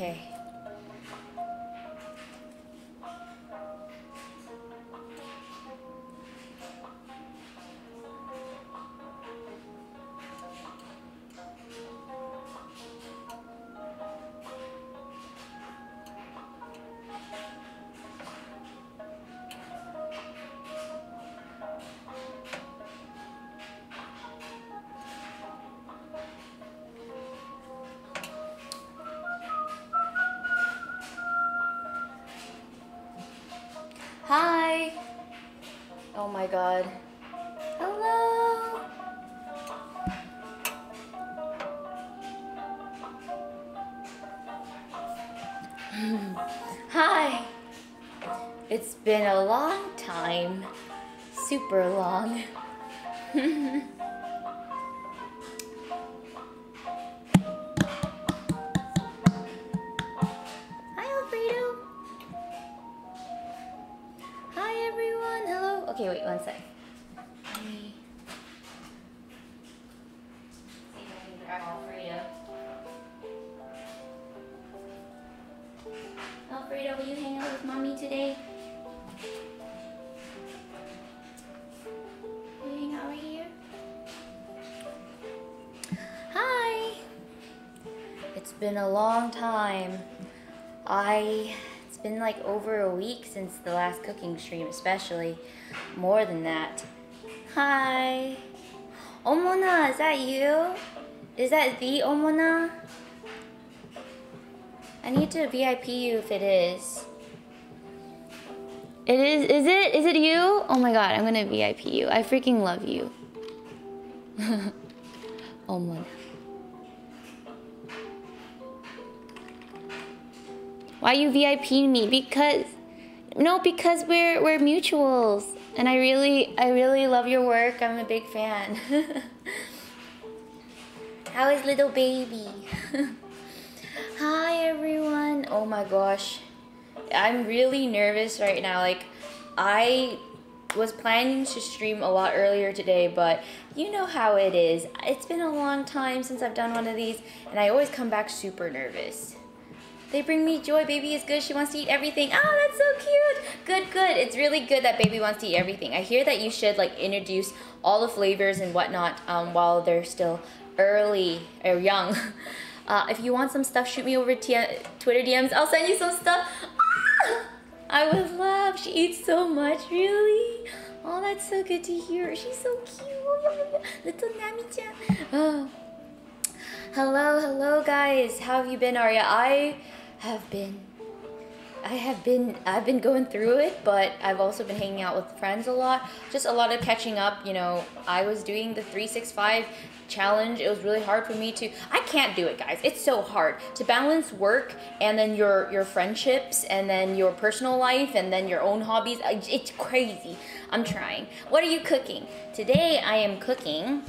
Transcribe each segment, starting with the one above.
Okay. Hi. Oh my god. Hello. Hi. It's been a long time. Super long. Hi, Alfredo. Hi, everyone. Hello. Okay, wait, one sec. Let me see if I can grab Alfredo. Alfredo, will you hang out with mommy today? Will you hang out right here? Hi. It's been a long time. It's been like over a week since the last cooking stream, especially. More than that. Hi. Omona, is that you? Is that the Omona? I need to VIP you if it is. It is it? Is it you? Oh my god, I'm gonna VIP you. I freaking love you. Omona. Why you VIPing me? Because we're mutuals, and I really love your work. I'm a big fan. How is little baby? Hi everyone. Oh my gosh, I'm really nervous right now. Like, I was planning to stream a lot earlier today, but you know how it is. It's been a long time since I've done one of these, and I always come back super nervous. They bring me joy. Baby is good. She wants to eat everything. Oh, that's so cute. Good, good. It's really good that baby wants to eat everything. I hear that you should like introduce all the flavors and whatnot while they're still early or young. If you want some stuff, shoot me over Twitter DMs. I'll send you some stuff. Ah! I would love. She eats so much. Really? Oh, that's so good to hear. She's so cute. Little Nami-chan. Oh. Hello guys. How have you been, Aria? I've been going through it, but I've also been hanging out with friends a lot. Just a lot of catching up, you know. I was doing the 365 challenge. It was really hard for me to, I can't do it, guys. It's so hard to balance work and then your friendships and then your personal life and then your own hobbies. It's crazy. I'm trying. What are you cooking? Today I am cooking,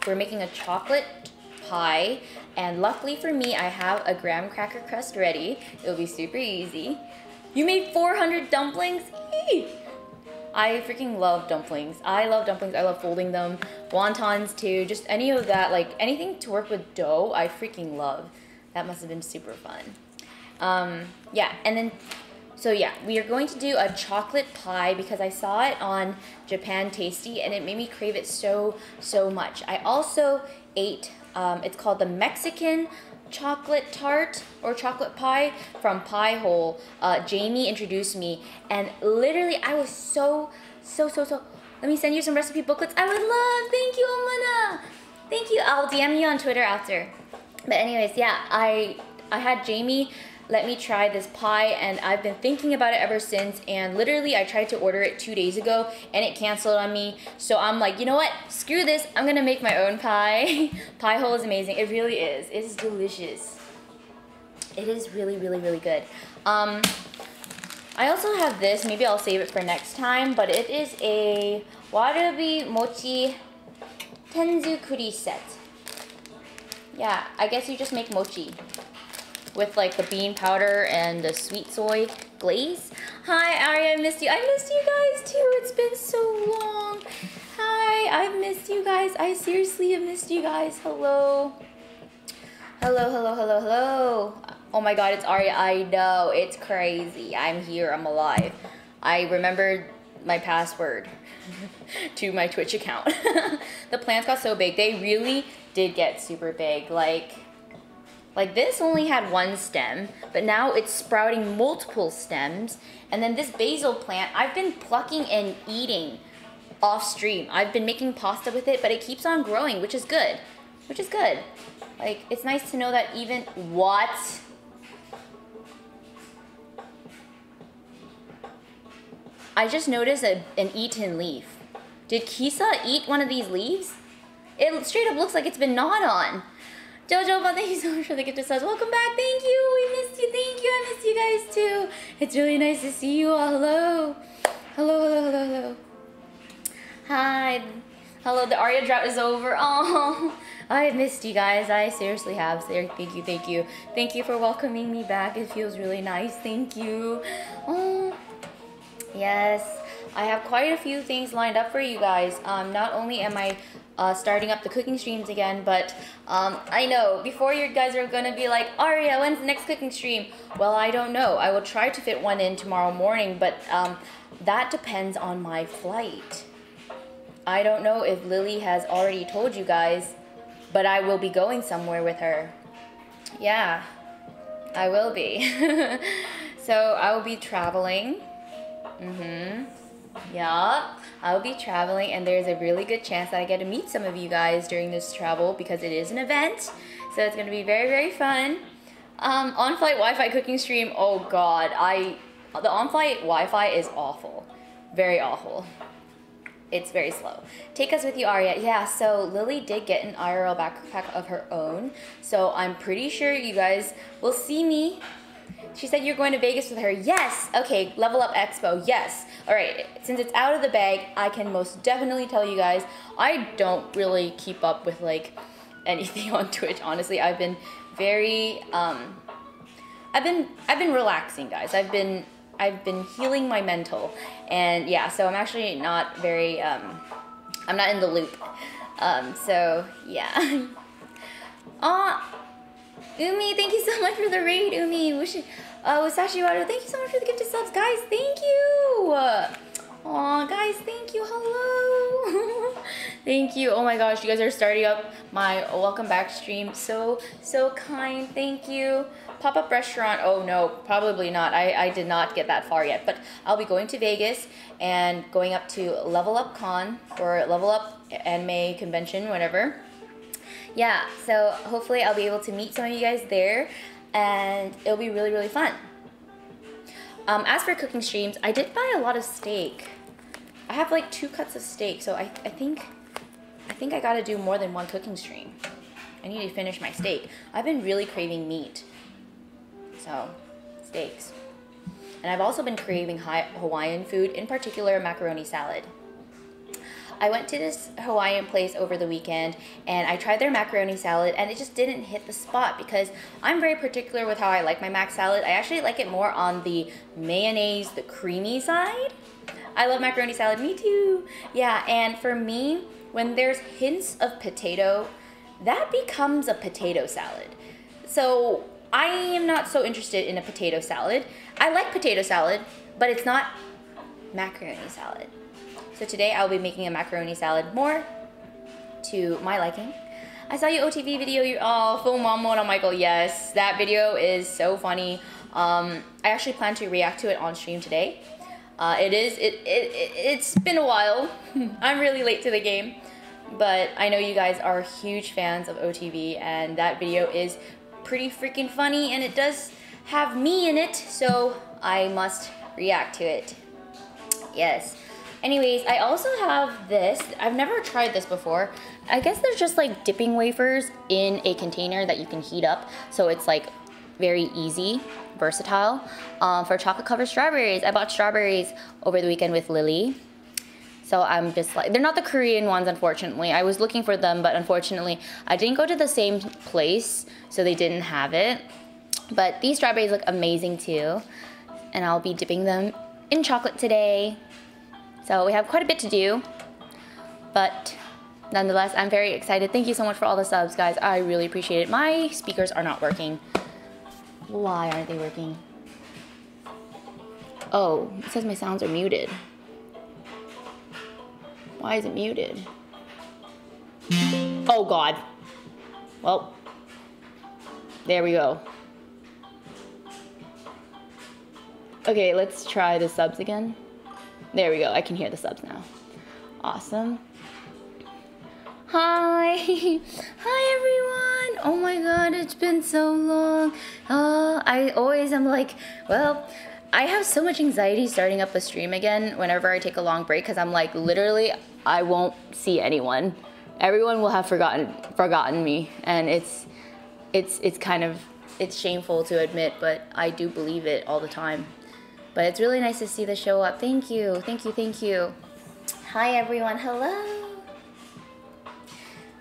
we're making a chocolate pie, and luckily for me, I have a graham cracker crust ready. It'll be super easy. You made 400 dumplings? Eee! I freaking love dumplings. I love dumplings. I love folding them. Wontons too. Just any of that, like anything to work with dough, I freaking love. That must have been super fun. Yeah, and then, so yeah, we are going to do a chocolate pie because I saw it on Japan Tasty and it made me crave it so much. I also ate, it's called the Mexican chocolate tart or chocolate pie from Pie Hole. Jamie introduced me and literally I was so, let me send you some recipe booklets. I would love, thank you, Omana. Thank you, I'll DM you on Twitter after. But anyways, yeah, I had Jamie let me try this pie and I've been thinking about it ever since, and literally I tried to order it 2 days ago and it canceled on me. So I'm like, you know what? Screw this. I'm gonna make my own pie. Pie Hole is amazing. It really is. It is delicious. It is really good. I also have this. Maybe I'll save it for next time, but it is a warabi mochi tenzukuri set. Yeah, I guess you just make mochi with like the bean powder and the sweet soy glaze. Hi, Aria, I missed you. I missed you guys too. It's been so long. Hi, I've missed you guys. I seriously have missed you guys. Hello. Hello. Oh my god, it's Aria. I know, it's crazy. I'm here, I'm alive. I remembered my password to my Twitch account. The plants got so big. They really did get super big. Like this only had one stem, but now it's sprouting multiple stems. And then this basil plant, I've been plucking and eating off stream. I've been making pasta with it, but it keeps on growing, which is good. Which is good. Like, it's nice to know that even, what? I just noticed an eaten leaf. Did Kisa eat one of these leaves? It straight up looks like it's been gnawed on. Jojo, thank you so much for the gift of subs. Welcome back. Thank you. We missed you. Thank you. I missed you guys too. It's really nice to see you all. Hello. Hello, hello, hello, hello. Hi. Hello, the Aria drought is over. Oh, I have missed you guys. I seriously have. Thank you, thank you. Thank you for welcoming me back. It feels really nice. Thank you. Oh, yes. I have quite a few things lined up for you guys. Not only am I starting up the cooking streams again, but I know before you guys are gonna be like, Aria, when's the next cooking stream? Well, I don't know. I will try to fit one in tomorrow morning, but that depends on my flight. I don't know if Lily has already told you guys, but I will be going somewhere with her. Yeah, I will be. So I will be traveling. Yeah, I'll be traveling, and there's a really good chance that I get to meet some of you guys during this travel because it is an event. So it's going to be very, very fun. On-flight Wi-Fi cooking stream, oh god, the on-flight Wi-Fi is awful. Very awful. It's very slow. Take us with you, Aria. Yeah, so Lily did get an IRL backpack of her own, so I'm pretty sure you guys will see me. She said you're going to Vegas with her. Yes! Okay, Level Up Expo. Yes. Alright, since it's out of the bag, I can most definitely tell you guys, I don't really keep up with, like, anything on Twitch, honestly. I've been very, I've been relaxing, guys. I've been healing my mental. And, yeah, so I'm actually not very, I'm not in the loop. So, yeah. Umi, thank you so much for the raid, Umi. Wasashi Wado, thank you so much for the gift of subs. Guys, thank you. Aw, guys, thank you. Hello. Thank you. Oh my gosh, you guys are starting up my welcome back stream. So kind. Thank you. Pop-up restaurant. Oh no, probably not. I did not get that far yet. But I'll be going to Vegas and going up to Level Up Con or Level Up Anime Convention, whatever. Yeah, so hopefully I'll be able to meet some of you guys there, and it'll be really, really fun. As for cooking streams, I did buy a lot of steak. I have like 2 cuts of steak, so I think I gotta do more than one cooking stream. I need to finish my steak. I've been really craving meat, so steaks. And I've also been craving Hawaiian food, in particular macaroni salad. I went to this Hawaiian place over the weekend and I tried their macaroni salad and it just didn't hit the spot because I'm very particular with how I like my mac salad. I actually like it more on the mayonnaise, the creamy side. I love macaroni salad, me too. Yeah, and for me, when there's hints of potato, that becomes a potato salad. So I am not so interested in a potato salad. I like potato salad, but it's not macaroni salad. So today I'll be making a macaroni salad more to my liking. I saw your OTV video, full mom mode on Michael. Yes, that video is so funny. I actually plan to react to it on stream today. It's been a while. I'm really late to the game, but I know you guys are huge fans of OTV and that video is pretty freaking funny and it does have me in it, so I must react to it. Yes. Anyways, I also have this. I've never tried this before. I guess there's just like dipping wafers in a container that you can heat up. So it's like very easy, versatile. For chocolate covered strawberries. I bought strawberries over the weekend with Lily. So I'm just like, they're not the Korean ones, unfortunately. I was looking for them, but unfortunately I didn't go to the same place, so they didn't have it. But these strawberries look amazing too. And I'll be dipping them in chocolate today. So we have quite a bit to do, but nonetheless, I'm very excited. Thank you so much for all the subs, guys. I really appreciate it. My speakers are not working. Why aren't they working? Oh, it says my sounds are muted. Why is it muted? Oh God. Well, there we go. Okay, let's try the subs again. There we go, I can hear the subs now. Awesome. Hi. Hi everyone. Oh my God, it's been so long. I always am like, well, I have so much anxiety starting up a stream again whenever I take a long break because I'm like, literally, I won't see anyone. Everyone will have forgotten me, and it's kind of, it's shameful to admit, but I do believe it all the time. But it's really nice to see the show up. Thank you, thank you, thank you. Hi everyone, hello.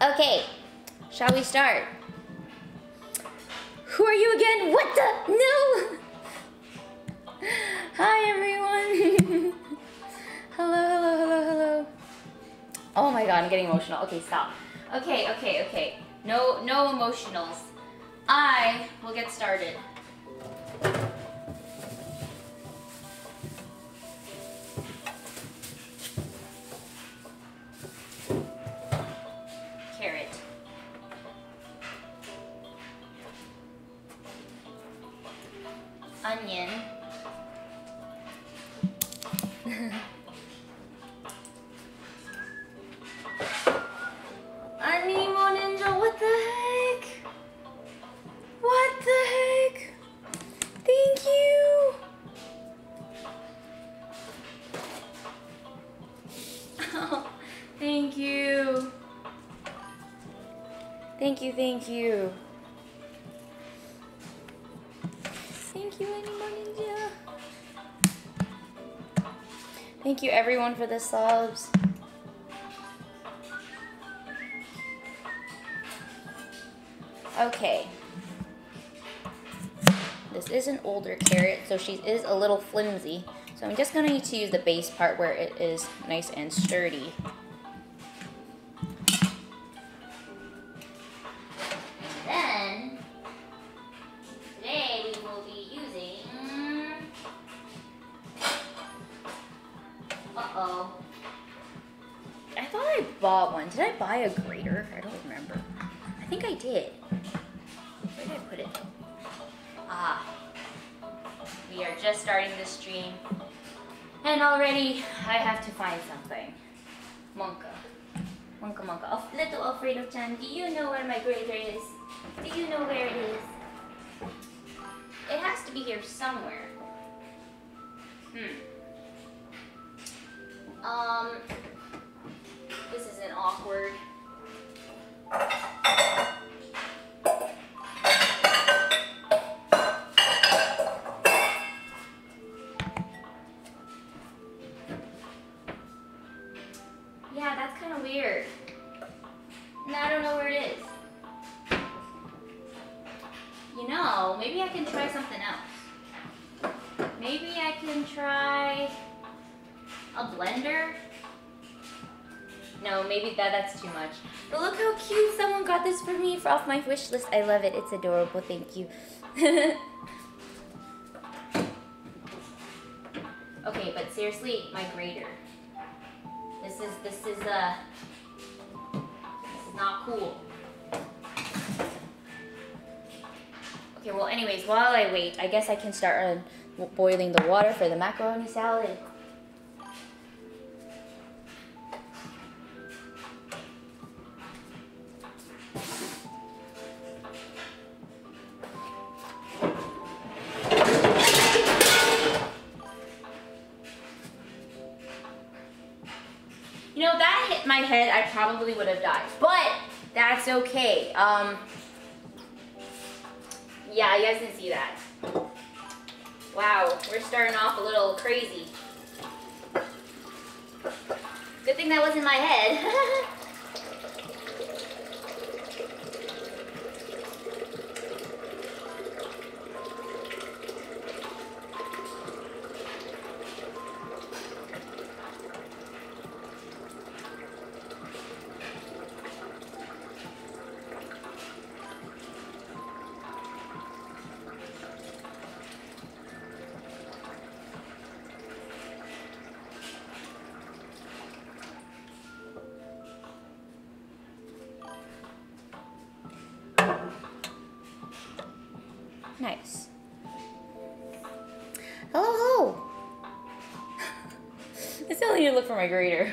Okay, shall we start? Who are you again? What the? No! Hi everyone. Hello, hello, hello, hello. Oh my God, I'm getting emotional. Okay, stop. Okay. No emotionals. I will get started. Carrot. Onion. Animo Ninja, what the heck? What the heck? Thank you. Oh, thank you. Thank you, thank you. Thank you, Animo Ninja. Thank you everyone for the subs. Okay. This is an older carrot, so she is a little flimsy. So I'm just gonna need to use the base part where it is nice and sturdy. And then, today we will be using, uh-oh. I thought I bought one. Did I buy a grater? I don't remember. I think I did. Where did I put it? Ah. We are just starting this stream. And already I have to find something. Monka. Oh, little Alfredo-chan, do you know where my grater is? Do you know where it is? It has to be here somewhere. This isn't awkward. Yeah, that's kind of weird. And I don't know where it is. You know, maybe I can try something else. Maybe I can try a blender. No, maybe that's too much. But look how cute someone got this for me off my wish list. I love it. It's adorable. Thank you. Okay, but seriously, my grater. This is not cool. Okay, well anyways, while I wait, I guess I can start boiling the water for the macaroni salad. You know, that hit my head, I probably would have died, but that's okay. Yeah, you guys didn't see that. Wow, we're starting off a little crazy. Good thing that wasn't my head. Nice. Hello, hello. I still need to look for my grater.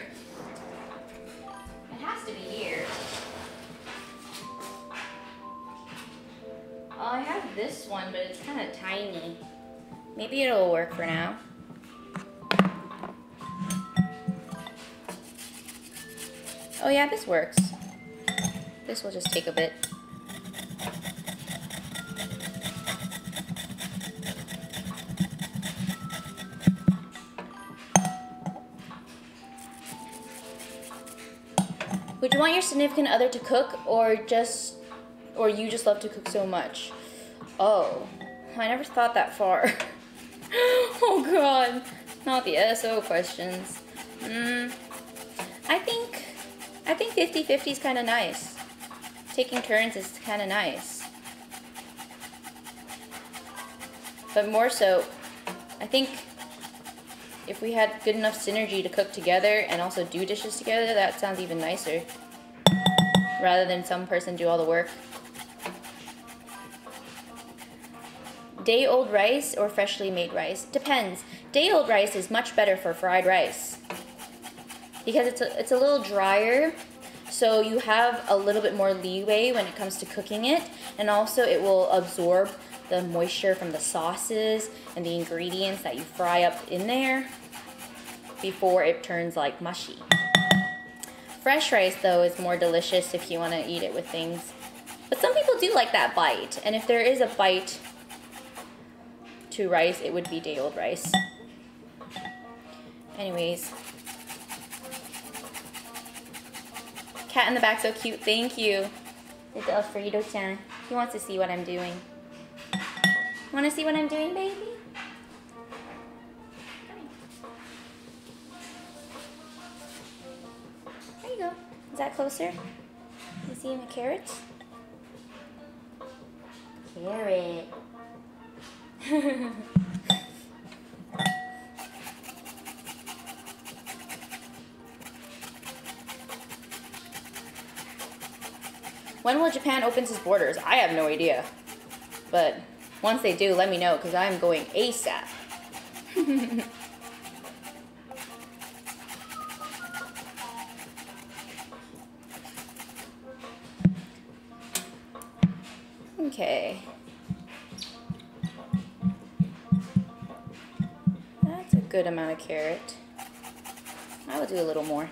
It has to be here. Oh, I have this one, but it's kind of tiny. Maybe it'll work for now. Oh yeah, this works. This will just take a bit. Would you want your significant other to cook, or you just love to cook so much? Oh, I never thought that far. Oh God, not the SO questions. I think 50-50 is kind of nice. Taking turns is kind of nice. But more so, I think if we had good enough synergy to cook together and also do dishes together, that sounds even nicer. Rather than some person do all the work. Day-old rice or freshly made rice? Depends. Day-old rice is much better for fried rice because it's a little drier, so you have a little bit more leeway when it comes to cooking it, and also it will absorb the moisture from the sauces and the ingredients that you fry up in there before it turns like mushy. Fresh rice though is more delicious if you want to eat it with things, but some people do like that bite, and if there is a bite to rice, it would be day-old rice. Anyways, cat in the back, so cute. Thank you. It's Alfredo-chan. He wants to see what I'm doing. Want to see what I'm doing, baby? There you go. Is that closer? You see my carrots? Carrot. When will Japan open its borders? I have no idea. But once they do, let me know, because I'm going ASAP. Okay. That's a good amount of carrot. I will do a little more.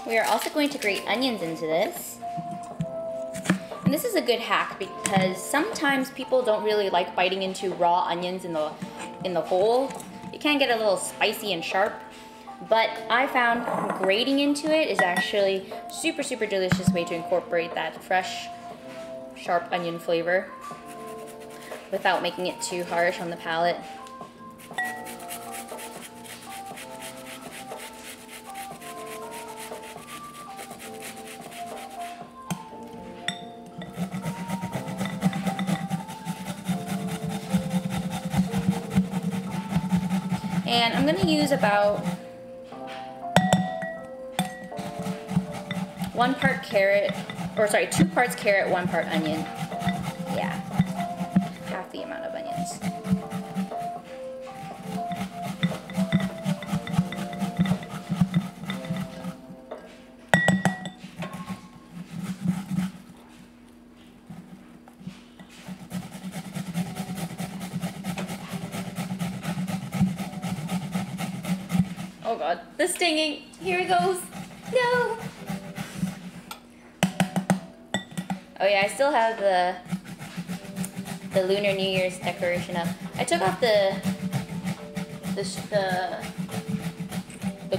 We are also going to grate onions into this. And this is a good hack because sometimes people don't really like biting into raw onions in the whole. It can get a little spicy and sharp, but I found grating into it is actually super, super delicious way to incorporate that fresh, sharp onion flavor without making it too harsh on the palate. And I'm going to use about 1 part carrot, or sorry, 2 parts carrot, 1 part onion. Yeah, half the amount of onions. Oh god, the stinging. Here it goes. No. Oh yeah, I still have the Lunar New Year's decoration up. I took off the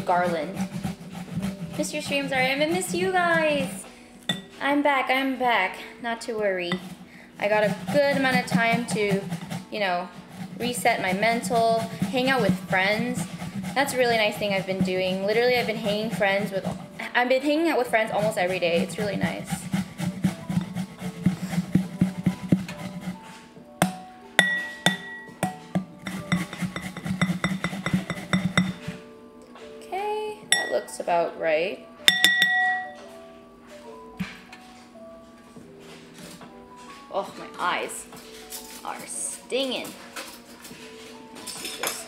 garland. Miss your streams, Aria. I miss you guys. I'm back. Not to worry. I got a good amount of time to, you know, reset my mental, hang out with friends. That's a really nice thing I've been doing. Literally, I've been hanging out with friends almost every day. It's really nice. Okay, that looks about right. Oh, my eyes are stinging. Let's see this.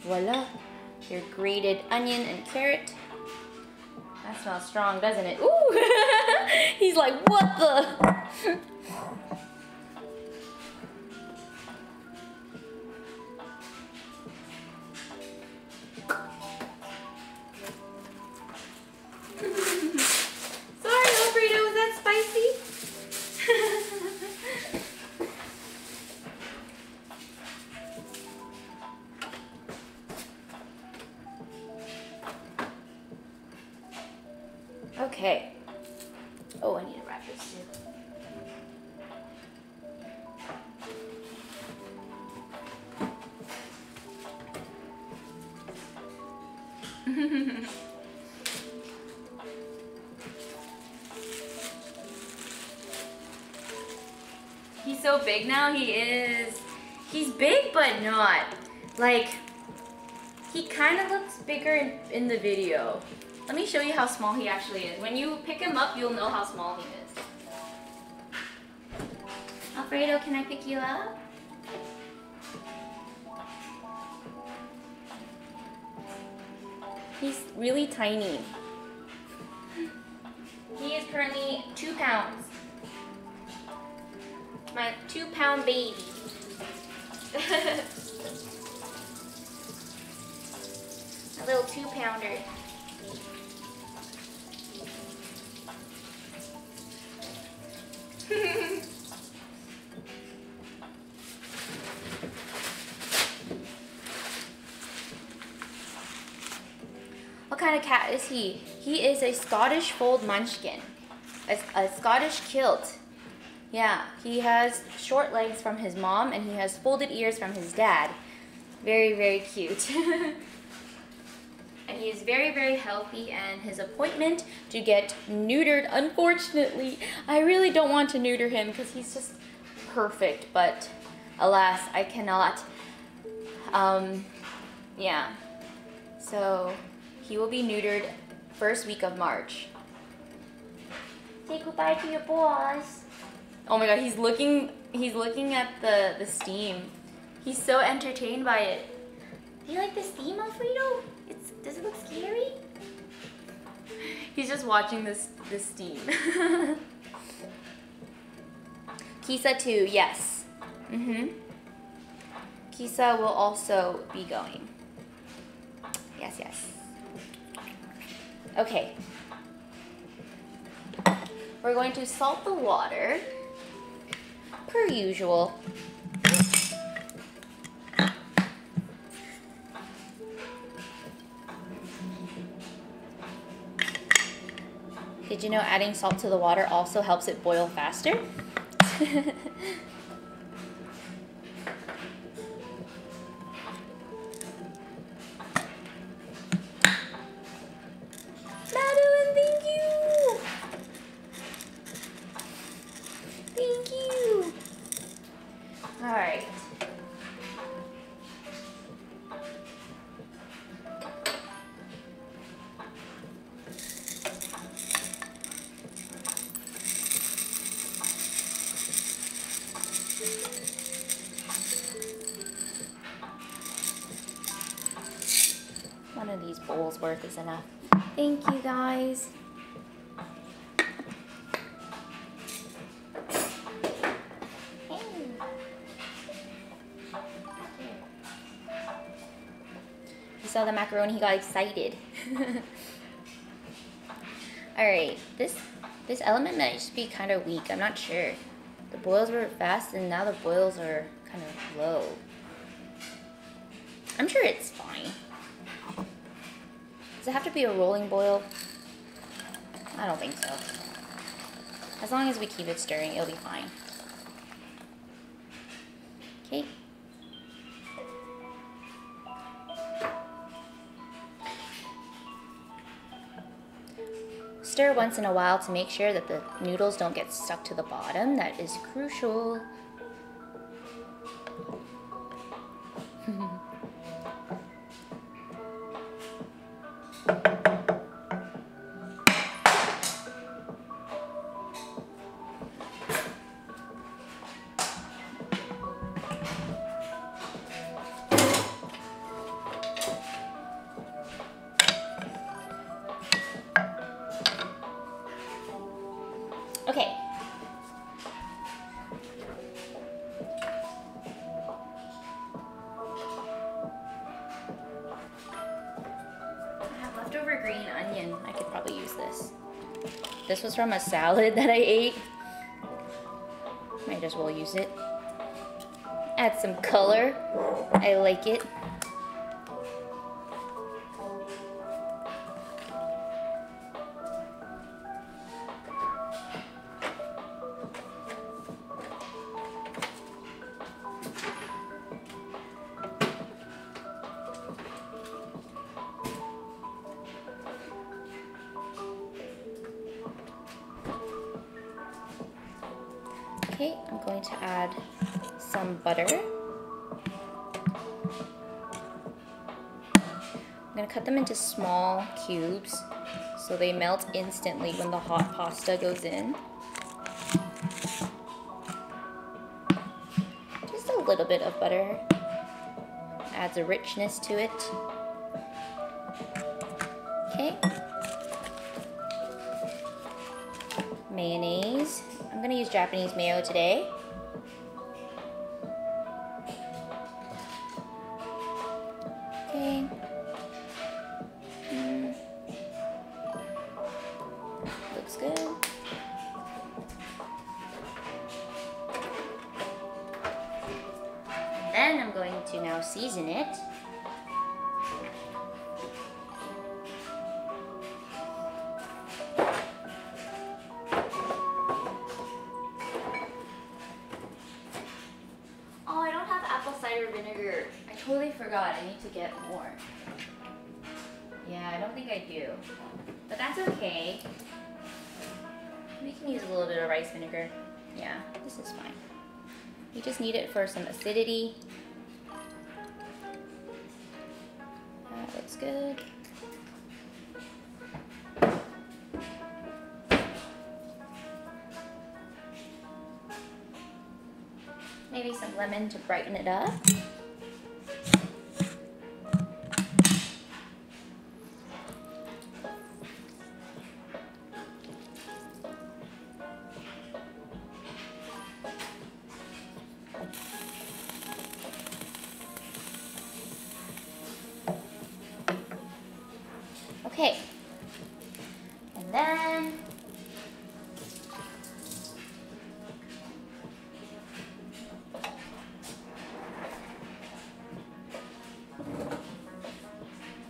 Voila, your grated onion and carrot. That smells strong, doesn't it? Ooh! He's like, what the? Okay. Oh, I need to wrap this too. He's so big now. He's big, but not. Like, he kind of looks bigger in the video. Let me show you how small he actually is. When you pick him up, you'll know how small he is. Alfredo, can I pick you up? He's really tiny. He is currently 2 pounds. My 2-pound baby. A little 2-pounder. What kind of cat is he? He is a Scottish fold munchkin. A Scottish kilt. Yeah, he has short legs from his mom and he has folded ears from his dad. Very, very cute. And he is very, very healthy, and his appointment to get neutered, unfortunately, I really don't want to neuter him because he's just perfect, but alas, I cannot. Yeah, so he will be neutered first week of March. Say goodbye to your boss. Oh my god, he's looking at the steam. He's so entertained by it. Do you like the steam, Alfredo? Does it look scary? He's just watching this steam. Kisa too, yes. Kisa will also be going. Yes, yes. Okay. We're going to salt the water, per usual. Did you know adding salt to the water also helps it boil faster? Madeline, thank you! Thank you! Alright. One of these bowls worth is enough. Thank you guys. He saw the macaroni, he got excited. Alright, this element might just be kind of weak, I'm not sure. The boils were fast and now the boils are kind of low. I'm sure it's fine. Does it have to be a rolling boil? I don't think so. As long as we keep it stirring, it'll be fine. Okay. Stir once in a while to make sure that the noodles don't get stuck to the bottom. That is crucial. Okay. I have leftover green onion. I could probably use this. This was from a salad that I ate. Might as well use it. Add some color. I like it. Okay, I'm going to add some butter. I'm going to cut them into small cubes so they melt instantly when the hot pasta goes in. Just a little bit of butter adds a richness to it. Okay. Mayonnaise. I'm gonna use Japanese mayo today. Okay. Looks good. And then I'm going to now season it. Vinegar. I totally forgot. I need to get more. Yeah, I don't think I do. But that's okay. We can use a little bit of rice vinegar. Yeah, this is fine. We just need it for some acidity. That looks good. Maybe some lemon to brighten it up. Okay, and then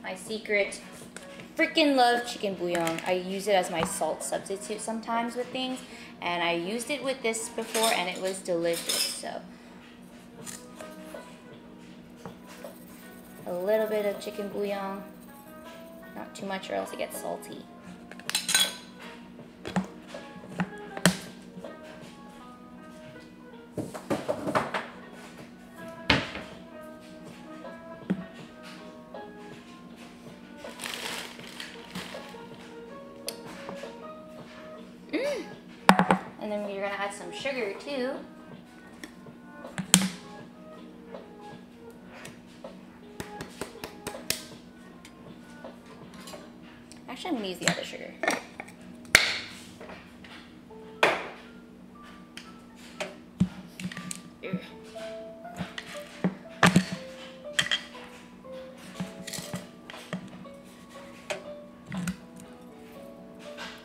my secret, freaking love chicken bouillon. I use it as my salt substitute sometimes with things, and I used it with this before and it was delicious. So a little bit of chicken bouillon, not too much or else it gets salty. And then you're gonna add some sugar too. Actually, Actually, I'm gonna use the other sugar.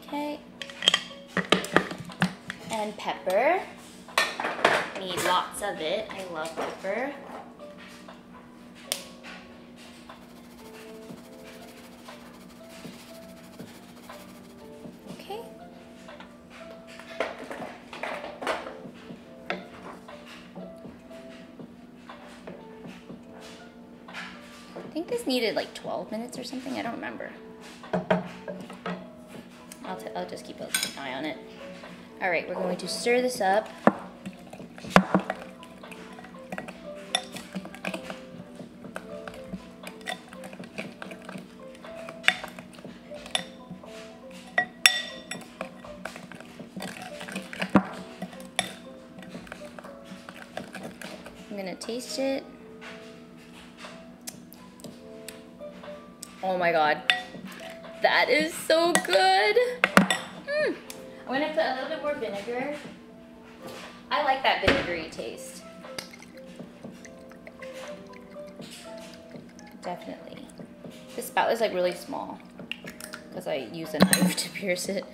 Okay. And pepper. Need lots of it. I love pepper. Okay. I think this needed like 12 minutes or something. I don't remember. I'll just keep an eye on it. All right, we're going to stir this up. I'm gonna taste it. Oh my God, that is so good. I'm gonna put a little bit more vinegar. I like that vinegary taste. Definitely. This spout is like really small because I use a knife to pierce it.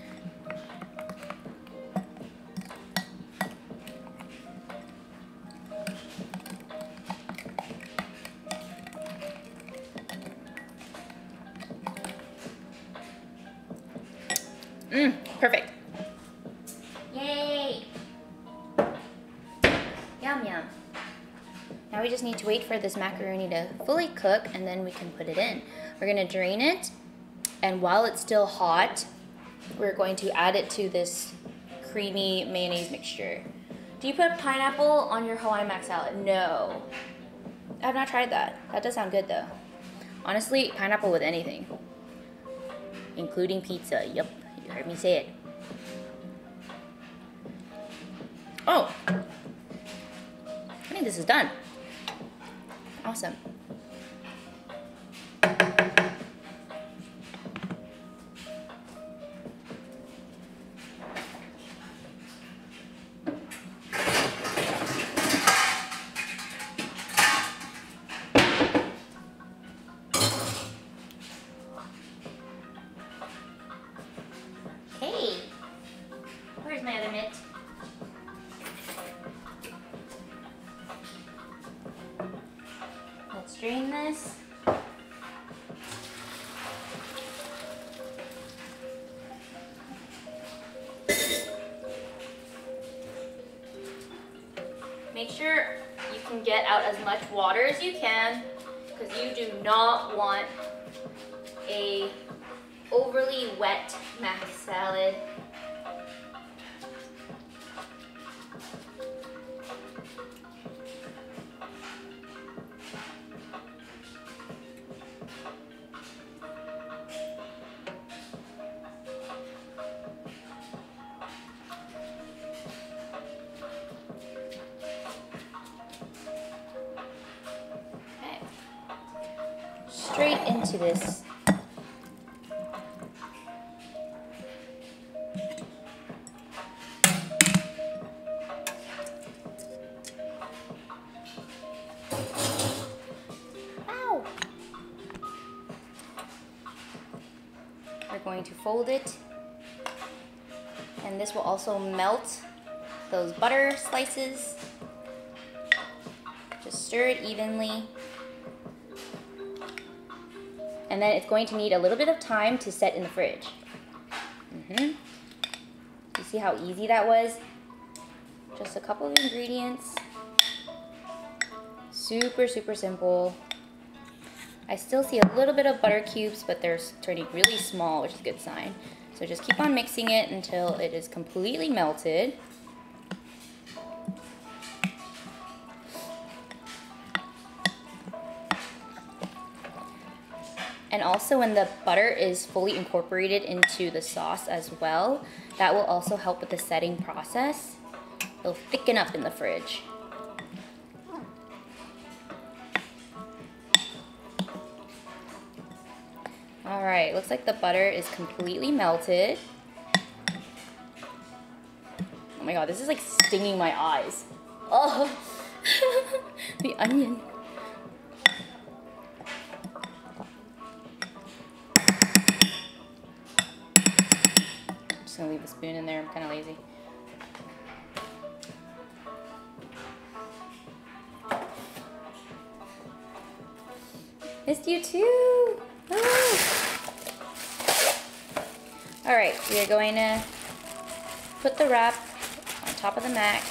Perfect. Yay! Yum yum. Now we just need to wait for this macaroni to fully cook and then we can put it in. We're gonna drain it, and while it's still hot, we're going to add it to this creamy mayonnaise mixture. Do you put pineapple on your Hawaiian mac salad? No. I've not tried that. That does sound good though. Honestly, pineapple with anything. Including pizza, yep. You heard me say it. Oh, I think this is done. Awesome. Hey, where's my other mitt? Let's drain this. Make sure you can get out as much water as you can, because you do not want a overly wet mac salad. Okay. Straight into this. We're going to fold it, and this will also melt those butter slices. Just stir it evenly, and then it's going to need a little bit of time to set in the fridge. You see how easy that was? Just a couple of ingredients. Super, super simple. I still see a little bit of butter cubes, but they're turning really small, which is a good sign. So just keep on mixing it until it is completely melted. And also when the butter is fully incorporated into the sauce as well, that will also help with the setting process. It'll thicken up in the fridge. All right, looks like the butter is completely melted. Oh my god, this is like stinging my eyes. Oh, the onion. I'm just gonna leave the spoon in there, I'm kind of lazy. Missed you too. Oh. All right, we are going to put the wrap on top of the mac.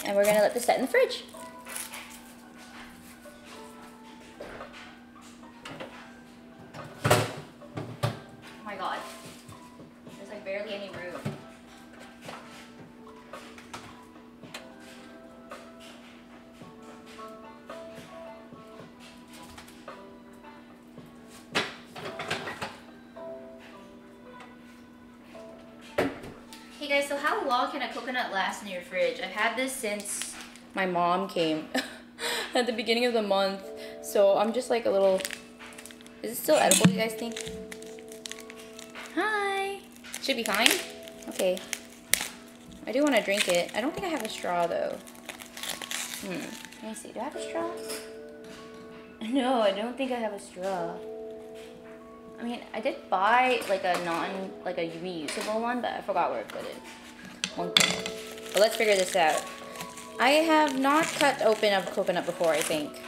And we're going to let this set in the fridge. Oh my god. There's like barely any room. Hey guys, so how long can a coconut last in your fridge? I've had this since my mom came at the beginning of the month. So I'm just like a little... Is it still edible, you guys think? Hi! Should be fine? Okay. I do want to drink it. I don't think I have a straw though. Let me see. Do I have a straw? No, I don't think I have a straw. I mean, I did buy like a reusable one, but I forgot where I put it. But let's figure this out. I have not cut open a coconut before, I think.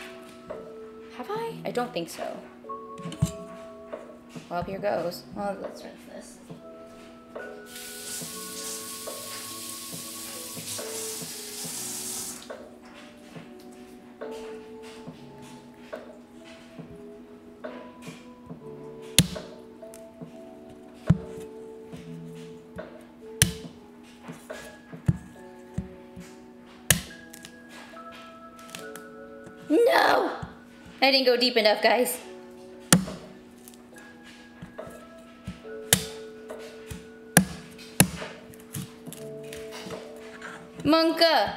Have I? I don't think so. Well, here goes. Well, let's rinse this. No! I didn't go deep enough, guys. Monka!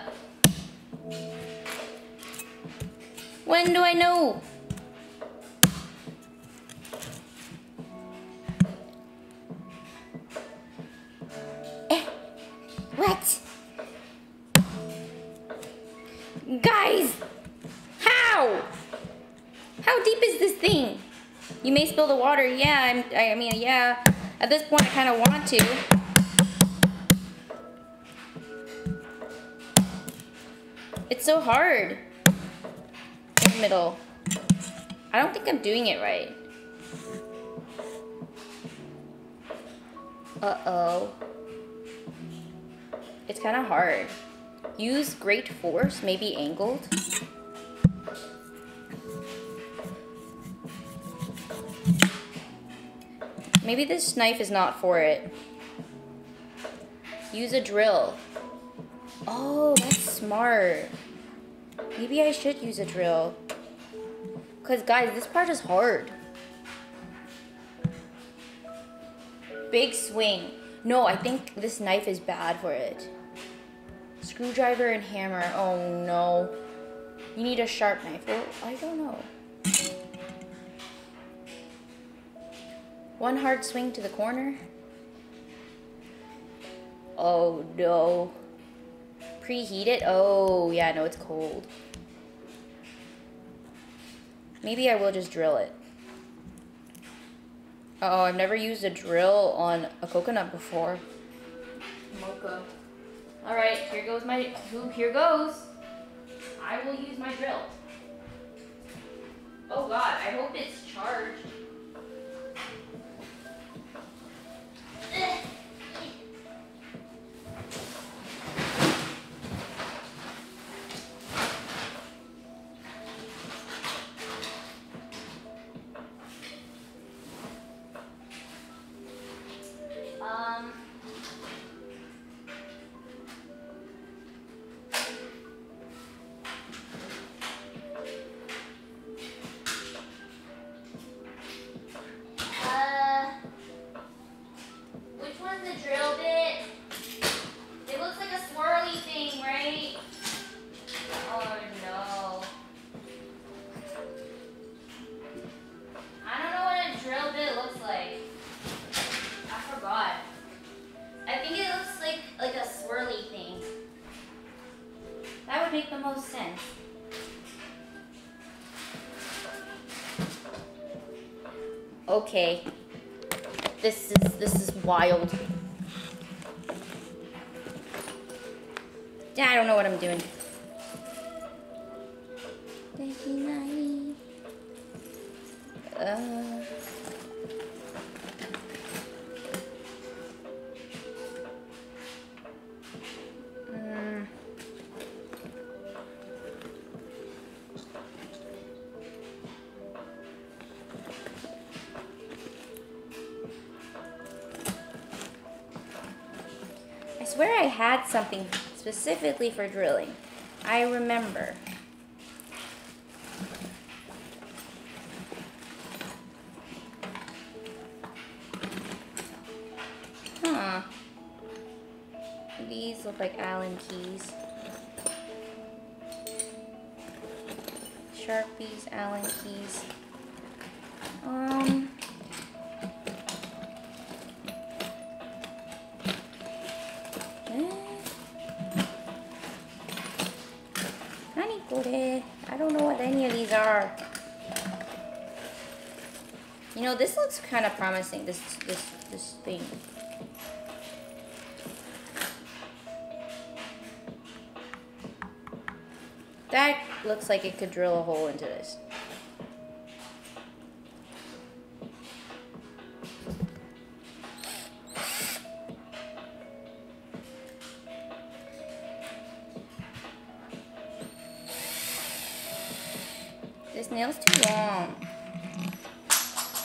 When do I know? What? Guys! How? How deep is this thing? You may spill the water. Yeah, I mean, yeah. At this point, I kind of want to. It's so hard. In the middle. I don't think I'm doing it right. Uh-oh. It's kind of hard. Use great force, maybe angled. Maybe this knife is not for it. Use a drill. Oh, that's smart. Maybe I should use a drill. Because guys, this part is hard. Big swing. No, I think this knife is bad for it. Screwdriver and hammer. Oh no. You need a sharp knife. Well, I don't know. One hard swing to the corner. Oh no. Preheat it? Oh yeah, no, it's cold. Maybe I will just drill it. Uh oh, I've never used a drill on a coconut before. Mocha. Alright, here goes here goes. I will use my drill. Oh god, I hope it's charged. Which one's the drill bit? It looks like a swirly thing, right? the most sense. Okay. This is wild. Yeah, I don't know what I'm doing. I swear I had something specifically for drilling. I remember. Huh. These look like Allen keys. Sharpies, Allen keys. I don't know what any of these are. You know, this looks kind of promising, this thing. That looks like it could drill a hole into this. This nail's too long.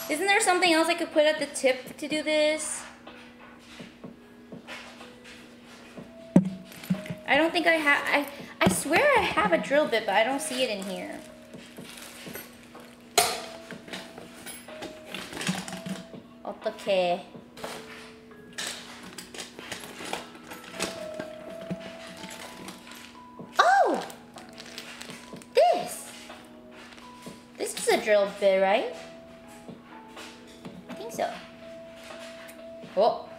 Isn't there something else I could put at the tip to do this? I don't think I have. I swear I have a drill bit, but I don't see it in here. Okay. Oh! This is a drill bit, right? I think so. Oh.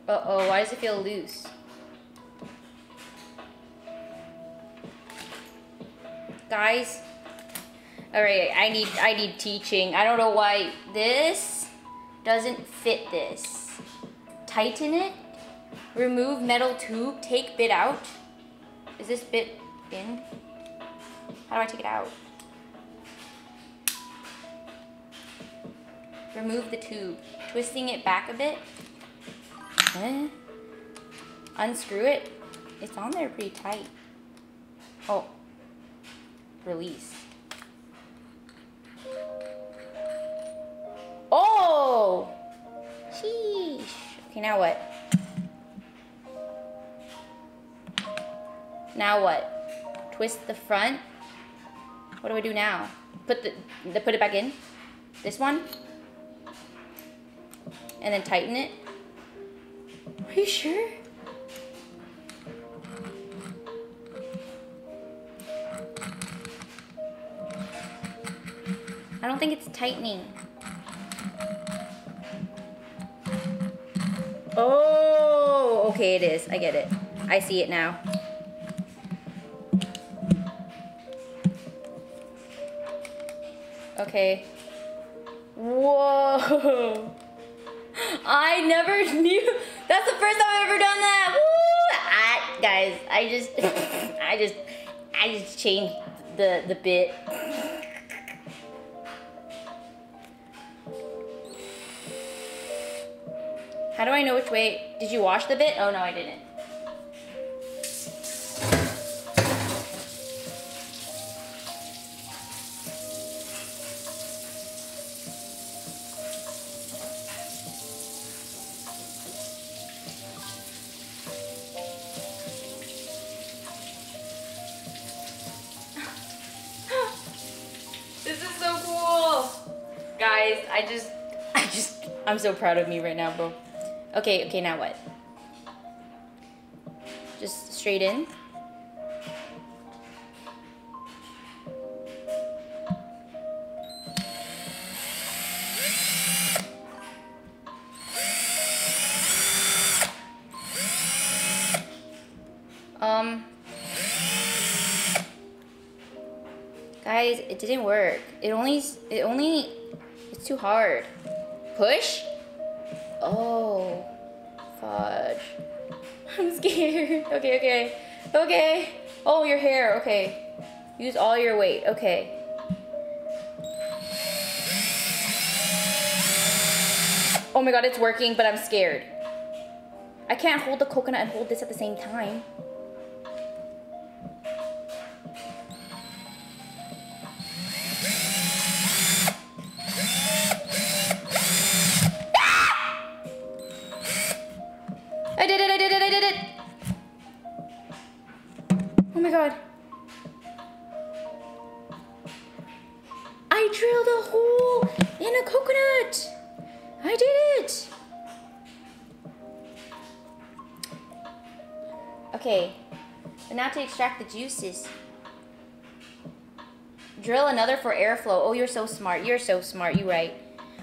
Uh-oh, why does it feel loose? Guys. Alright, I need teaching. I don't know why this doesn't fit this. Tighten it. Remove metal tube. Take bit out. Is this bit in? How do I take it out? Remove the tube. Twisting it back a bit. Unscrew it. It's on there pretty tight. Oh. Release. Oh! Sheesh. Okay, now what? Now what? Twist the front. What do I do now? Put it back in. This one. And then tighten it. Are you sure? I don't think it's tightening. Oh, okay, it is. I get it. I see it now. Okay. Whoa. I never knew. That's the first time I've ever done that. Woo! Guys, I just changed the bit. How do I know which way? Did you wash the bit? Oh no, I didn't. This is so cool. Guys, I'm so proud of me right now, bro. Okay, now what? Just straight in. Guys, it didn't work. It's too hard. Push? Oh, fudge. I'm scared. Okay. Oh, your hair, okay. Use all your weight, okay. Oh my god, it's working, but I'm scared. I can't hold the coconut and hold this at the same time. I did it! Oh my god. I drilled a hole in a coconut! I did it! Okay, and now to extract the juices. Drill another for airflow. Oh, you're so smart. You're right.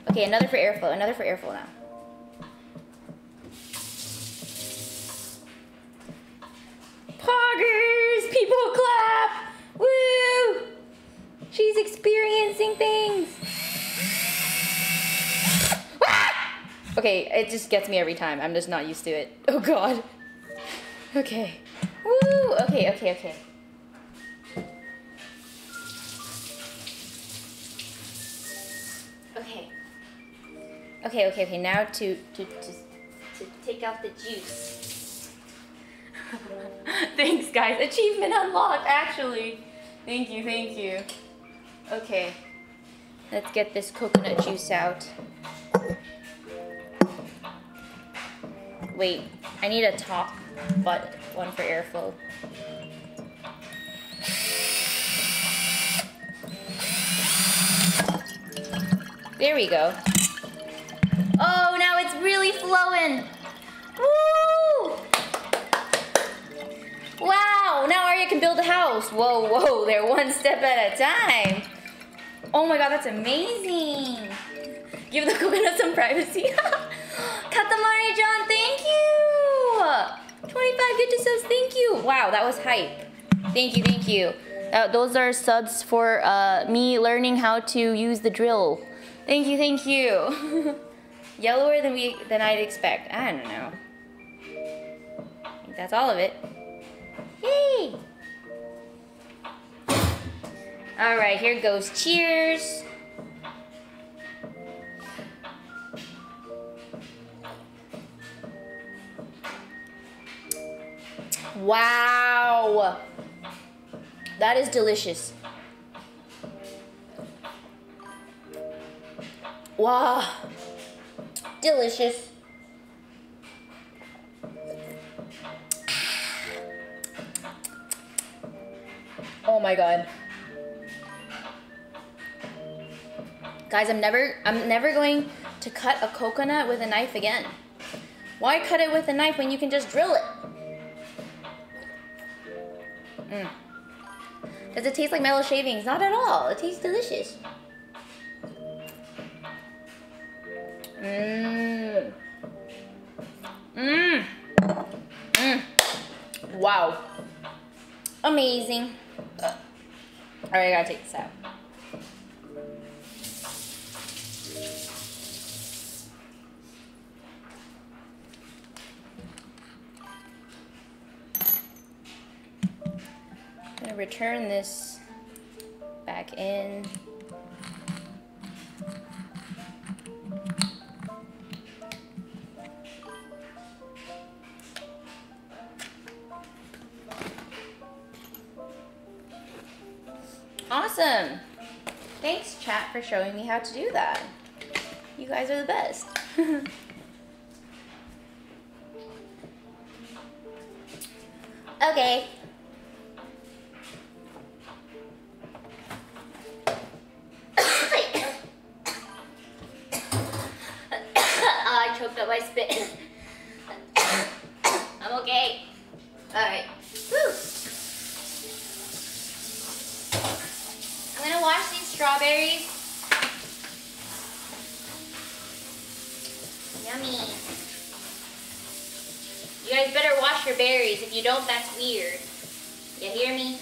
Okay, another for airflow now. Poggers! People clap! Woo! She's experiencing things. Ah! Okay, it just gets me every time. I'm just not used to it. Oh god. Okay. Woo! Okay. Okay. Now to take out the juice. Thanks, guys. Achievement unlocked, actually. Thank you. Okay. Let's get this coconut juice out. Wait, I need a top one for airflow. There we go. Oh, now it's really flowing. Woo! Wow, now Aria can build a house. Whoa, they're one step at a time. Oh my god, that's amazing. Give the coconut some privacy. Katamari John, thank you. 25 Gitcha subs, thank you. Wow, that was hype. Thank you. Those are subs for me learning how to use the drill. Thank you. Yellower than I'd expect. I don't know. I think that's all of it. Yay! Alright, here goes. Cheers! Wow! That is delicious. Wow! Delicious. Oh my god. Guys, I'm never going to cut a coconut with a knife again. Why cut it with a knife when you can just drill it? Does it taste like metal shavings? Not at all. It tastes delicious. Wow. Amazing. Alright, I gotta take this out. I'm gonna return this back in. Awesome. Thanks, chat, for showing me how to do that. You guys are the best. Okay. I choked up my spit. I'm okay. Alright. Woo. I'm gonna wash these strawberries. Yummy. You guys better wash your berries. If you don't, that's weird. You hear me?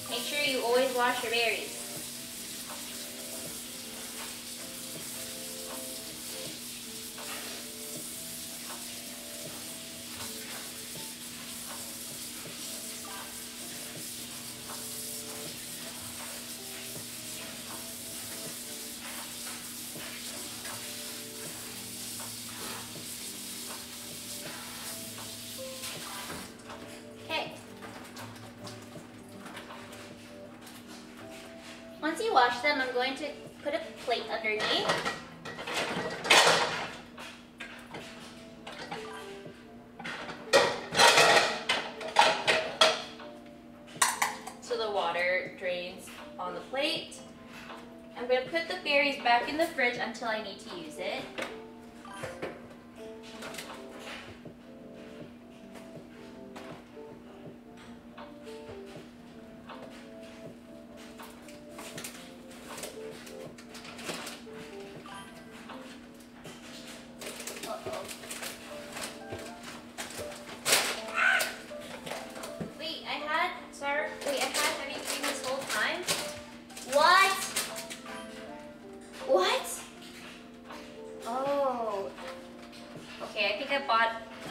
Make sure you always always wash your berries. Once you wash them, I'm going to put a plate underneath. So the water drains on the plate. I'm going to put the berries back in the fridge until I need to use it.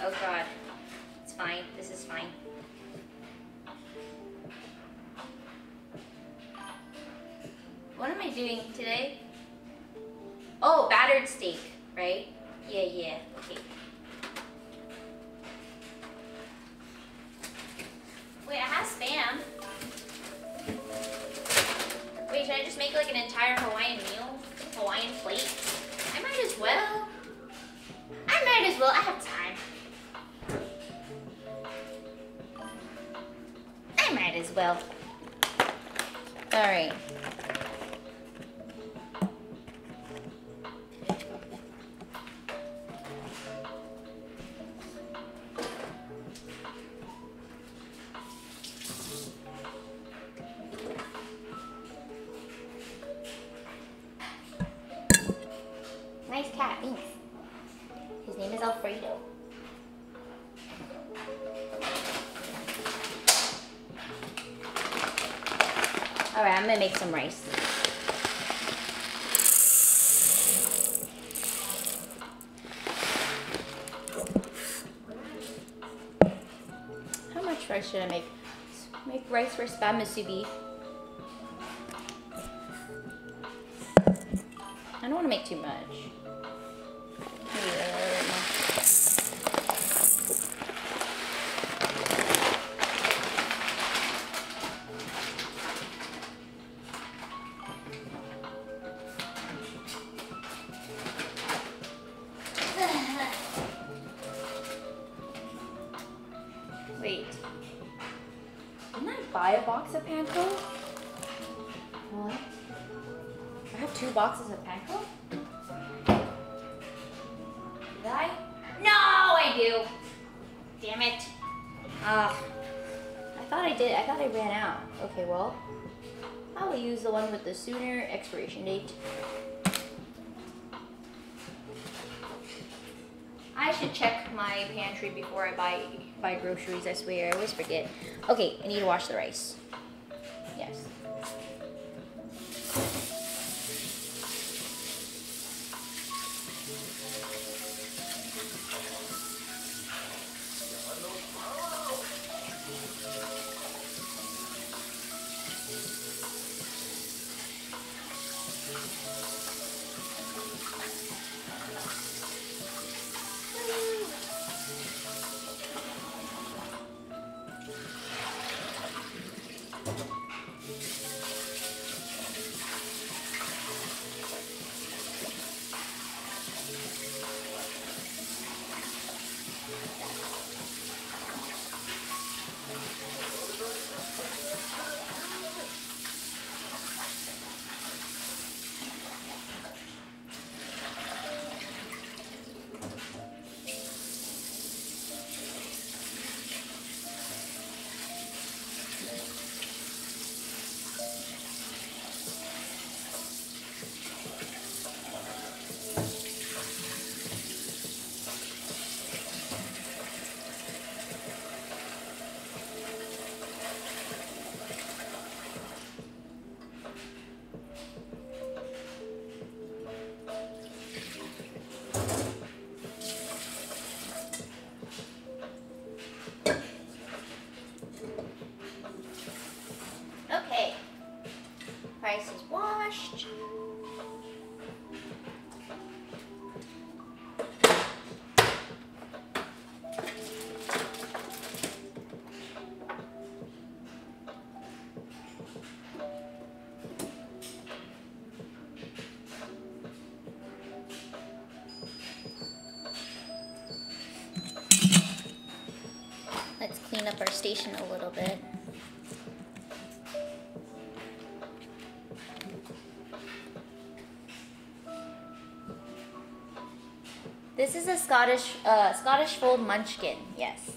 Oh god, it's fine. This is fine. What am I doing today? Oh, battered steak, right? Yeah, okay. Wait, I have Spam. Wait, should I just make like an entire Hawaiian meal? Hawaiian plate? I might as well. I have time. I might as well. Alright. Nice cat, thanks. His name is Alfredo. Alright, I'm gonna make some rice. How much rice should I make? Make rice for spam musubi. I don't want to make too much. Maybe a little bit more. Wait. Didn't I buy a box of panko? What? I have 2 boxes of panko? Did I? No, I do. Damn it. I thought I did. I thought I ran out. Okay, well, I will use the one with the sooner expiration date. I should check my pantry before I buy groceries. I swear, I always forget. Okay, I need to wash the rice. Yes. rice is washed. Let's clean up our station a little bit. This is a Scottish Fold Munchkin, yes.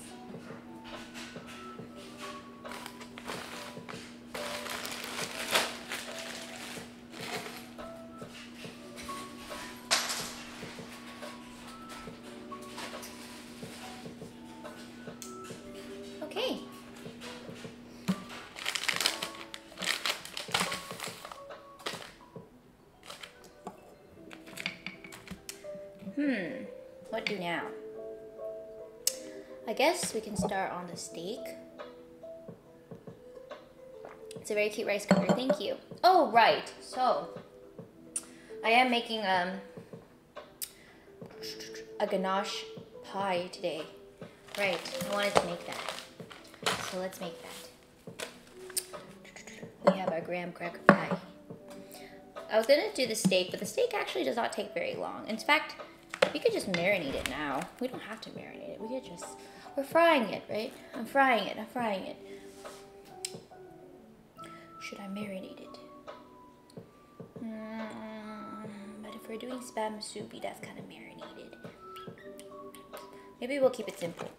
Okay. What do now? I guess we can start on the steak. It's a very cute rice cooker, thank you. Oh, right, so I am making a ganache pie today. Right, I wanted to make that. So let's make that. We have our graham cracker pie. I was gonna do the steak, but the steak actually does not take very long. In fact, we could just marinate it now. We don't have to marinate it. We could just, we're frying it, right? I'm frying it. Should I marinate it? But if we're doing spam soupy, that's kind of marinated. Maybe we'll keep it simple.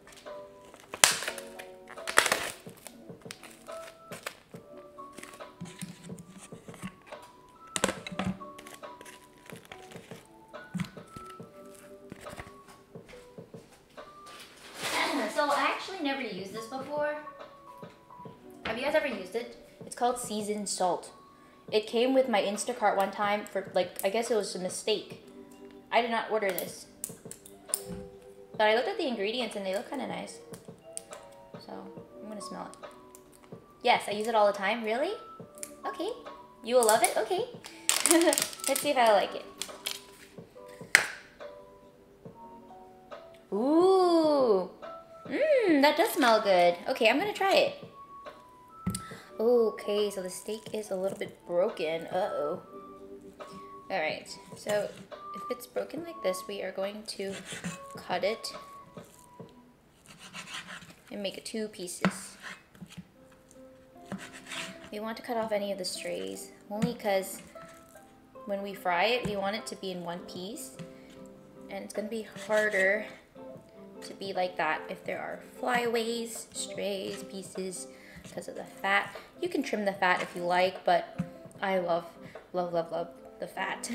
So I actually never used this before. Have you guys ever used it? It's called seasoned salt. It came with my Instacart one time for like, I guess it was a mistake. I did not order this. But I looked at the ingredients and they look kind of nice. So I'm gonna smell it. Yes, I use it all the time. Really? Okay. You will love it? Okay. Let's see if I like it. Ooh. That does smell good. Okay, I'm gonna try it. Okay, so the steak is a little bit broken. Uh-oh. Alright, so if it's broken like this, we are going to cut it and make it 2 pieces. We want to cut off any of the strays, only because when we fry it, we want it to be in 1 piece. And it's gonna be harder to be like that if there are flyaways, strays, pieces, because of the fat. You can trim the fat if you like, but I love the fat.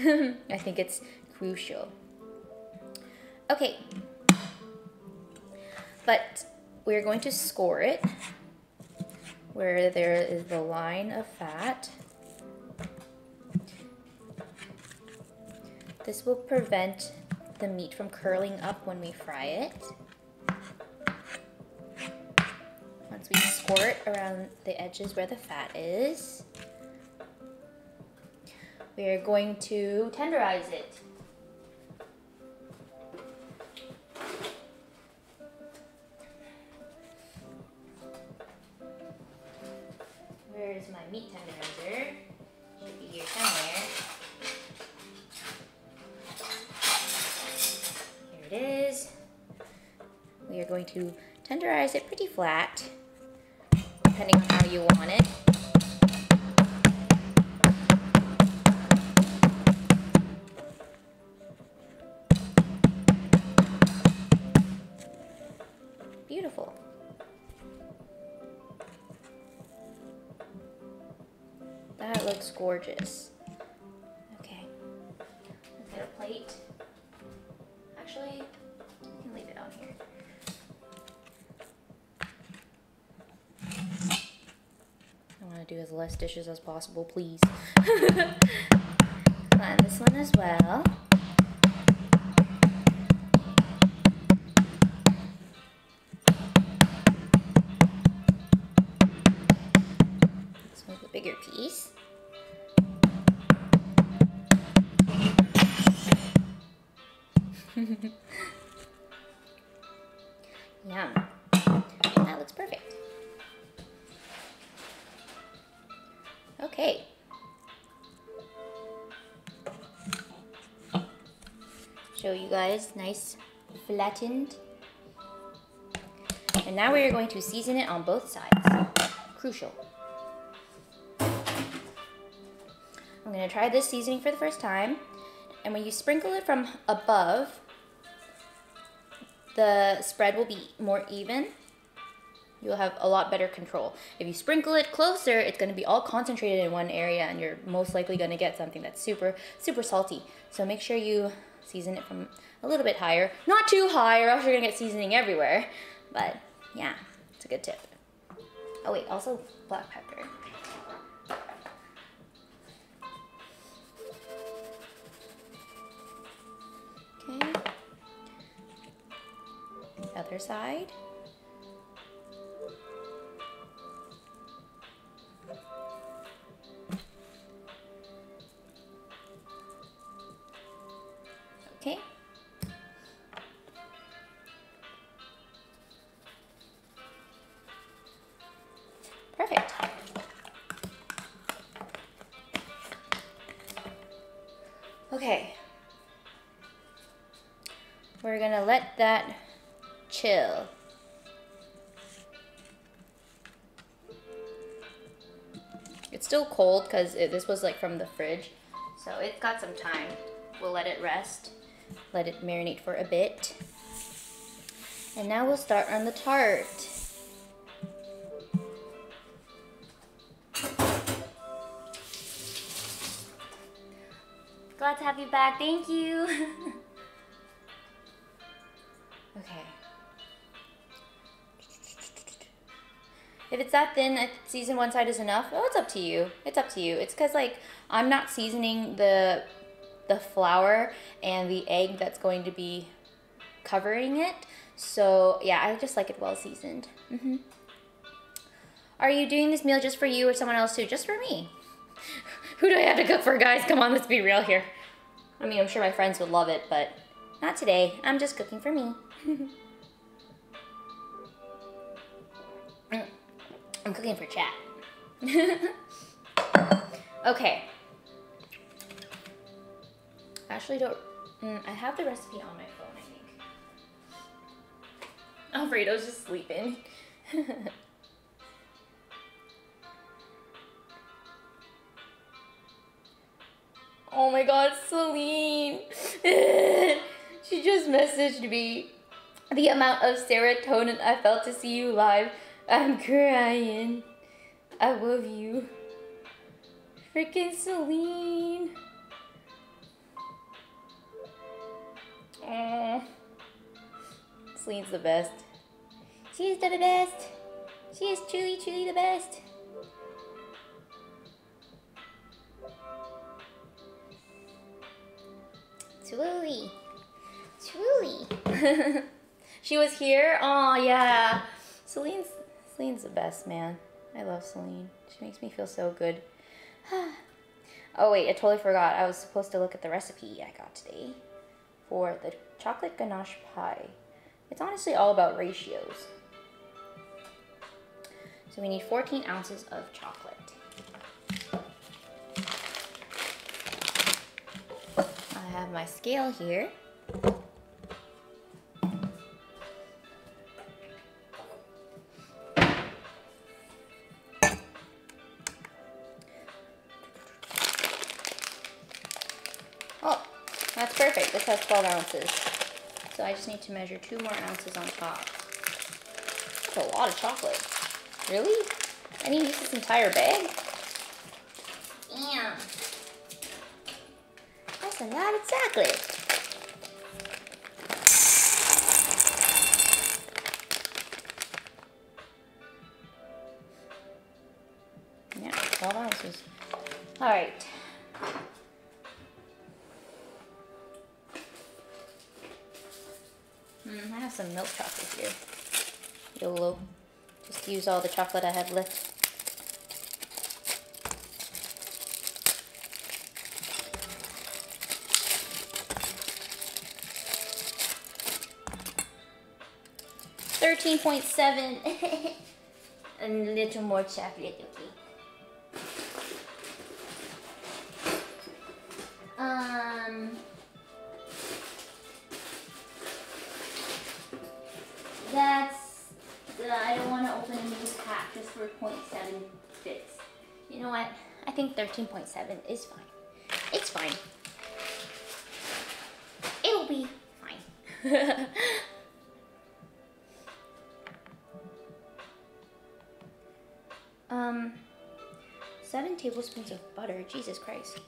I think it's crucial. Okay, but we're going to score it where there is the line of fat. This will prevent the meat from curling up when we fry it. Once we score it around the edges where the fat is, we are going to tenderize it. Where is my meat tenderizer? Should be here somewhere. Here it is. We are going to tenderize it pretty flat, depending on how you want it. Beautiful. That looks gorgeous. Okay, let's get a plate. Actually, you can leave it on here. I want to do as less dishes as possible, please. And this one as well. This one's a bigger piece. Yum. That looks perfect. Okay. Show you guys, nice flattened. And now we are going to season it on both sides. Crucial. I'm going to try this seasoning for the first time. And when you sprinkle it from above, the spread will be more even. You'll have a lot better control. If you sprinkle it closer, it's going to be all concentrated in one area, and you're most likely going to get something that's super, super salty. So make sure you season it from a little bit higher. Not too high, or else you're going to get seasoning everywhere. But yeah, it's a good tip. Oh wait, also black pepper. Okay. The other side. Okay. Perfect. Okay. We're gonna let that chill. It's still cold because this was like from the fridge, so it's got some time. We'll let it rest, let it marinate for a bit. And now we'll start on the tart. Glad to have you back, thank you. Okay. If it's that thin, I season one side is enough. Oh, it's up to you. It's up to you. It's because like I'm not seasoning the flour and the egg that's going to be covering it. So yeah, I just like it well seasoned. Are you doing this meal just for you or someone else too? Just for me. Who do I have to cook for, guys? Come on, let's be real here. I mean, I'm sure my friends would love it, but not today. I'm just cooking for me. I'm cooking for chat. Okay. Actually, don't. I have the recipe on my phone, I think. Alfredo's just sleeping. Oh my god, Celine. She just messaged me. The amount of serotonin I felt to see you live. I'm crying. I love you. Freaking Celine. Aww. Celine's the best. She's the best. She is truly, truly the best. Truly. Truly. She was here? Oh yeah. Celine's the best, man. I love Celine. She makes me feel so good. Oh wait, I totally forgot. I was supposed to look at the recipe I got today for the chocolate ganache pie. It's honestly all about ratios. So we need 14 ounces of chocolate. I have my scale here. Oh, that's perfect. This has 12 ounces. So I just need to measure 2 more ounces on top. That's a lot of chocolate. Really? I need to use this entire bag? Damn. That's a lot of chocolate. Yeah, 12 ounces. All right. I have some milk chocolate here. YOLO. Just use all the chocolate I have left. 13.7. A little more chocolate, okay. That's, I don't want to open a new pack just for 0.7 bits. You know what? I think 13.7 is fine. It's fine. It'll be fine. 7 tablespoons of butter. Jesus Christ.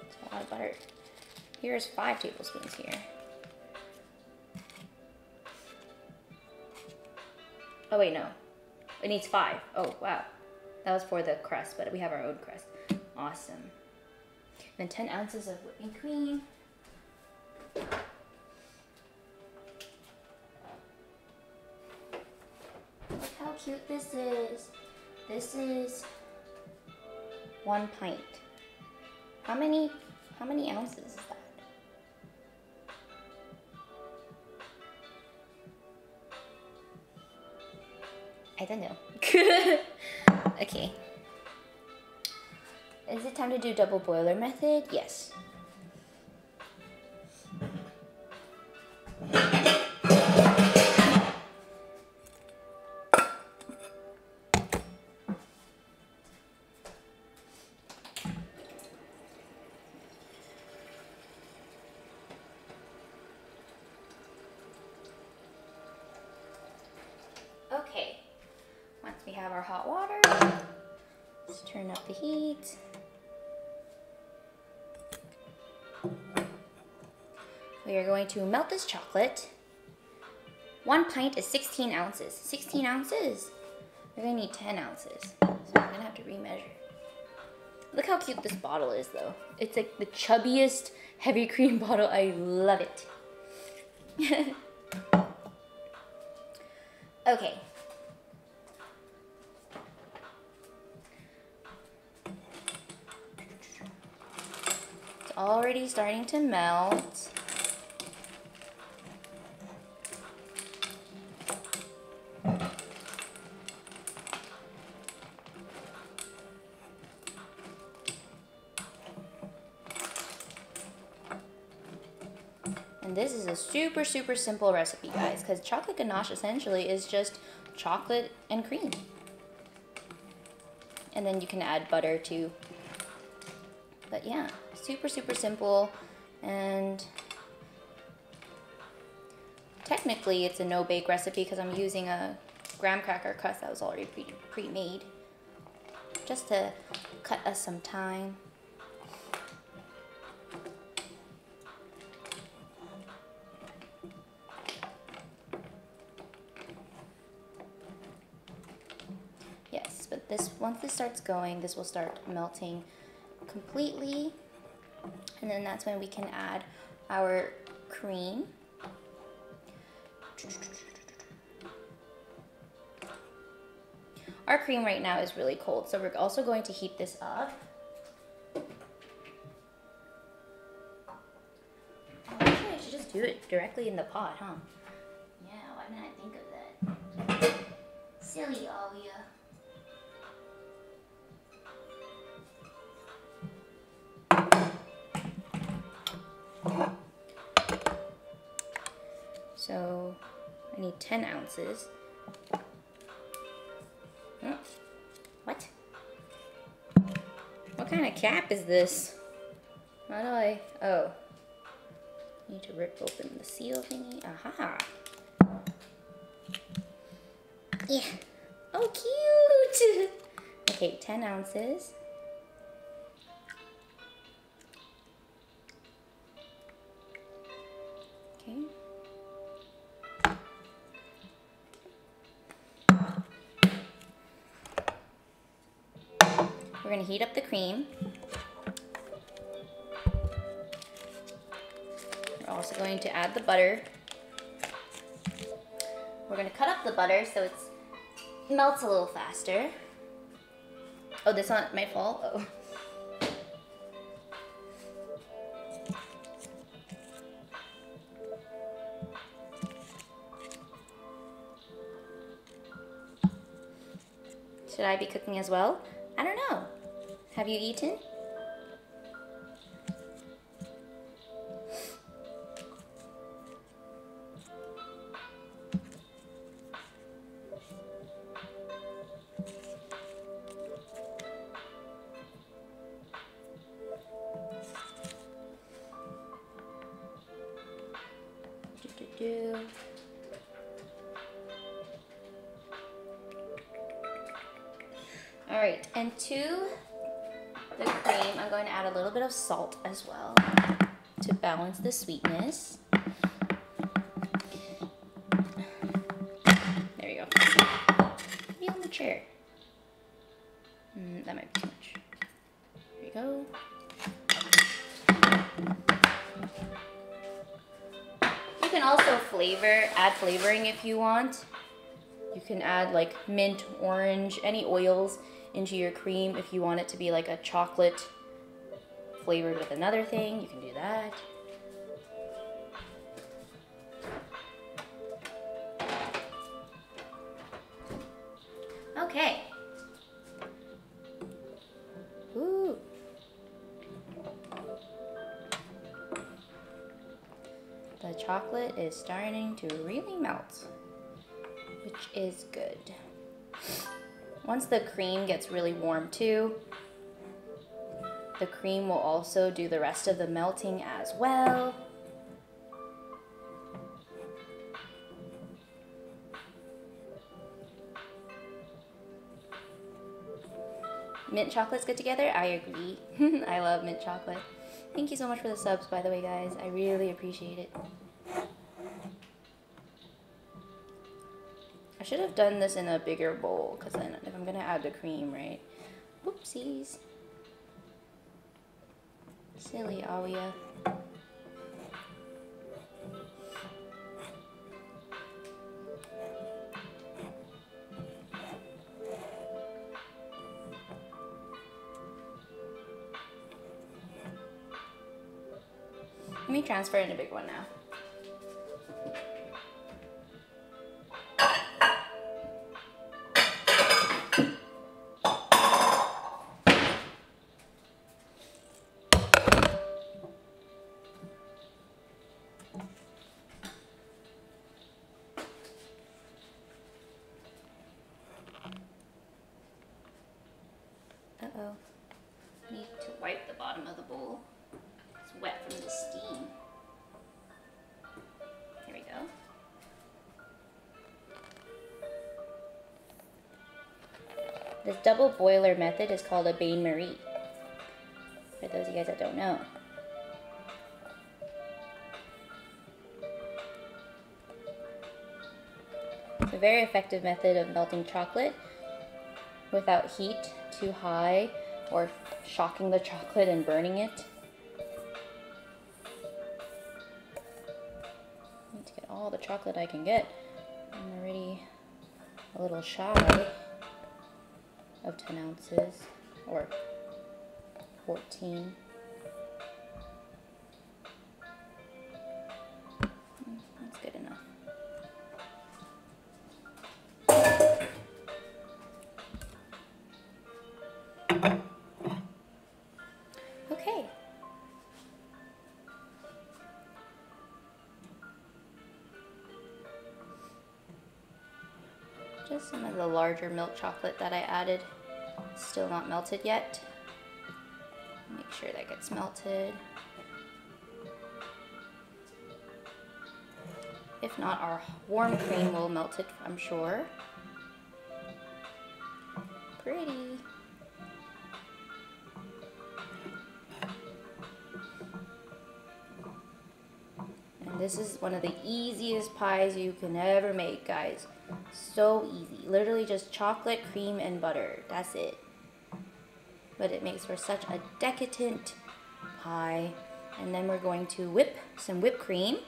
That's a lot of butter. Here's 5 tablespoons here. Oh wait, no. It needs 5. Oh, wow. That was for the crust, but we have our own crust. Awesome. Then 10 ounces of whipping cream. Look how cute this is. This is 1 pint. How many ounces is that? I don't know. Okay. Is it time to do double boiler method? Yes. Okay. Once we have our hot water, let's turn up the heat. We are going to melt this chocolate. 1 pint is 16 ounces. 16 ounces? We're gonna need 10 ounces. So I'm gonna have to remeasure. Look how cute this bottle is though. It's like the chubbiest heavy cream bottle. I love it. Okay. It's already starting to melt. And this is a super, super simple recipe, guys, because chocolate ganache essentially is just chocolate and cream. And then you can add butter too. But yeah, super, super simple. And technically it's a no-bake recipe because I'm using a graham cracker crust that was already pre-made. Just to cut us some time. Once this starts going, this will start melting completely, and then that's when we can add our cream. Our cream right now is really cold, so we're also going to heat this up. Actually, I should just do it directly in the pot, huh? Yeah, why didn't I think of that? Silly Aria. So I need 10 ounces. What? What kind of cap is this? How do I, oh. Need to rip open the seal thingy. Aha. Yeah. Oh, cute. Okay, 10 ounces. Okay. We're going to heat up the cream. We're also going to add the butter. We're going to cut up the butter so it melts a little faster. Oh, that's not my fault? Oh. Should I be cooking as well? I don't know. Have you eaten? All right, and to the cream, I'm going to add a little bit of salt as well to balance the sweetness. There you go. Be on the chair. That might be too much. There you go. You can also add flavoring if you want. You can add like mint, orange, any oils into your cream if you want it to be like a chocolate flavored with another thing. You can do that. Okay. Ooh. The chocolate is starting to really melt, which is good. Once the cream gets really warm too, the cream will also do the rest of the melting as well. Mint chocolate's good together? I agree. I love mint chocolate. Thank you so much for the subs, by the way, guys. I really appreciate it. I should have done this in a bigger bowl, because then if I'm going to add the cream, right? Whoopsies. Silly Aria. Let me transfer it in a big one now. Uh-oh. I need to wipe the bottom of the bowl. It's wet from the steam. Here we go. This double boiler method is called a bain-marie, for those of you guys that don't know. It's a very effective method of melting chocolate without heat too high or shocking the chocolate and burning it. I need to get all the chocolate I can get. I'm already a little shy of 10 ounces or 14. That's good enough. Okay. Just some of the larger milk chocolate that I added. Still not melted yet. Make sure that gets melted. If not, our warm cream will melt it, I'm sure. Pretty. And this is one of the easiest pies you can ever make, guys. So easy. Literally just chocolate, cream, and butter. That's it. But it makes for such a decadent pie. And then we're going to whip some whipped cream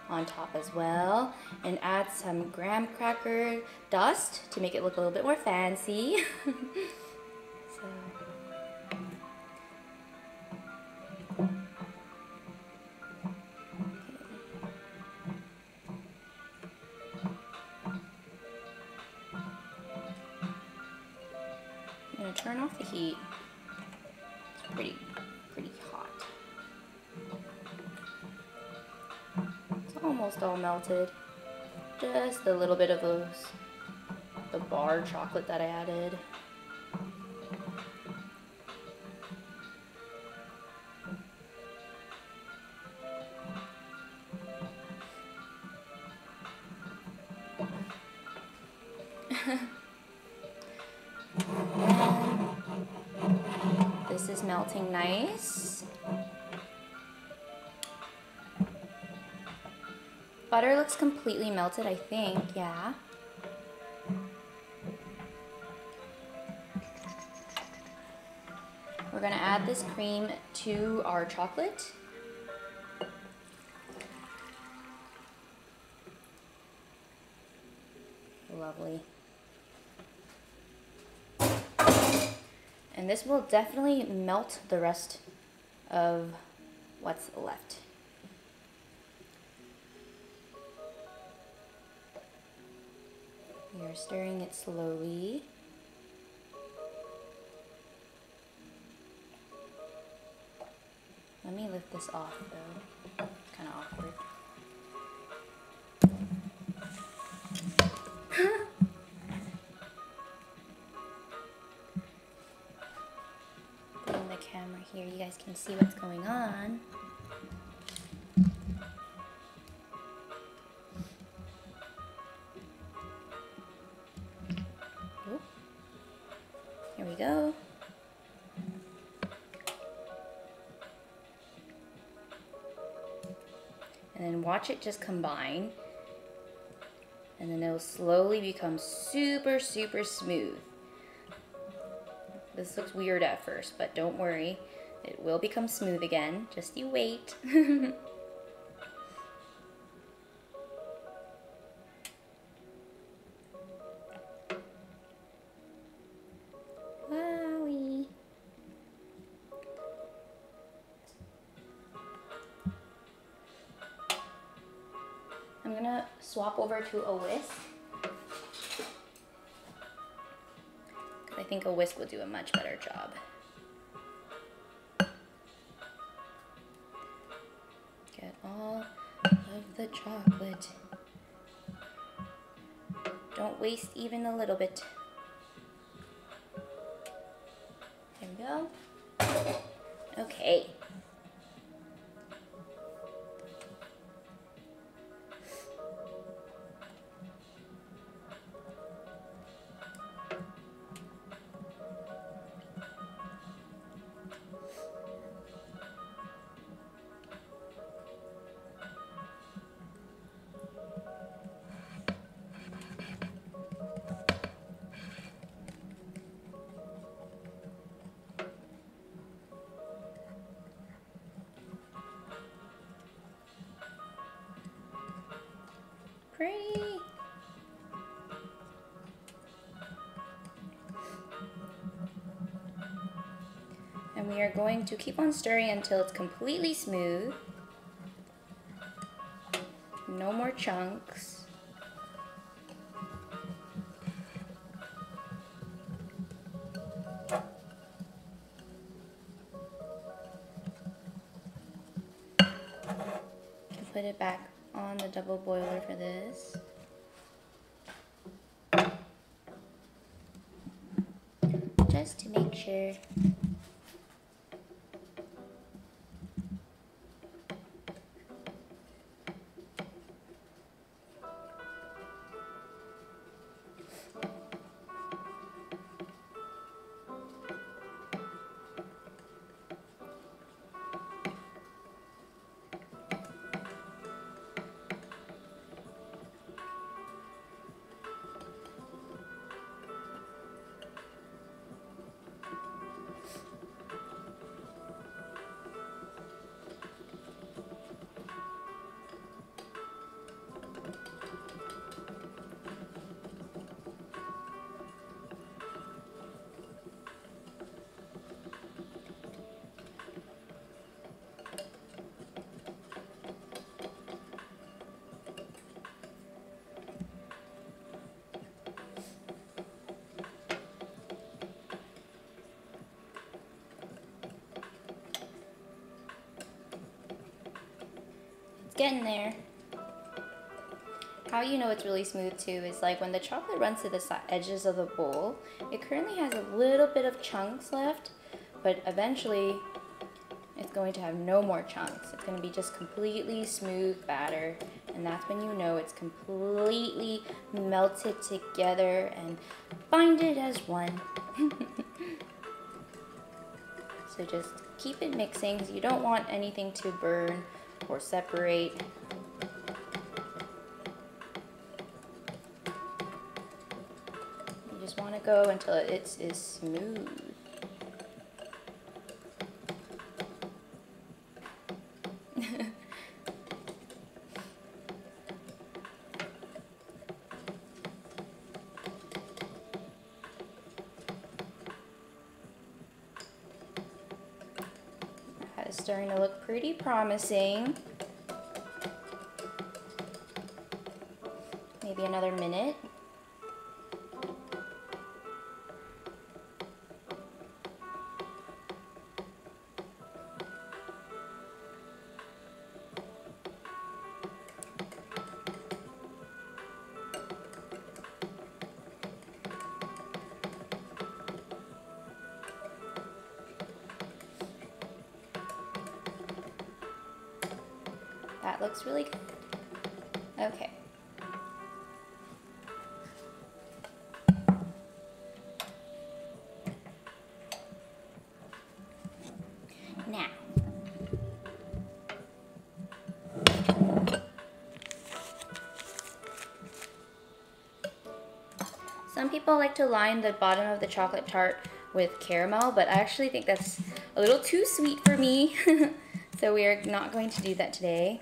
on top as well, and add some graham cracker dust to make it look a little bit more fancy. So. off the heat. It's pretty hot. It's almost all melted. Just a little bit of the bar chocolate that I added. This is melting nice. Butter looks completely melted, I think, yeah. We're gonna add this cream to our chocolate. Lovely. And this will definitely melt the rest of what's left. We are stirring it slowly. Let me lift this off though. It's kind of awkward. Putting the camera here, you guys can see what's going on. Ooh. Here we go. And then watch it just combine. And then it'll slowly become super, super smooth. This looks weird at first, but don't worry. It will become smooth again. Just you wait. Wowie. I'm gonna swap over to a whisk. I think a whisk will do a much better job. Get all of the chocolate. Don't waste even a little bit. There we go. Okay. Pretty. And we are going to keep on stirring until it's completely smooth. No more chunks. Put it back on the double boiler for this. Just to make sure. getting there. How you know it's really smooth too is like when the chocolate runs to the edges of the bowl, it currently has a little bit of chunks left, but eventually it's going to have no more chunks. It's going to be just completely smooth batter, and that's when you know it's completely melted together and binded as one. So just keep it mixing because you don't want anything to burn or separate. You just want to go until it is smooth. It's starting to look pretty promising. Maybe another minute. That looks really good. Okay. Now, some people like to line the bottom of the chocolate tart with caramel, but I actually think that's a little too sweet for me. So we are not going to do that today.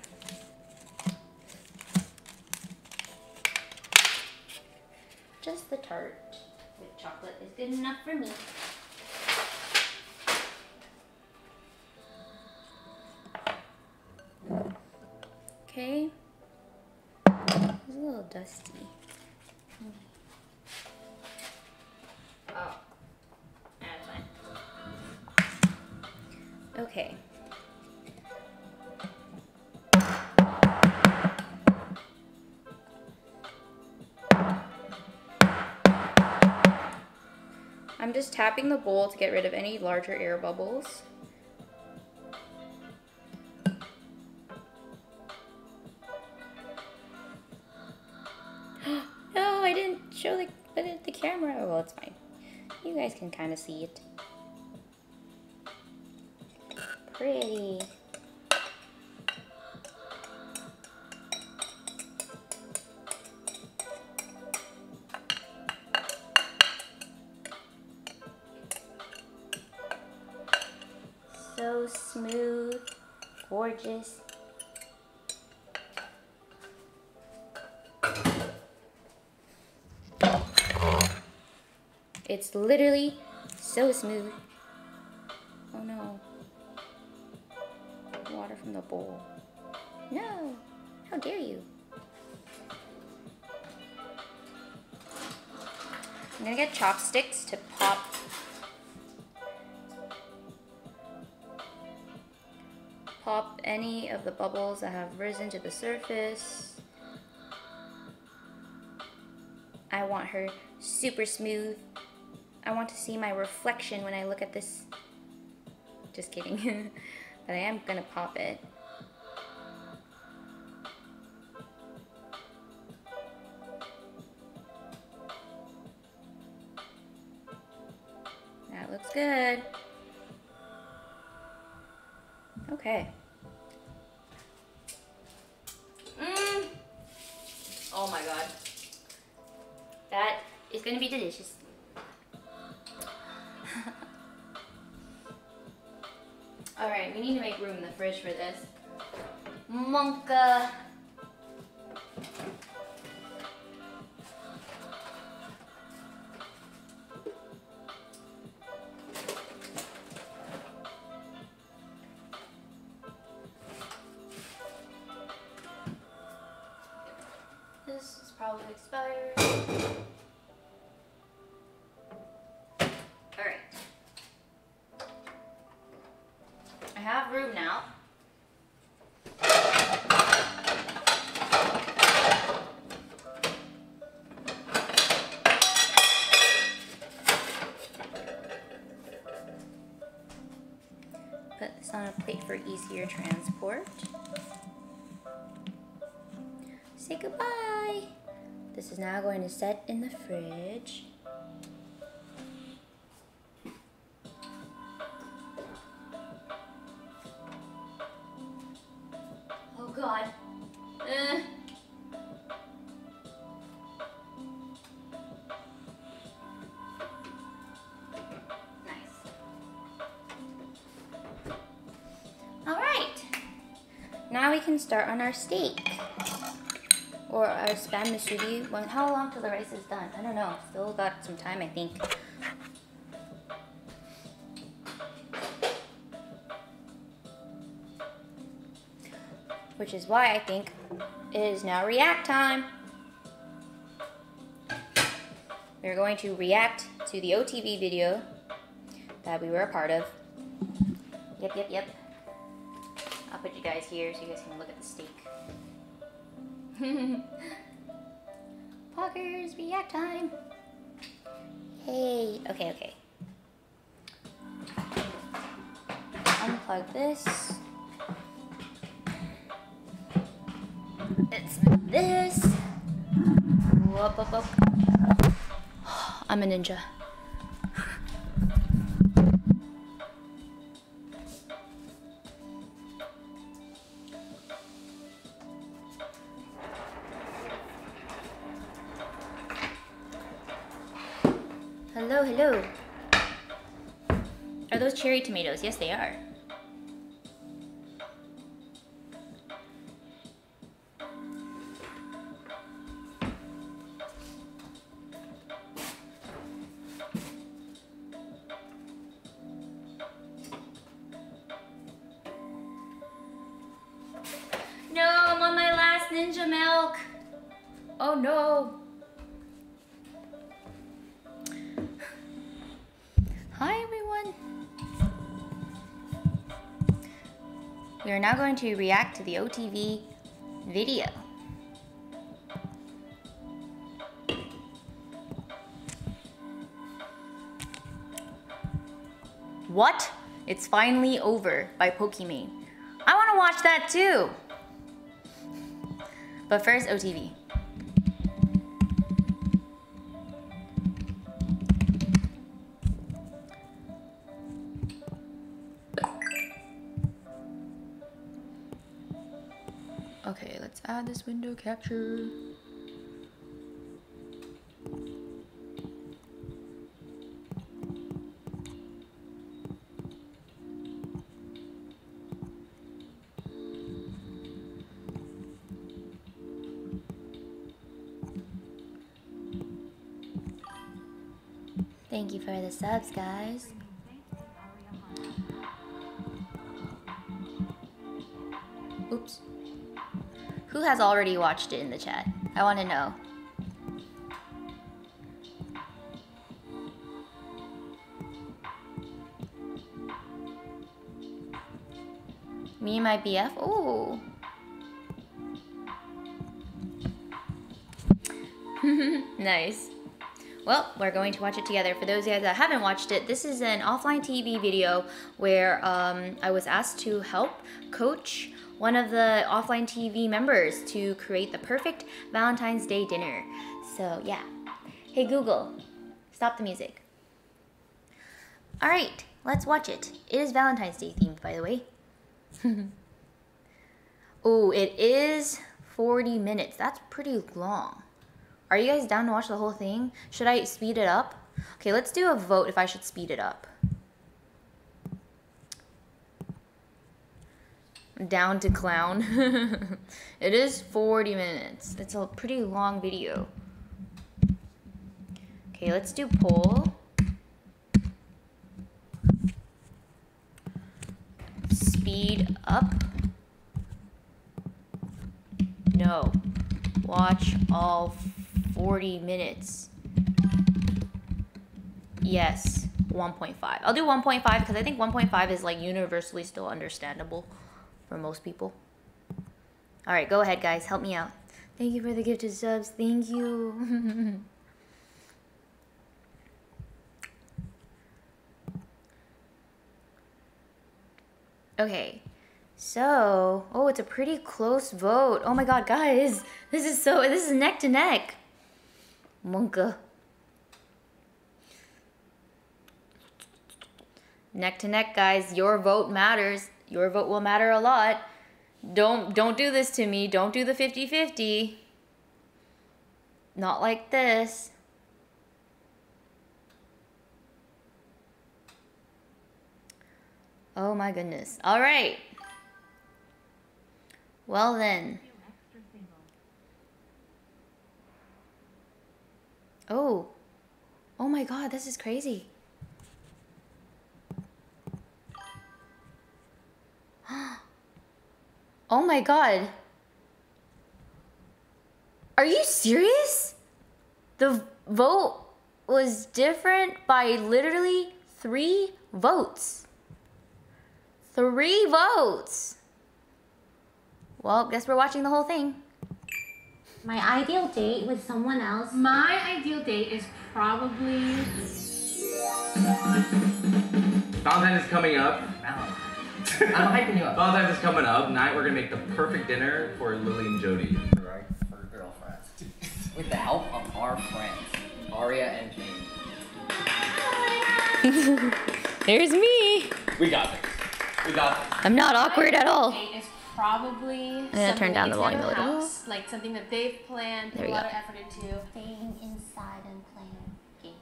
Just the tart with chocolate is good enough for me. Okay. It's a little dusty. Oh, that's fine. Okay. I'm just tapping the bowl to get rid of any larger air bubbles. No, I didn't show the camera. Oh, well, it's fine. You guys can kind of see it. Pretty. So smooth, gorgeous. It's literally so smooth. Oh no. Water from the bowl. No, how dare you. I'm gonna get chopsticks to pop any of the bubbles that have risen to the surface. I want her super smooth. I want to see my reflection when I look at this. Just kidding. But I am gonna pop it. That looks good. Okay. Oh my god. That is gonna be delicious. Alright, we need to make room in the fridge for this. Monka. This is probably expired. Alright. I have room now. this on a plate for easier transport. Say goodbye. This is now going to set in the fridge. Oh God. Now we can start on our steak or our spam musubi. How long till the rice is done? I don't know. Still got some time, I think. Which is why I think it is now react time. We're going to react to the OTV video that we were a part of. Yep. I'll put you guys here so you guys can look at the steak. Poggers, react time. Hey, okay. Unplug this. Let's move this. Whoop. I'm a ninja. Hello. Are those cherry tomatoes? Yes, they are. No, I'm on my last ninja milk. Oh no. Hi everyone. We are now going to react to the OTV video. What? It's Finally Over by Pokimane. I want to watch that too. But first, OTV. Okay, let's add this window capture. Thank you for the subs, guys. Oops. Who has already watched it in the chat? I want to know. Me and my BF? Ooh. Nice. Well, we're going to watch it together. For those guys that haven't watched it, this is an offline TV video where I was asked to help coach one of the offline TV members to create the perfect Valentine's Day dinner. So yeah. Hey Google, stop the music. All right, let's watch it. It is Valentine's Day themed, by the way. Oh, it is 40 minutes. That's pretty long. Are you guys down to watch the whole thing? Should I speed it up? Okay, let's do a vote if I should speed it up. Down to clown. It is 40 minutes. It's a pretty long video. Okay, let's do poll. Speed up. No. Watch all 40 minutes. Yes, 1.5. I'll do 1.5 because I think 1.5 is like universally still understandable for most people. All right, go ahead, guys. Help me out. Thank you for the gifted subs. Thank you. Okay. So, oh, it's a pretty close vote. Oh my god, guys. This is neck to neck. Monka. Neck to neck, guys. Your vote matters. Your vote will matter a lot. Don't do this to me. Don't do the 50-50. Not like this. Oh my goodness. All right. Well then. Oh. Oh my god, this is crazy. Oh my god. Are you serious? The vote was different by literally 3 votes. 3 votes. Well, guess we're watching the whole thing. My ideal date with someone else. My ideal date is probably... Valentine's is coming up. I'm hyping you up. Valentine's is coming up. Tonight we're gonna make the perfect dinner for Lily and Jody. Right, for girlfriends. With the help of our friends, Aria and Jane. There's me. We got this. We got this. I'm not awkward at all. Date is probably I'm gonna turn down the volume a little. house, like something that they've planned, There put a we lot go. of effort into. Staying inside and playing games.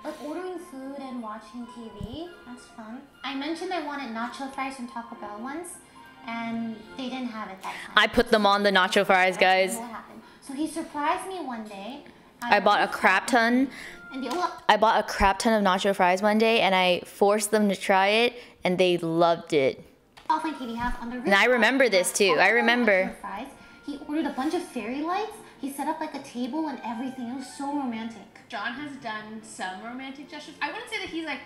Like ordering food and watching TV. That's fun. I mentioned I wanted nacho fries from Taco Bell once, and they didn't have it that time. I put them on the nacho fries, guys. What happened? So he surprised me one day. I bought a crap ton. And they all I bought a crap ton of nacho fries one day, and I forced them to try it, and they loved it. off my TV house on the roof. And I remember this too. I remember. Fries. He ordered a bunch of fairy lights. He set up like a table and everything. It was so romantic. John has done some romantic gestures. I wouldn't say that he's like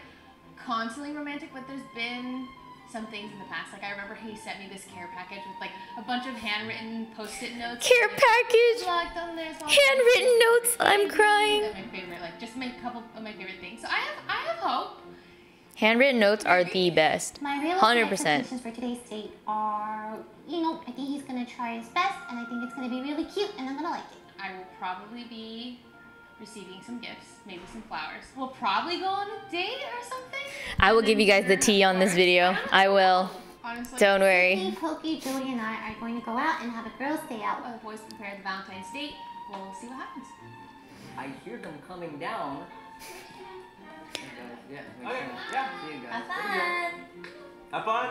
constantly romantic, but there's been some things in the past. Like I remember he sent me this care package with like a bunch of handwritten post-it notes. Care package. Locked on there, so Handwritten notes. I'm crying. They're my favorite, like just my couple of my favorite things. So I have hope. Handwritten notes are the best. My real 100%. expectations for today's date are, I think he's gonna try his best, and I think it's gonna be really cute, and I'm gonna like it. I will probably be receiving some gifts, maybe some flowers. We'll probably go on a date or something. I will give you guys the tea on this video. I will. Honestly. Don't worry. Me, Pokey, Jody, and I are going to go out and have a girls' day out. While the boys prepare the Valentine's date, we'll see what happens. I hear them coming down. Yeah, Okay, yeah. See you guys. Have fun! Have fun.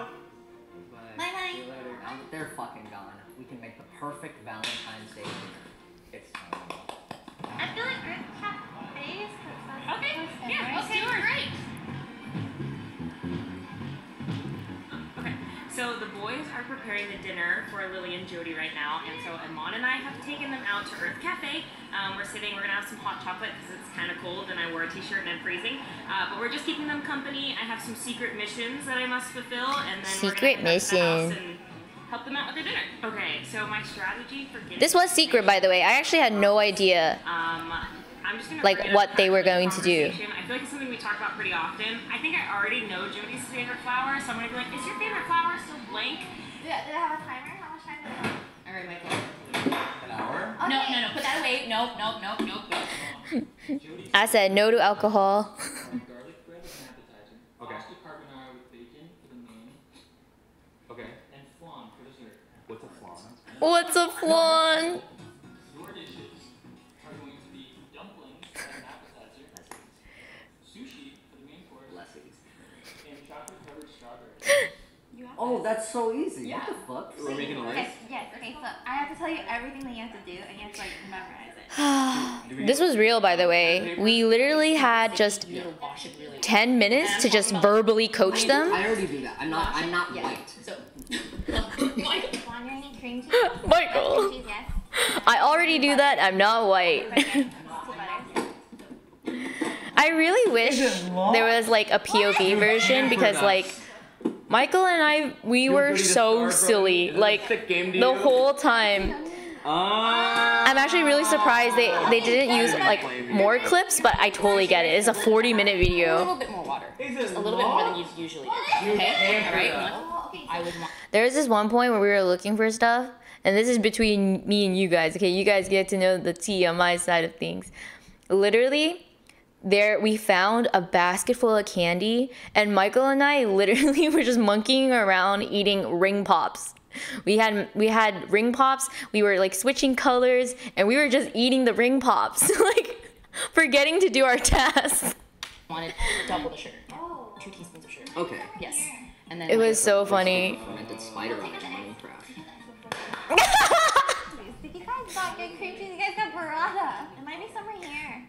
Bye. Bye-bye. See you later. Now that they're fucking gone, we can make the perfect Valentine's Day dinner. It's time. I feel like group cafes. Okay, yeah, okay, great. Okay, so the boys are preparing the dinner for Lily and Jody right now, and so Amon and I have taken them out to Earth Cafe. We're gonna have some hot chocolate because it's kind of cold and I wore a t-shirt and I'm freezing. But we're just keeping them company. I have some secret missions that I must fulfill, and then Secret we're gonna head up to the house mission. and help them out with their dinner. Okay, so my strategy for getting This was secret, by the way. I actually had no idea. I'm just gonna Like, bring it what up they in were the going to do. conversation. I feel like it's something we talk about pretty often. I think I already know Jody's favorite flower, so I'm gonna be like, is your favorite flower still blank? Yeah, did I have a timer? How much time do I have? All right, Michael. An hour? No, put that away. Nope. I said no to alcohol. Garlic bread as an appetizer. Okay. Pasta carbonara with bacon for the main. Okay. And flan for dessert. What's a flan? What's a flan? Your dishes are going to be dumplings as an appetizer. Sushi for the main course. And chocolate covered strawberries. Oh, that's so easy. What the fuck? We're making a list? Yes, okay, so I have to tell you everything that you have to do, and you have to, like, memorize it. This was real, by the way. We literally had just 10 minutes to just verbally coach them. I already do that. I'm not white. Want your any cream cheese? Michael. Cream cheese, yes. I already do that. I'm not white. Two butters. I really wish there was like a POV version because like Michael and we were so silly. Like the whole time. I'm actually really surprised they didn't use like more clips, but I totally get it. It's a 40-minute A video. little bit more water. Just a little bit more than you usually do. Okay? Alright? I would want. There was this one point where we were looking for stuff, and this is between me and you guys. Okay, you guys get to know the tea on my side of things. Literally, there we found a basket full of candy, and Michael and I literally were just monkeying around eating ring pops. We had ring pops. We were like switching colors, and we were just eating the ring pops, like forgetting to do our tasks. Wanted double the sugar. 2 teaspoons of sugar. Okay. Yes. And then It was so funny. Fermented spider on Minecraft. Did you guys not get cream cheese? You guys got burrata. There might be some right here.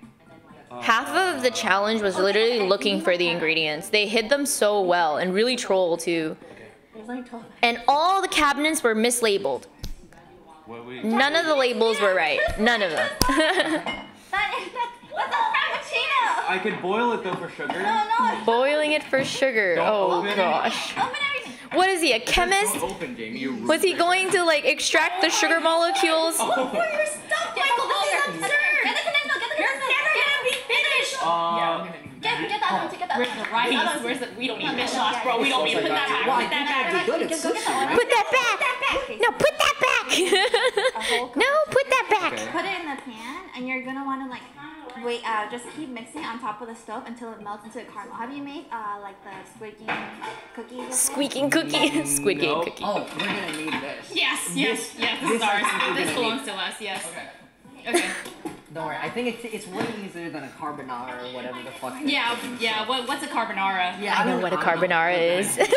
Half of the challenge was literally looking for the ingredients. They hid them so well and really troll too. And all the cabinets were mislabeled. None of the labels were right. None of them. That's a frappuccino. I could boil it though for sugar. No. Boiling it for sugar. Oh gosh. Open everything. What is he, a chemist? Open, Jamie. You Was he going to like extract the sugar molecules? Look for your stuff, Michael. This is absurd. Get the condenser. You're never gonna be finished. Get that one. Get that Where's the rice? Where's the? We don't need fish sauce, bro. We don't need to put that back. Well, Put that back. good at sushi, right? Put that back. No, put that back. No, put that back. Put it in the pan, and you're gonna want to like wait. Just keep mixing on top of the stove until it melts into a caramel. Have you made like the squeaking cookies? before? Squeaking cookie. Squid game Nope. cookie. Oh, we're gonna need this. Yes. This is ours. This belongs to us. Yes. Okay. Don't worry, I think it's way easier than a carbonara or whatever the fuck. Yeah. What's a carbonara? Yeah, I know what a carbonara is. Put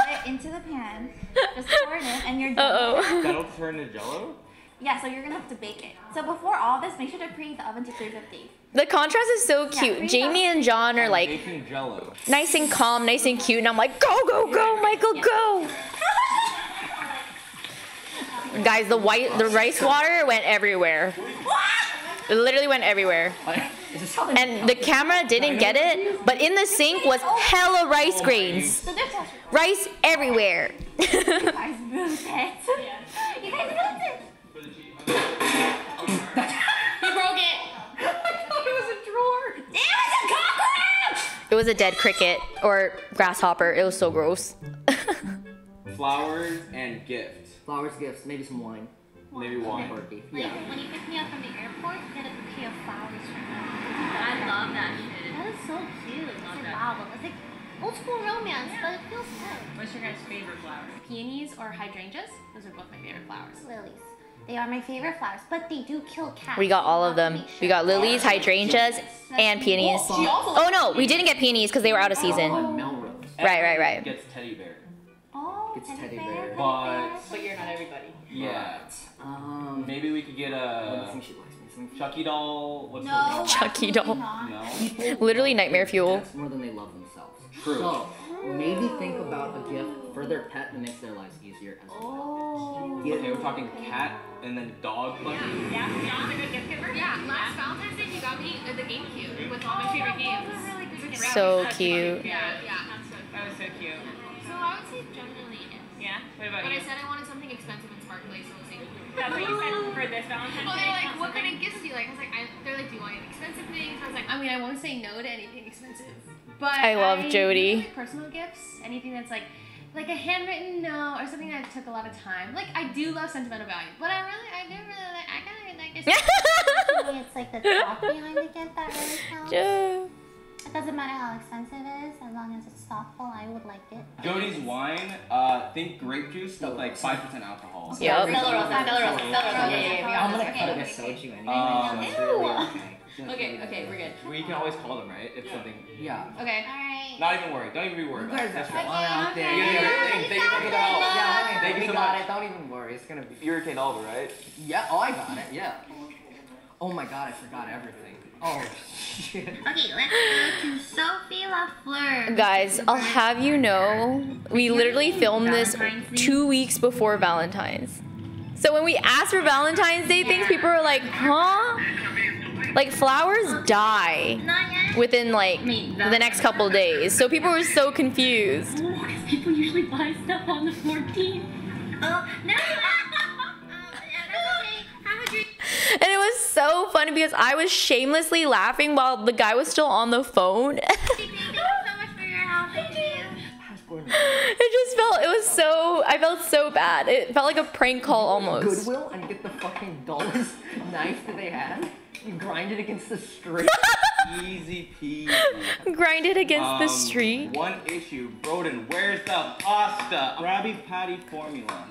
it into the pan. Just pour it in, and you're done. Uh-oh. That'll turn to jello? Yeah, so you're gonna have to bake it. So before all this, make sure to preheat the oven to 350. The contrast is so cute. Jamie and John are like Baking jello. nice and calm, nice and cute, and I'm like, go, Michael, go. Guys, the rice water went everywhere. It literally went everywhere. And the camera didn't get it, but in the sink was hella rice grains. So there's a Rice everywhere. You guys moved it. You guys moved it. You broke it. It was a dead cricket or grasshopper. It was so gross. Flowers and gifts. Flowers, gifts, maybe some wine. Maybe wine. Party. Like, Yeah. when you pick me up from the airport, get a bouquet of flowers from me. I love that shit. That is so cute. It's like, wow, it's like old school romance, but it feels good. What's your guys' favorite flower? Peonies or hydrangeas? Those are both my favorite flowers. Lilies. They are my favorite flowers, but they do kill cats. We got all of them. Make sure. We got lilies, hydrangeas, and peonies. Oh no, we didn't get peonies because they were out of season. Melrose. Right. Gets teddy bear. Oh, It's teddy bear. But But you're not everybody. yeah, maybe we could get I a think she likes me. Some Chucky doll. What's No. Chucky doll. No. Literally nightmare fuel. That's more than they love themselves. True. So maybe think about a gift for their pet that makes their lives easier as well. Okay, we're talking cat and then dog. Yeah, John's a good gift giver. Yeah, last Valentine's Day you got me the GameCube with all my favorite games. So cute. Yeah. That was so cute. So I would say generally yes. Yeah? What about But you? I said I wanted something expensive and sparkly, so we'll see. That's what you said for this Valentine's Well, Day? they're like, what kind of gifts do you like? I was like, they're like, do you want any expensive things? I was like, I mean, I won't say no to anything expensive. But I love Jody. really like personal gifts, anything that's like a handwritten note or something that took a lot of time. Like, I do love sentimental value, but I kind of like this. For me, it's like the thought behind the gift that really counts. Joe. It doesn't matter how expensive it is, as long as it's thoughtful, I would like it. Jody's wine. Think grape juice with like 5% alcohol. Yup. Stella Rosa. Yeah. I'm gonna cut it as soju anyway. Okay, we're good. We can always call them, right? If something. Yeah. Okay. Alright. Not even worry. Don't even be worried You about it. guys That's are right. fun out there. You're doing a great thing. Thank you for the help. Yeah, Thank you we so got much. it. Don't even worry. It's gonna be. You retained all of it, right? Yeah. Oh, I got it. Yeah. Oh my god, I forgot everything. Oh shit. Okay, let's go to Sophie Lafleur. Guys, I'll have you know, we literally filmed this 2 weeks before Valentine's. So when we asked for Valentine's Day things, people were like, huh? Like flowers die Not yet. within like the next couple days. So people were so confused. People usually buy stuff on the 14th. Oh, no. And it was so funny because I was shamelessly laughing while the guy was still on the phone. Thank you so much for your help. Thank you. I felt so bad. It felt like a prank call almost. Goodwill and get the fucking dullest knife that they had. You grind it against the street. Easy peasy. Grind it against the street. One issue, Broden, where's the pasta? Krabby Patty formula.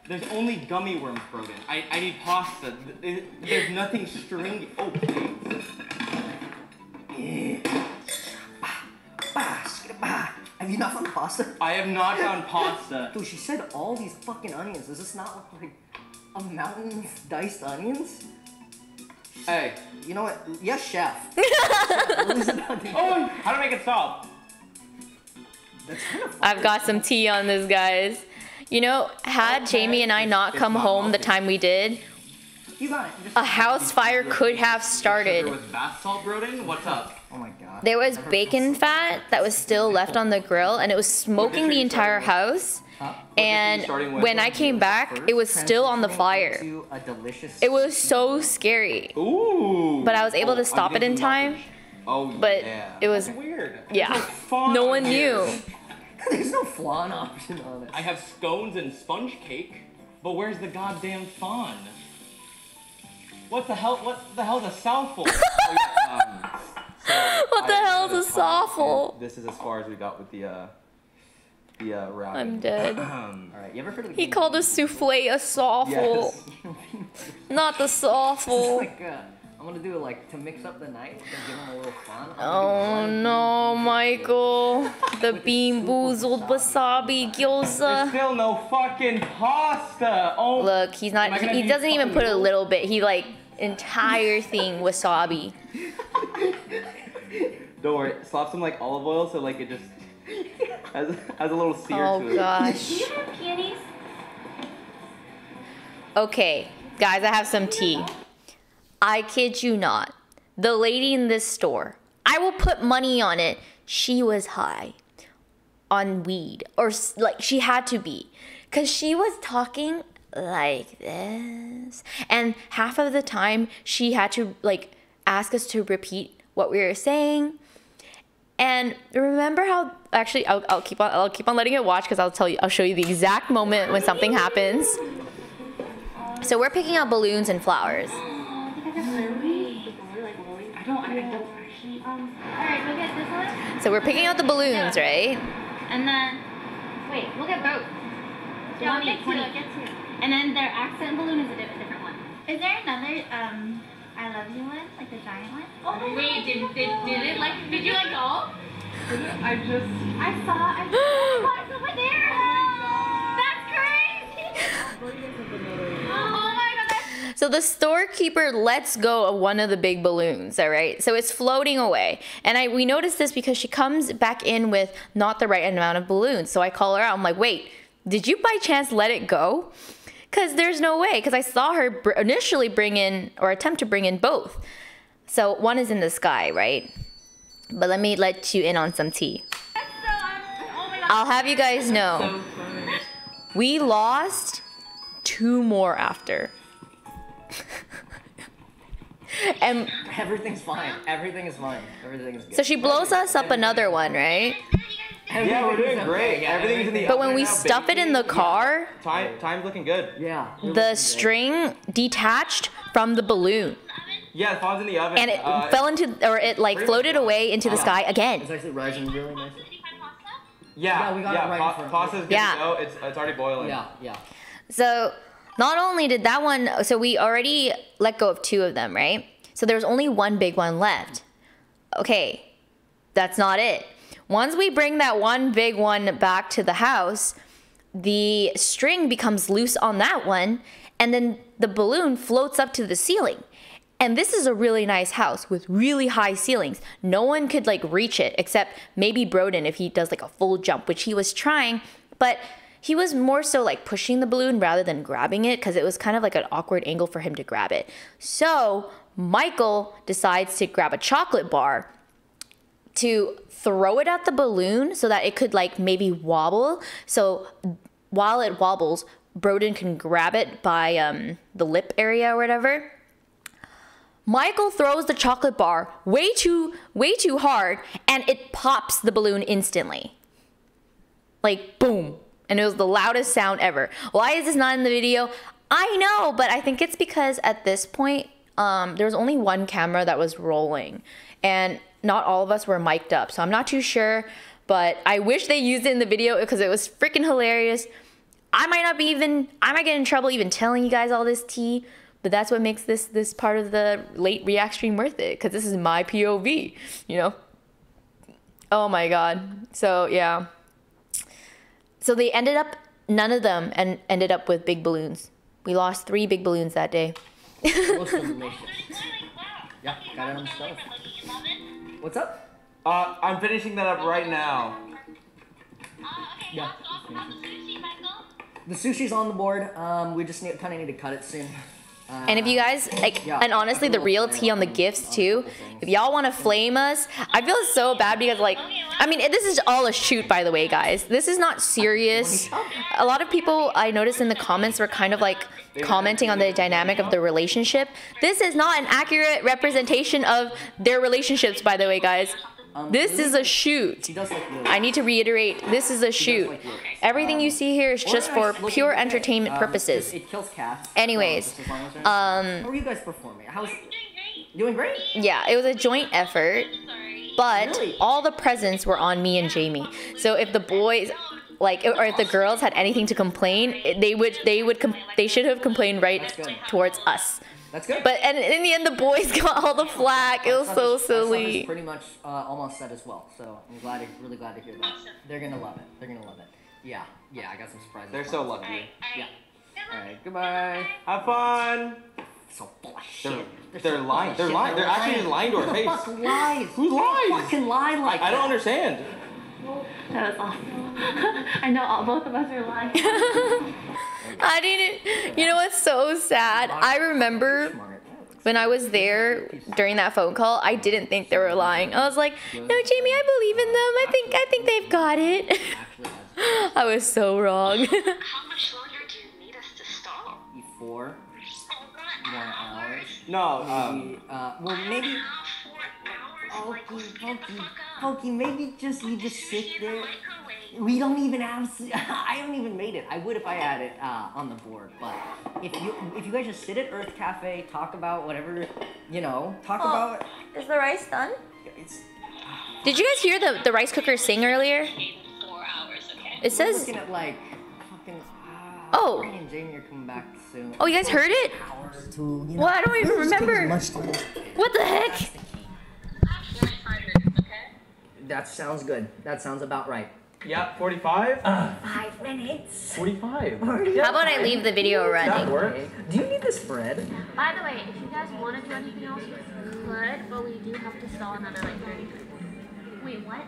There's only gummy worms, Broden. I need pasta. There's nothing stringy. Oh, please. Have you not found pasta? I have not found pasta. Dude, she said all these fucking onions. Does this not look like a mountain of diced onions? Hey. You know what? Yes, chef. Oh, how to make it stop? That's kind of I've got some tea on this, guys. You know, had Jamie and I not come home the time we did, you got it. a house fire could have started. With bath salt, Broden? What's up? Oh my god. There was bacon fat that was still left on the grill, and it was smoking the entire house. And when I came back, it was still on the fire. It was so scary. Ooh. But I was able to stop it in time. Oh, but yeah. it was weird. Yeah. No one knew. There's no flan option on it. I have scones and sponge cake, but where's the goddamn flan? What the hell is a souffle? What the hell is a souffle? This is as far as we got with the wrapping. I'm dead. Alright, you ever heard of He called a souffle a souffle. Yes. Not the souffle. Like, I'm gonna do it like to mix up the night and give him a little fun. Oh no, Michael. The bean boozled wasabi gyoza. There's still no fucking pasta. Oh. Look, he's not, he doesn't even put a little bit. He like, entire thing wasabi. Don't worry, slap some like olive oil so like it just has a little sear to it. Oh gosh. Do you have peonies? Okay, guys, I have some tea. I kid you not. The lady in this store, I will put money on it, she was high on weed. Or like she had to be. Because she was talking like this. And half of the time she had to like ask us to repeat what we were saying. And remember how actually I'll keep on letting it watch because I'll show you the exact moment when something happens. So we're picking out balloons and flowers. I don't actually. Alright, we'll get this one. So we're picking out the balloons, right? And then, wait, we'll get both. Yeah, we'll get 20. And then their accent balloon is a different one. Is there another, I love you one? Like the giant one? Oh, wait, did you like all? I saw it's over there! That's crazy! Oh my god! So the storekeeper lets go of one of the big balloons, all right? So it's floating away. And we noticed this because she comes back in with not the right amount of balloons. So I call her out. I'm like, wait, did you by chance let it go? Because there's no way. Because I saw her initially bring in, or attempt to bring in both. So one is in the sky, right? But let me let you in on some tea. I'll have you guys know. We lost 2 more after. And everything's fine. Everything is fine. Everything is good. So she blows us up another one, right? Yeah, we're doing great. Yeah, Everything's in the But oven when we now, stuff it baking. in the car, Time's looking good. Yeah. the string detached from the balloon. Yeah, the flan's in the oven. And it fell into, or it like floated away into the sky again. It's actually rising really nice. Yeah, we got it right in front. pasta's good Yeah. to go. It's already boiling. Yeah. So not only did that one, so we already let go of 2 of them, right? So there was only 1 big one left. Okay, that's not it. Once we bring that 1 big one back to the house, the string becomes loose on that one, and then the balloon floats up to the ceiling. And this is a really nice house with really high ceilings. No one could like reach it except maybe Broden if he does like a full jump, which he was trying, but he was more so like pushing the balloon rather than grabbing it because it was kind of like an awkward angle for him to grab it. So Michael decides to grab a chocolate bar to throw it at the balloon so that it could like maybe wobble. So while it wobbles, Broden can grab it by the lip area or whatever. Michael throws the chocolate bar way too hard, and it pops the balloon instantly. Like, boom. And it was the loudest sound ever. Why is this not in the video? I know, but I think it's because at this point, there was only one camera that was rolling. And not all of us were mic'd up. So I'm not too sure, but I wish they used it in the video because it was freaking hilarious. I might get in trouble even telling you guys all this tea, but that's what makes this part of the late react stream worth it, because this is my POV, you know? Oh my God. So yeah. So they none of them ended up with big balloons. We lost 3 big balloons that day. Yeah, got it on the stove. What's up? I'm finishing that up right now. Yeah. The sushi's on the board. We just kind of need to cut it soon. And if you guys, like, and honestly, the real tea on the gifts too, if y'all want to flame us, I feel so bad because, like, I mean, this is all a shoot, by the way, guys. This is not serious. A lot of people I noticed in the comments were kind of like commenting on the dynamic of the relationship. This is not an accurate representation of their relationships, by the way, guys. This is a shoot. I need to reiterate, this is a shoot. Everything you see here is just for pure entertainment purposes. It kills cats. Anyways, how are you guys performing? How's doing great? Yeah, it was a joint effort, but all the presents were on me and Jamie. So if the boys, like, or if the girls had anything to complain, they should have complained right towards us. That's good. But and in the end, the boys got all the flack. It was so silly. It's pretty much almost set as well. So I'm really glad to hear that. They're gonna love it. They're gonna love it. Yeah, I got some surprises. They're so lucky. Yeah. All right, goodbye. Have fun. So bullshit. They're lying. They're lying. They're actually lying to our face. Fuck lies. Who lies? Fucking lie like I don't understand. That was awful. I know both of us are lying. I didn't. You know what's so sad? I remember when I was there during that phone call, I didn't think they were lying. I was like, no, Jamie, I believe in them. I think they've got it. I was so wrong. How much longer do you need us to stall? 4 more hours. No. Well, maybe. Pokey, maybe you just sit there. We don't even have. I haven't even made it. I would if I had it on the board. But if you guys just sit at Earth Cafe, talk about whatever, you know, about. Is the rice done? Did you guys hear the rice cooker sing earlier? 4 hours, okay? It says. Looking at like fucking. Oh. Me and Jamie are coming back soon. Oh, you guys heard it? Well, I don't even remember. What the heck? 45 minutes, okay? That sounds good. That sounds about right. Yeah, 45? 5 minutes. 45. How about I leave the video running? That works. Do you need this bread? By the way, if you guys want to do anything else, we could, but we do have to stall another like 30 minutes. Wait, what?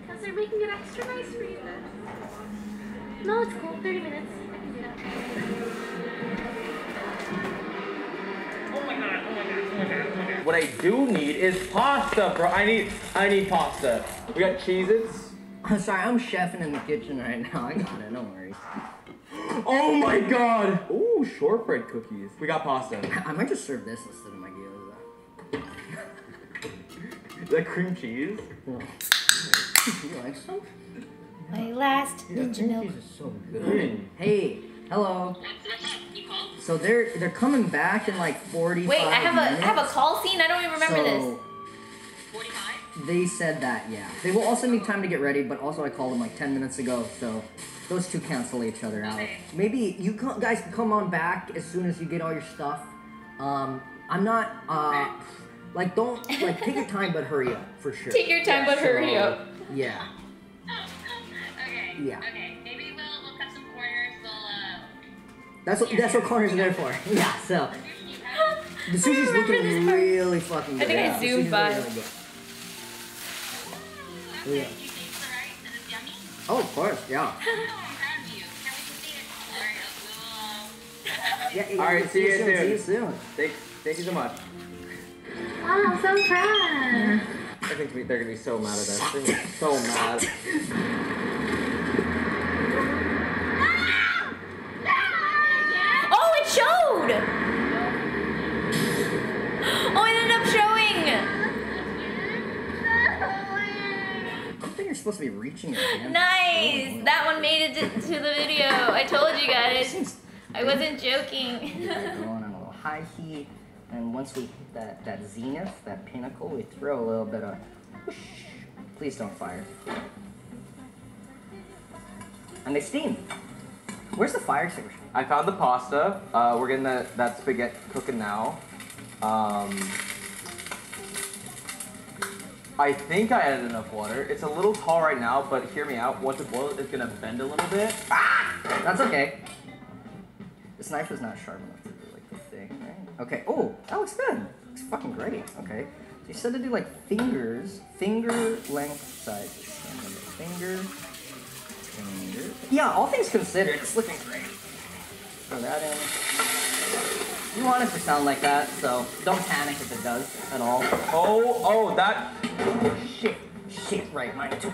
Because they're making it extra nice for you guys. No, it's cool. 30 minutes. I can do that. Oh my god. What I do need is pasta, bro. I need pasta. We got Cheez-Its. I'm sorry, I'm chefing in the kitchen right now. I got it, no worries. Oh my god! Ooh, shortbread cookies. We got pasta. I might just serve this instead of my gyoza. Is that cream cheese? You like some? My last ninja milk. Cheese is so good. Hey, hello. So they're coming back in like 45 Wait, I minutes. have a call scene. I don't even remember this. 45? They said that, yeah. They will also need time to get ready, but also I called them like 10 minutes ago, so those two cancel each other out. Maybe you guys can come on back as soon as you get all your stuff. I'm not, like, don't, like, take your time, but hurry up, for sure. Take your time, but hurry up. Yeah. Okay. Yeah. Okay. Maybe we'll cut some corners. That's what corners are there for. Yeah, so. The sushi's looking really fucking good. I think I zoomed by. Yeah. Oh, of course, yeah. Alright, see you soon. See you soon. Thank you so much. Oh, I'm so proud. I think they're gonna be so mad at us. They're gonna be so mad. supposed to be reaching your hand. Nice! That one made it to the video. I told you guys. I wasn't joking. Going on a little high heat, and once we hit that zenith, that pinnacle, we throw a little bit of whoosh. Please don't fire. And they steam. Where's the fire extinguisher? I found the pasta. We're getting that spaghetti cooking now. I think I added enough water. It's a little tall right now, but hear me out. Once it boils, it's gonna bend a little bit. Ah! That's okay. This knife is not sharp enough to do like the thing, right? Okay. Oh, that looks good. Looks fucking great. Okay. So you said to do like finger length sizes. Finger. Yeah, all things considered, it's looking great. Throw that in. You want it to sound like that, so don't panic if it does at all. Oh, that. Shit, right, mine too.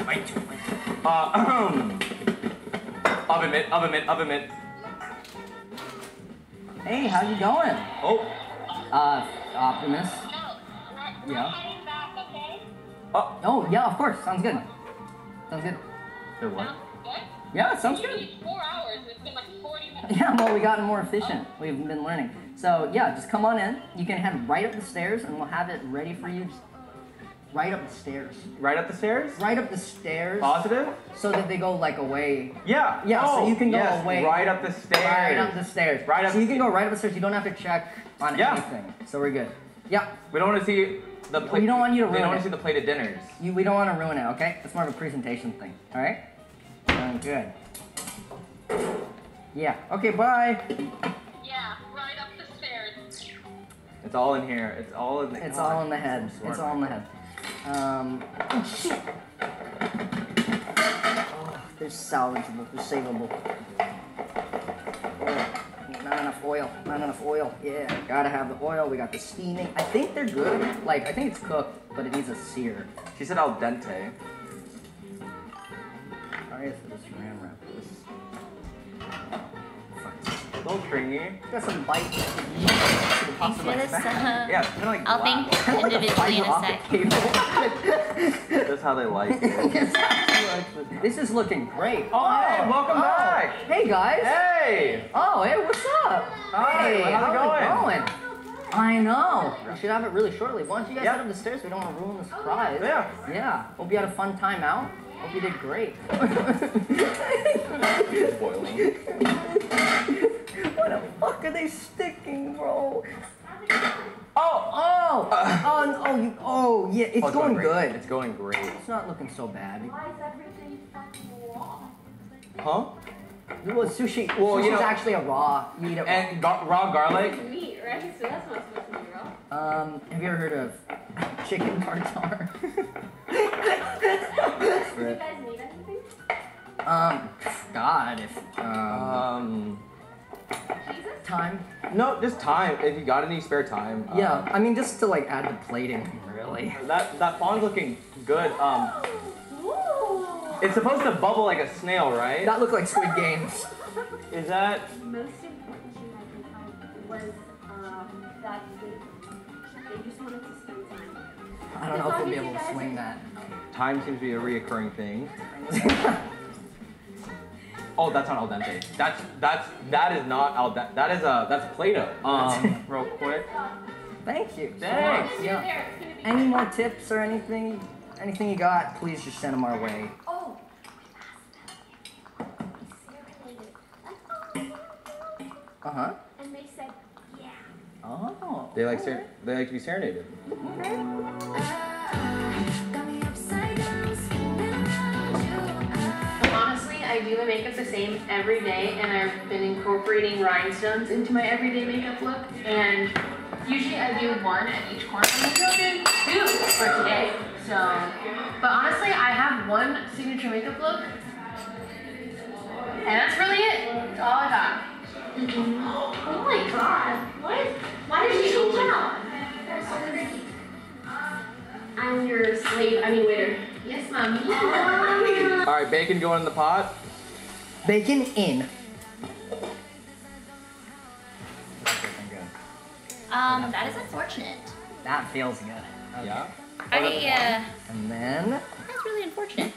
Oven mitt. Hey, how you going? Oh. Optimus. Yeah. Oh, yeah, of course, sounds good. There what? Yeah, sounds good. 4 hours. It's been like 40 minutes. Yeah, well, we gotten more efficient. We've been learning. So, yeah, just come on in. You can head right up the stairs, and we'll have it ready for you. Right up the stairs. Right up the stairs? Right up the stairs. Positive? So that they go, like, away. Yeah. Yeah, so you can go away. Right up the stairs. Right up the stairs. So you can go right up the stairs. You don't have to check on anything. So we're good. Yeah. We don't want to see the plate. We don't want you to ruin it. We don't want to see the plated dinners. We don't want to ruin it, okay? It's more of a presentation thing. All right? Good. Yeah. Okay, bye. Yeah, right up the stairs. It's all in here. It's all in the It's all in the head. It's all in the head. Oh, shit. Oh, they're salvageable. They're savable. Oh, not enough oil. Yeah, gotta have the oil. We got the steaming. I think they're good. Like, I think it's cooked, but it needs a sear. She said al dente. Sorry if I just ram wrap this. A little stringy. Got some bite. Thanks for the sub. Yeah, it's kind of like I'll think individually in a sec. That's how they like it. This is looking great. Oh, hey, welcome back. Hey, guys. Hey. Oh, hey, what's up? Hi, Hey, how's it going? I know. We should have it really shortly. Why don't you guys head up the stairs? We don't want to ruin the surprise. Yeah. Yeah. Hope you had a fun time out. Hope you did great. It's boiling. What the fuck are they sticking, bro? Yeah, it's going good. It's going great. It's not looking so bad. Why is everything fucking raw? Huh? Well, sushi. Well, Sushi's you know, actually a raw. You eat it raw. And raw garlic. Meat, right? So that's not supposed to be raw. Have you ever heard of chicken tartare? Do you guys need anything? God, if time. No, just time. If you got any spare time. Yeah, I mean just to like add the plating, really. That fawn's looking good. It's supposed to bubble like a snail, right? That looked like Squid Games. Is that? Most important thing I can find was that they just wanted to spend time. I don't know if we'll be able to swing that. Time seems to be a reoccurring thing. Oh, that's not al dente. That is not al dente. That's Play-Doh. Real quick. Thank you. Thanks. So much, yeah. Any more tips or anything you got, please just send them our way. Oh. Uh-huh. And they said, yeah. Oh. They like to be serenaded. Honestly, I do the makeup the same every day, and I've been incorporating rhinestones into my everyday makeup look. And usually I do one at each corner. I'm gonna do two for today. So, but honestly, I have one signature makeup look, and that's really it. That's all I got. Oh my god. What? Why did you change out? That's so pretty. I'm your slave, waiter. Yes, mommy. All right, bacon going in the pot. Bacon in. That is unfortunate. That feels good. Okay. Yeah. And then That's really unfortunate.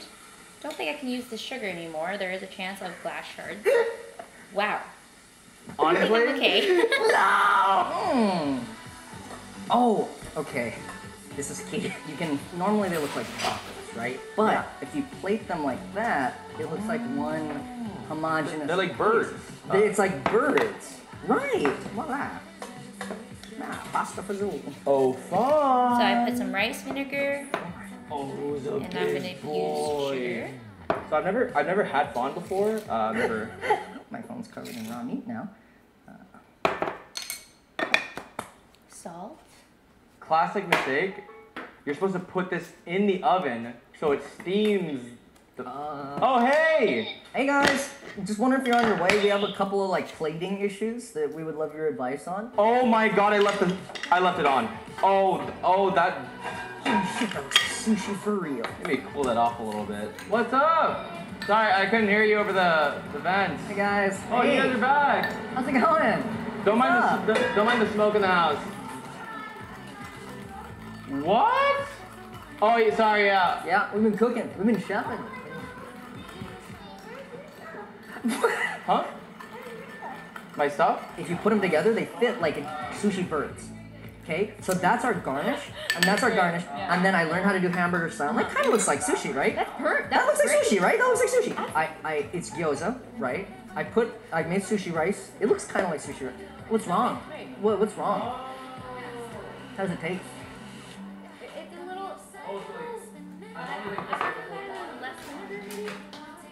think I can use the sugar anymore. There is a chance of glass shards. Wow. Honestly? Okay. No! Oh, okay. This is key. You can, normally they look like chocolates, right? But if you plate them like that, it looks like one homogeneous. They're like birds. It's like birds. Right. Voila. Pasta fazool. Oh, fun. So I put some rice vinegar. Oh, the and I'm gonna use sugar. So I've never had fond before. Never. My phone's covered in raw meat now. Salt. Classic mistake. You're supposed to put this in the oven so it steams. Oh, hey! Hey guys, just wondering if you're on your way. We have a couple of like plating issues that we would love your advice on. Oh my god, I left it on. Oh, that. Sushi for real. Let me cool that off a little bit. What's up? Sorry, I couldn't hear you over the vents. Hey guys. Oh, hey. you guys are back. How's it going? Don't mind the smoke in the house. What? Oh, yeah, sorry, yeah. Yeah, we've been cooking. We've been chefing. Huh? My stuff? If you put them together, they fit like sushi birds. Okay, so that's our garnish, and that's our garnish, and then I learned how to do hamburger style. Like, kind of looks like sushi, right? That looks like sushi, right? That looks like sushi. It's gyoza, right? I made sushi rice. It looks kind of like sushi rice. What's wrong? What's wrong? How does it taste? It's a little.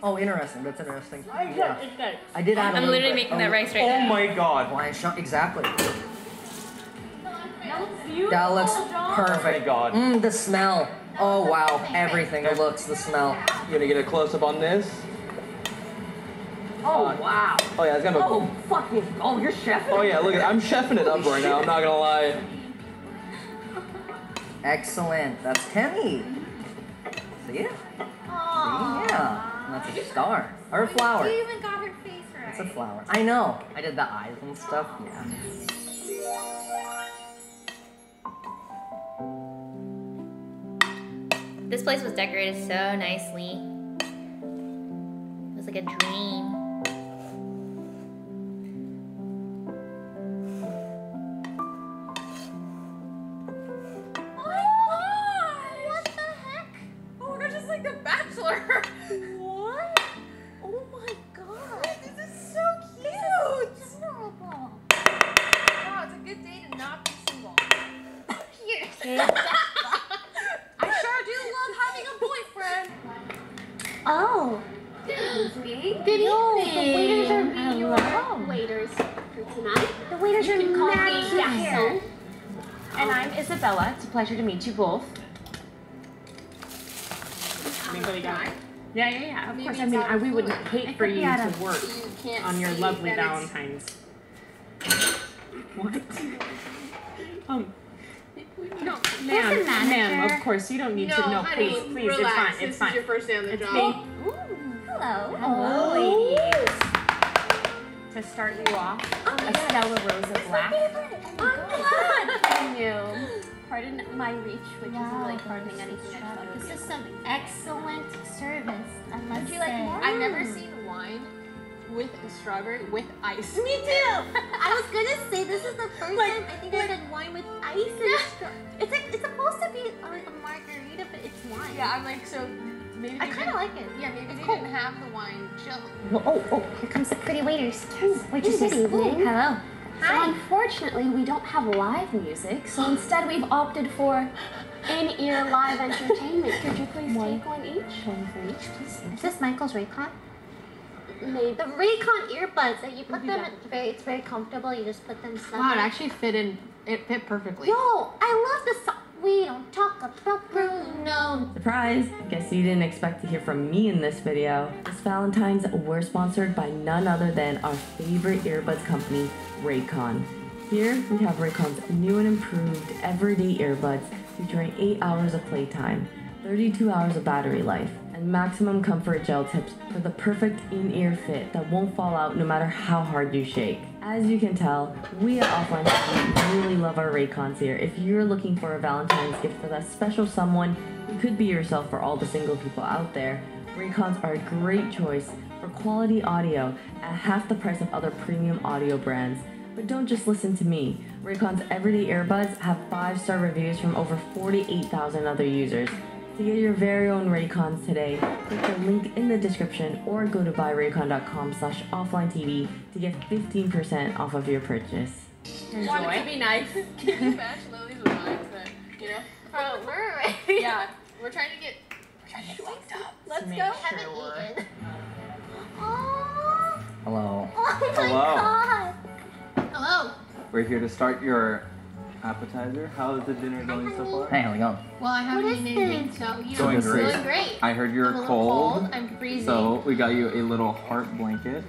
Oh, interesting. That's interesting. It's good. I did add a I'm little literally bit. making that rice right now. Oh my god. Hawaiian shot, exactly. That looks beautiful. That looks Oh perfect. my god. The smell. Oh wow, everything looks, the smell. You gonna get a close up on this? Oh wow. Oh yeah, it's gonna. Oh fucking. Oh, you're chefing. Oh yeah, look at I'm chefing it up right now. I'm not gonna lie. Excellent. That's Temmie. See it? Yeah. That's a star. Or a flower. You even got her face right. It's a flower. I know. I did the eyes and stuff. Yeah. This place was decorated so nicely. It was like a dream. What the heck? Oh my gosh, it's like The Bachelor. What? Oh my god. This is so cute. It's adorable. Wow, it's a good day to not be single. Yes. I sure do love having a boyfriend. Oh. Good evening. The waiters are being your Waiters for tonight. The waiters are You can call me mad cute here. Jackson. And I'm Isabella. It's a pleasure to meet you both. Anybody got it? Yeah. Of course. I mean, we would hate for you to work on your lovely Valentine's. What? No, ma'am, of course, you don't need to know. Honey, Please, relax. it's fine. This is your first day on the job. Hello, ladies. To start you off, a Stella Rosa Black. Thank you. Pardon my reach, which isn't really pardoning anything I thought. This is some excellent service. I must say. I've never seen wine with a strawberry with ice. Me too. I was gonna say this is the first time I think I've had wine with ice and strawberry. It's supposed to be like a margarita, but it's wine. Yeah, I'm like, so maybe I kind of like it. Yeah, maybe they didn't have the wine chilled. Oh, here comes the pretty waiters. Waitresses. Good evening. Hello. So unfortunately, we don't have live music, so instead we've opted for in-ear live entertainment. Could you please take one each? One for each, please. Is this Michael's Raycon? Maybe. The Raycon earbuds that you put them in, it's very comfortable. You just put them snug. Wow, it in. actually fit in. It fit perfectly. Yo, I love this song. We don't talk about Bruno. Surprise! Guess you didn't expect to hear from me in this video. This Valentine's, we're sponsored by none other than our favorite earbuds company, Raycon. Here, we have Raycon's new and improved everyday earbuds featuring 8 hours of playtime, 32 hours of battery life, and maximum comfort gel tips for the perfect in-ear fit that won't fall out no matter how hard you shake. As you can tell, we at Offline TV really love our Raycons here. If you're looking for a Valentine's gift for that special someone, you could be yourself for all the single people out there. Raycons are a great choice for quality audio at half the price of other premium audio brands. But don't just listen to me. Raycon's everyday earbuds have 5-star reviews from over 48,000 other users. To get your very own Raycons today, click the link in the description or go to buyraycon.com/offlinetv to get 15% off of your purchase. Want it to be nice. Can you match Lily's vibes then? You know? Yeah, we're trying to get linked up. Let's to make go. sure we're... Oh, Hello. oh my Hello. god. Hello. We're here to start your appetizer. How is the dinner going so far? Hey, how's it going? Well, I haven't eaten anything, so you know, Going it's great. going great. I heard you're I'm a little cold. I'm freezing. So we got you a little heart blanket,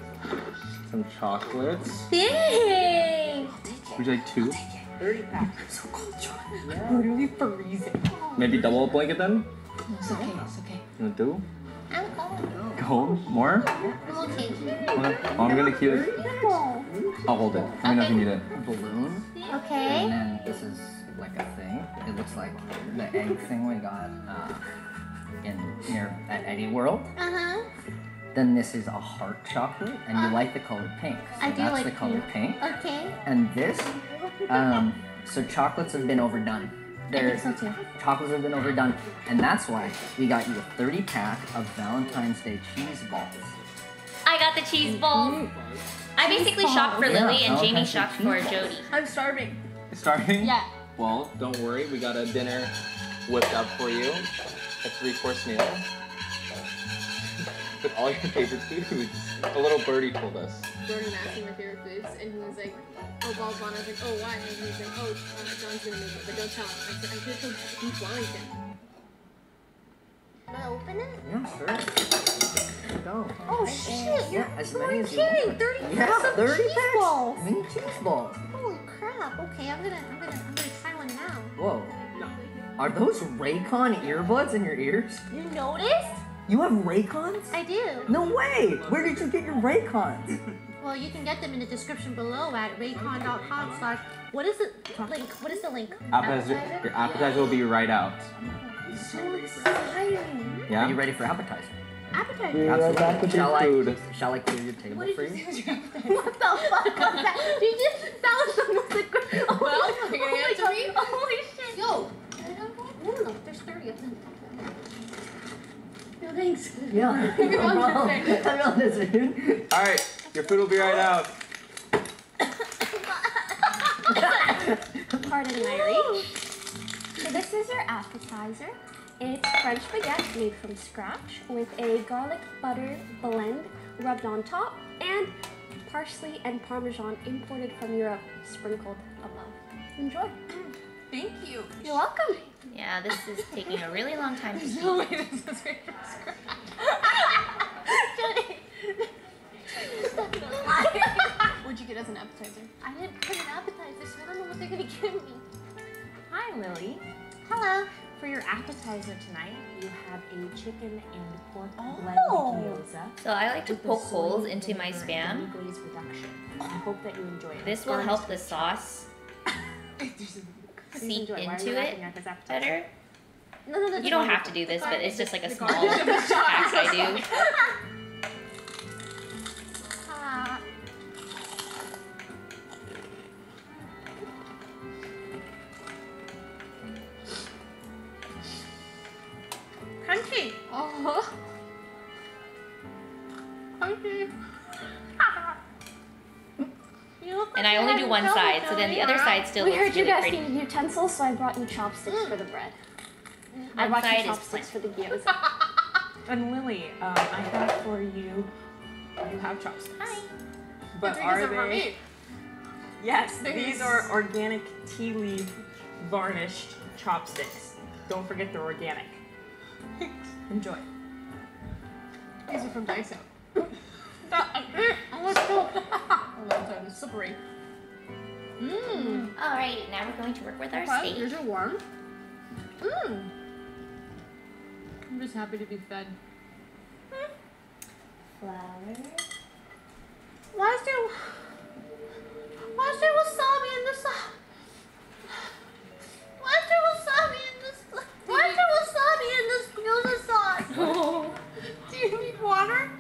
some chocolates. Thanks. Would you like 2? 30 packs. So cold, John. Literally freezing. Maybe double a blanket then? It's okay. It's okay. You want 2? I'm cold. Cold? More? I'm okay. Okay. Oh, I'm gonna keep it. I'll hold it. Let me know if you need it. Balloon. Okay. And then this is like a thing. It looks like the egg thing we got at Eddie World. Uh-huh. Then this is a heart chocolate, and you like the color pink. So I do that's like the color pink. Okay. And this, so chocolates have been overdone. I think so too. Chocolates have been overdone, and that's why we got you a 30-pack of Valentine's Day cheese balls. I got the cheese balls. I basically shopped for Yeah, Lily and Jamie Valentine's Day shopped cheese for balls. Jody. I'm starving. Starting? Yeah. Well, don't worry. We got a dinner whipped up for you. A 3-course meal. With all your favorite foods. A little birdie told us. Jordan asked me my favorite foods, and he was like, oh, balls on. I was like, oh, why? And he was like, oh, John's gonna make it, but don't tell him. I said, I'm gonna go beef Wellington. Can I open it? Yeah, sure. Go. Oh shit! Yeah, as many as you kidding. want. 30 Yeah, packs of 30 cheese packs. balls. Mini cheese balls. Holy crap! Okay, I'm gonna try one now. Whoa. Are those Raycon earbuds in your ears? You noticed? You have Raycons? I do. No way! Where did you get your Raycons? Well, you can get them in the description below at raycon.com/. What is the link? What is the link? Appetizer. Your appetizer will be right out. So exciting. Yeah? Are you ready for appetizer? Appetizer. Be right back with your food. Shall I clear your table What did for you you? say? What the fuck was that? Did you that was the most aggressive. Oh Well, my you're gonna god. answer me? Holy shit. Yo. No, there's 30 of them. No, thanks. Yeah. No problem. I'm on this, dude. Alright, your food will be right out. Pardon my reach. So this is your appetizer. It's French baguette made from scratch with a garlic butter blend rubbed on top and parsley and parmesan imported from Europe sprinkled above. Enjoy. Thank you. You're welcome. Yeah, this is taking a really long time to eat. No way, this is very scratch. What'd you get as an appetizer? I didn't put an appetizer, so I don't know what they're gonna give me. Hi, Lily. Hello. For your appetizer tonight, you have a chicken and pork blend gyoza. So I like to with a poke soy holes into my vinegar spam. demi-glaze reduction. I hope that you enjoy it. This will Garnish help the with sauce Please seep enjoy. Why are you into laughing it at this appetizer? better. No, You don't have to do this, but it's just like a small garnish of the sauce. hacks I do. Crunchy. Oh. Crunchy. You look And like I you're only do having one trouble side, so then the filling other it side out. still We looks heard you really guys pretty. needed utensils, so I brought you chopsticks for the bread. I One brought you side is chopsticks for the gyoza. And Lily, I got for you. You have chopsticks. Hi. But These are for they? me. Yes, these are organic tea leaf varnished chopsticks. Don't forget they're organic. Enjoy. These are from Daiso. I want to. It's slippery. All right, now we're going to work with our Okay, steak. yours are warm. I'm just happy to be fed. Flour. Why is there wasabi in this? Why is there wasabi in this? Why is there wasabi in this gyoza sauce? Do you water?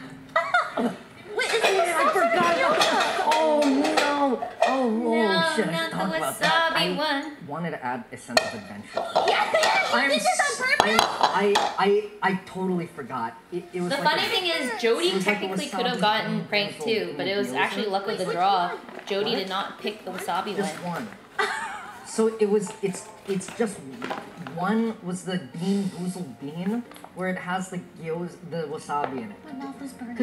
Wait, is I forgot about that. Oh no! Oh shit! I should talk about that. I wanted to add a sense of adventure. Yes, you did this on purpose. I totally forgot. It was The like funny thing is, Jody technically could have gotten pranked too, but it was actually luck of the draw. Jody did not pick the wasabi just one. So it's just one was the Bean Boozled Bean where it has the wasabi in it. My mouth is burning.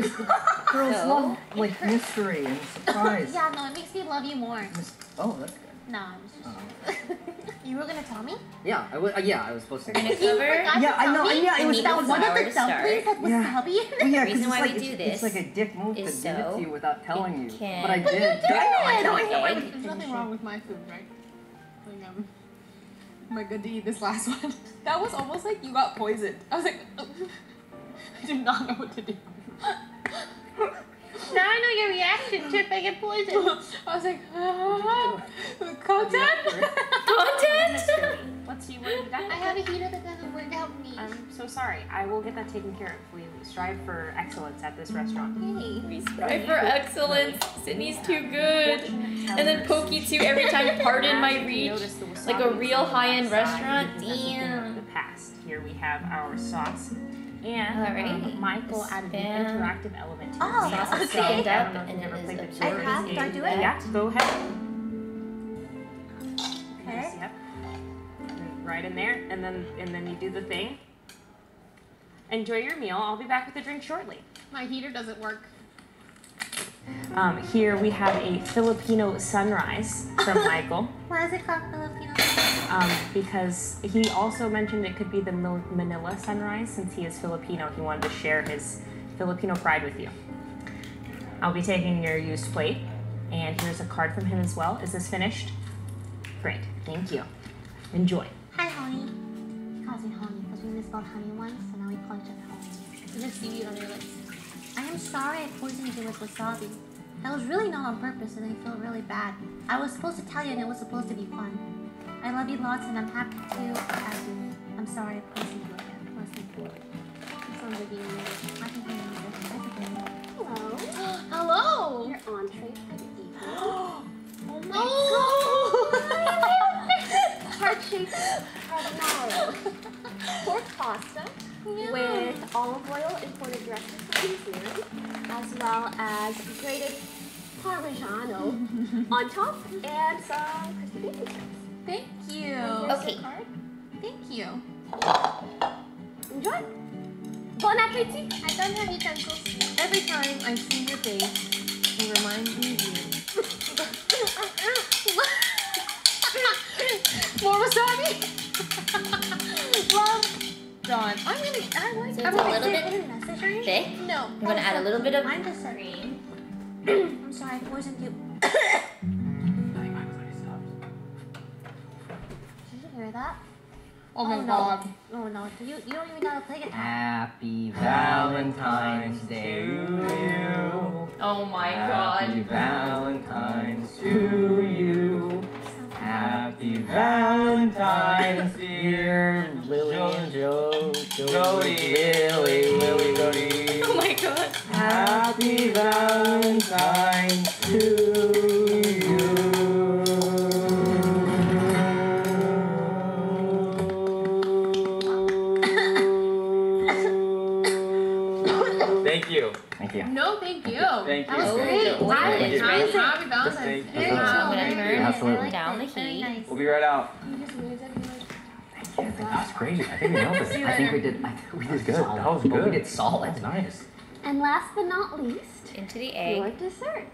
Girls love like mystery and surprise. Yeah, no, it makes me love you more. Oh, that's good. No, I was just. You were gonna tell me? Yeah, I was supposed to. We're gonna cover. Yeah, I know. Yeah, it was that one of the to start. dumplings had wasabi in it. Well, yeah, The reason why we do it's this like a dick move to is give it to you without telling you. can- But I But did. you did I know. There's nothing wrong with my food, right? Like, am I good to eat this last one? That was almost like you got poisoned. I was like, I do not know what to do. Now I know your reaction to if I get poisoned. I was like, content? Content? Let's see what you got. I have a heater that doesn't work out for me. I'm so sorry. I will get that taken care of. We strive for excellence at this restaurant. Hey. We strive for excellence. Sydney's too good. And then Pokey too every time. Pardon my reach. Like a real high-end restaurant. Damn. The past. Here we have our sauce. And Alright. Michael added an interactive element to Oh, it. Sauce is okay. stand up I don't know if and you've it ever is played the absorbed. board I have. Do I do it? Yeah, go ahead. Okay. Yep. Right in there, and then you do the thing. Enjoy your meal. I'll be back with the drink shortly. My heater doesn't work. Here we have a Filipino sunrise from Michael. Why is it called Filipino? Because he also mentioned it could be the Manila sunrise. Since he is Filipino, he wanted to share his Filipino pride with you. I'll be taking your used plate, and here's a card from him as well. Is this finished? Great, thank you. Enjoy. Hi, honey. He calls me honey because we misspelled honey once, so now we call each other honey. You just see it on your lips. I am sorry I poisoned you with wasabi. That was really not on purpose, and I feel really bad. I was supposed to tell you, and it was supposed to be fun. I love you lots, and I'm happy to have you. I'm sorry I poisoned you again. Listen. Sounds like you need it. I can hear you. Hello. Hello. Your entree for the evening. Oh my Heart-shaped carbonara. Pork pasta with olive oil imported directly from New Zealand, as well as grated Parmigiano on top and some crispy bacon strips. Thank you. Okay. Thank you. Enjoy. Bon appetit. I don't have utensils. Every time I see your face, it reminds me of you. More wasabi. Well done. I like. So it's I'm a little bit necessary. thick. No. I'm gonna add a little bit of I'm just cream. I'm sorry, I poisoned you. Did you hear that? Oh my no. god. Oh no, you don't even know how to play guitar. Happy Valentine's Day to you. Oh my Happy god. Valentine's to you. Happy Valentine's, dear Lily and Jody, Lily, Jody. Oh my god. Happy Valentine's to you. Thank you. Thank you. No, thank you. Thank That you. was great. Oh, Happy it's ready. Valentine's Thank Day. you. So I'm gonna turn Absolutely. down the Very heat. nice. We'll be right out. You just muted it. That's great. I think we nailed it. See you I think later. we did. I think we did good. That was But good. we did solid. That's nice. And last but not least, Into the your egg. dessert.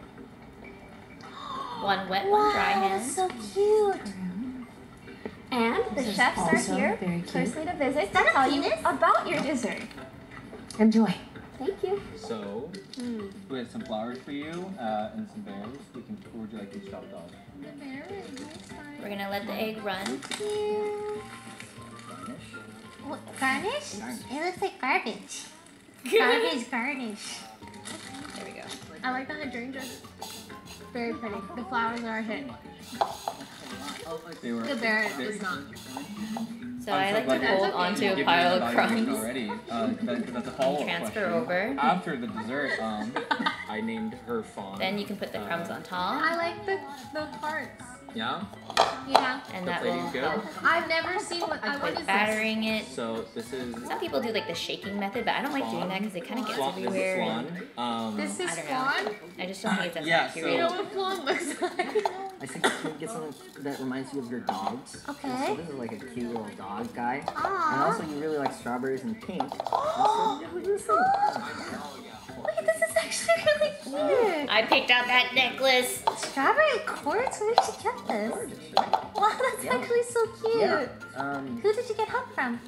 One wet, one dry Wow, hand. that's so cute. And the is chefs are also here very cute. personally to visit to that a tell you penis? about your dessert. Enjoy. Thank you. So, we have some flowers for you and some berries. Where would you like these chopped off? We're gonna let the egg run. What, garnish? It looks like garbage. Garbage garnish. There we go. I like the hydrangeas. Very pretty. The flowers are a hit. They were, The berry they- is not. So I like to hold onto a pile of crumbs. Already, that's a follow-up Transfer question. over. After the dessert, I named her Fawn. Then you can put the crumbs on top. I like the hearts. Yeah? Yeah. And The that plating's will good? help I've never seen what with is battering it. So this is... Some people do like the shaking method, but I don't like doing that because it kind of gets Flan. everywhere. This is I don't flan? know. I just don't think it's as Yeah, accurate. You know what flan looks like? I think you can get something that reminds you of your dogs. Okay. So this is like a cute little dog guy. Aww. And also you really like strawberries and pink. Oh. Wait, this is actually really cute. I picked out that necklace. Strawberry quartz? Where did you get this? Wow, that's actually so cute. Yeah. Who did you get help from?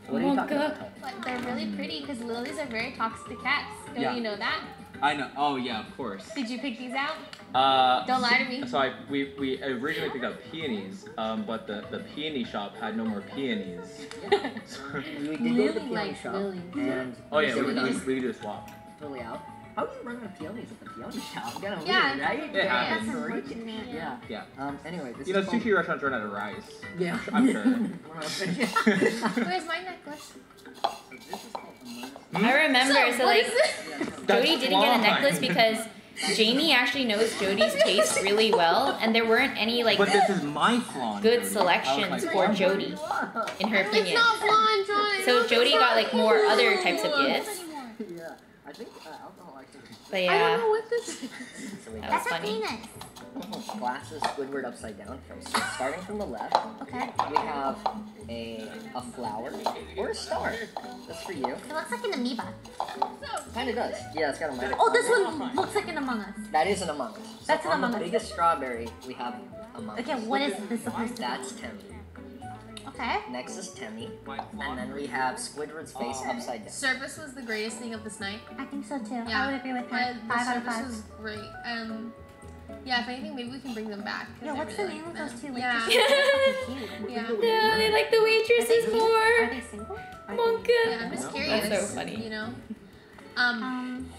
What are you talking about? What, they're really pretty because lilies are very toxic to cats. Don't Yeah. you know that? I know. Oh, yeah, of course. Did you pick these out? Don't lie to me. So we originally picked up peonies, but the peony shop had no more peonies. We did go to the peony shop. And Oh yeah, we can could do a swap. Totally out. How do you run out of peonies at the peony shop? Kind of Yeah, weird, right? it happens. That's unfortunate. Yeah. Yeah. Anyway, this You know, is sushi restaurants run out of rice. Yeah. I'm sure. Where's my necklace? I remember, so what like, is this? Jody didn't get a flan. necklace because Jamie actually knows Jody's taste really well, and there weren't any like But this is my flan. good Jody. selections That for was my flan. Jody, in her It's opinion. not flan, John. So Jody got like more other types of gifts. Yeah. I think alcohol actually. But I don't yeah, know what this is. So we that have was funny. glasses Squidward upside down. So starting from the left, Okay. we have a flower or a star. That's for you. It looks like an amoeba. Kind of does. Yeah, it's got a magic. Oh, this on it. one looks like an Among Us. That is an Among Us. So That's an on Among the Us. biggest strawberry, we have Among Us. Okay, what is this supposed to be? That's Temmie. Okay. Next is Temmie. And then we have Squidward's face upside down. Service was the greatest thing of this night. I think so too. Yeah. I would agree with The her. 5 out of service 5. was great. Yeah, if anything, maybe we can bring them back. 'cause Yeah, I what's really the name of like those two them. waitresses? Yeah. Yeah. Yeah, they like the waitresses Are more. they single? Monka. Yeah, I'm just No. curious. That's so funny. You know.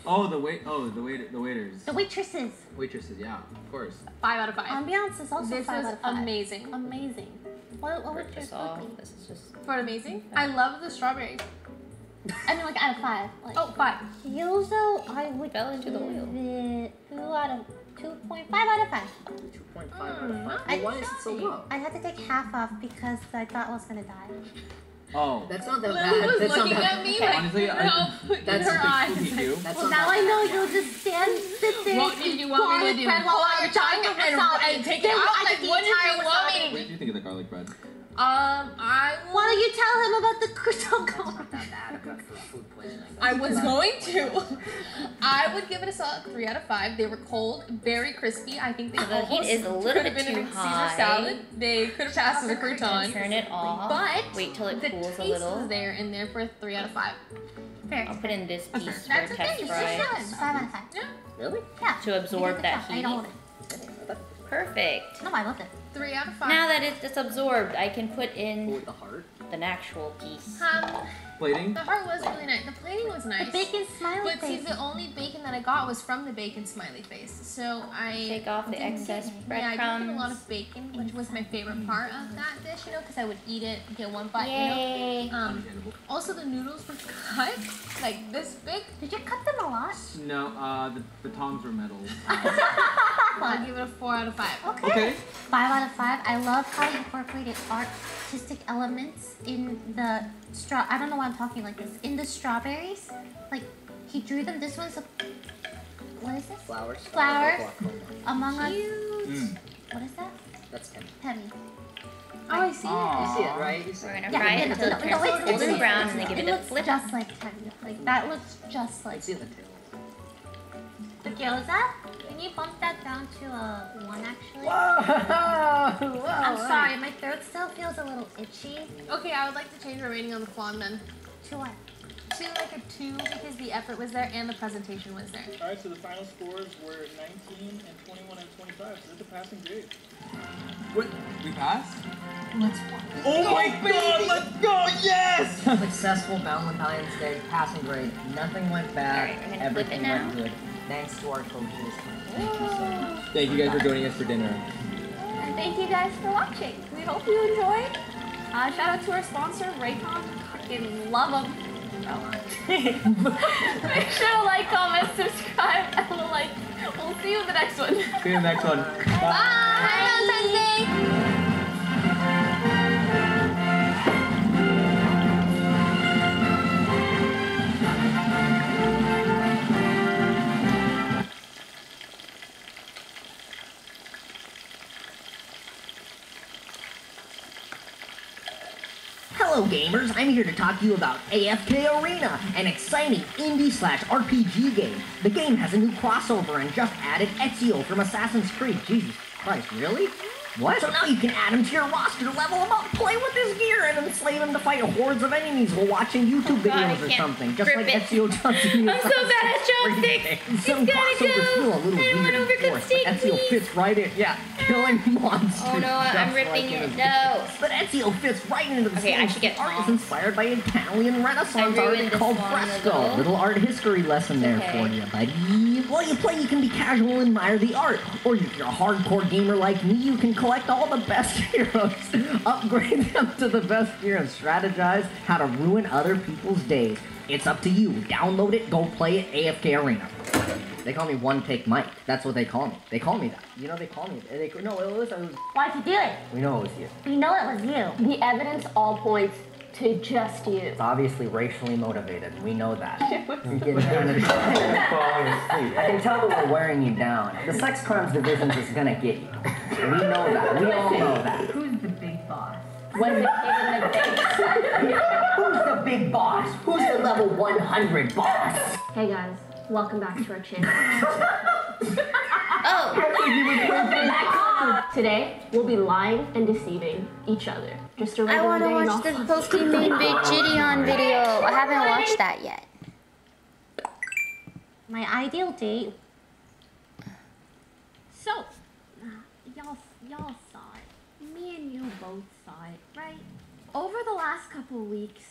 Oh, the waiters. The waitresses. Waitresses, yeah, of course. 5 out of 5. Ambiance is also This 5 was out of 5. amazing. Amazing. What was your Just all. cooking? This is just. For amazing, I love the strawberries. I mean, like out of 5. Like, Oh, 5. Kyozo, I would Fell into the oil. give it 2.5 out of 5. 2.5 out of 5. I- Why is it so low? I had to take half off because I thought I was gonna die. Oh. That's not that Lily bad. was That's not looking that at me Okay. like Honestly, help in that's her eyes. Spooky too. That's Well, not now that I know bad. you'll just sit there. What do you want me to do? Bread Pull while out your tongue and take it Then out? I Like, get the what did entire you want me wasabi. to What did you think of the garlic bread? I Why don't you tell him about the crouton? That's not that bad for food poisoning. I was going to. I would give it a solid 3 out of 5. They were cold, very crispy. I think they So the heat almost is a little could have bit been too in a Caesar high. salad. They could have passed as a crouton. Turn it off. But wait till it the cools taste a little. was there in there for a 3 out of 5. Fair. I'll put in this piece for That's okay, test it's fry just 5 out of 5. Yeah. Really? Yeah. to absorb You that did the heat. job. I don't hold it. Perfect. No, I loved it. 3 out of 5. Now that it's absorbed, I can put Oh, in with the heart? the actual piece. Plating? The heart was really nice. The plating was nice. The bacon smiley But see, face. the only bacon that I got was from the bacon smiley face. So I Take off the didn't excess get- Yeah, I did get a breadcrumbs. lot of bacon, which was my favorite part of that dish, you know, because I would eat it, get one bite, Yay. you know. Also, the noodles were cut like this big. Did you cut them a lot? No, the tongs were metal. I'll give it a 4 out of 5. Okay. 5 out of 5. I love how he incorporated artistic elements in the straw. I don't know why I'm talking like this. In the strawberries, like he drew them. This one's a what is this? Flowers. Flower. Glaucoma. Among Us. Mm. What is that? That's Temmie. Temmie. Oh, I see You see it, right? You see We're it. gonna fry it until it turns golden brown and then give it a looks flip. just like Temmie. Like that looks just like You see the tail. the gyoza. Can you bump that down to a 1 actually? Whoa! I'm sorry, my throat still feels a little itchy. Okay, I would like to change my rating on the flan then. To what? To like a 2 because the effort was there and the presentation was there. All right, so the final scores were 19 and 21 and 25. So that's a passing grade. Wait, we passed? Let's Oh my god, let's go, yes! Successful Valentine's Day passing grade. Nothing went bad. Alright, we're gonna flip it Everything now. went good. Thanks to our coaches. Thank you so much. Thank you guys for joining us for dinner. And thank you guys for watching. We hope you enjoyed. Shout out to our sponsor, Raycon. Fucking love them. Make sure to like, comment, subscribe, and we'll see you in the next one. See you in the next one. Bye. Happy Valentine's Day. Hello gamers, I'm here to talk to you about AFK Arena, an exciting indie/RPG game. The game has a new crossover and just added Ezio from Assassin's Creed. Jesus Christ, really? What? So now you can add him to your roster, level him up, play with his gear, and enslave him to fight hordes of enemies while watching YouTube videos or something. Just like Ezio does in the I'm so bad at chopsticks. Some crossovers feel a little weird and forced, but Ezio fits right in. Yeah, killing monsters. Oh no, I'm ripping your no. But Ezio fits right into the Okay, I should get art is inspired by Italian Renaissance art called fresco. Little art history lesson there for you, buddy. While you play, you can be casual and admire the art. Or if you're a hardcore gamer like me, you can collect all the best heroes, upgrade them to the best gear, and strategize how to ruin other people's days. It's up to you. Download it, go play it, AFK Arena. They call me One Take Mike. That's what they call me. They call me that. You know they call me. No, it was. Why'd you do it? We know it was you. We know it was you. The evidence all points to just you. It's obviously racially motivated. We know that. You're getting falling asleep. I can tell that we're wearing you down. The sex crimes division is gonna get you. We know that. We all know that. Who's the big boss? What's the kid in the face? Who's the big boss? Who's the level 100 boss? Hey guys, welcome back to our channel. Today, we'll be lying and deceiving each other. Just a regular day. I want to watch the Pokemon Big Gideon video. I haven't watched that yet. My ideal date. So, y'all saw it. Me and you both saw it, right? Over the last couple weeks,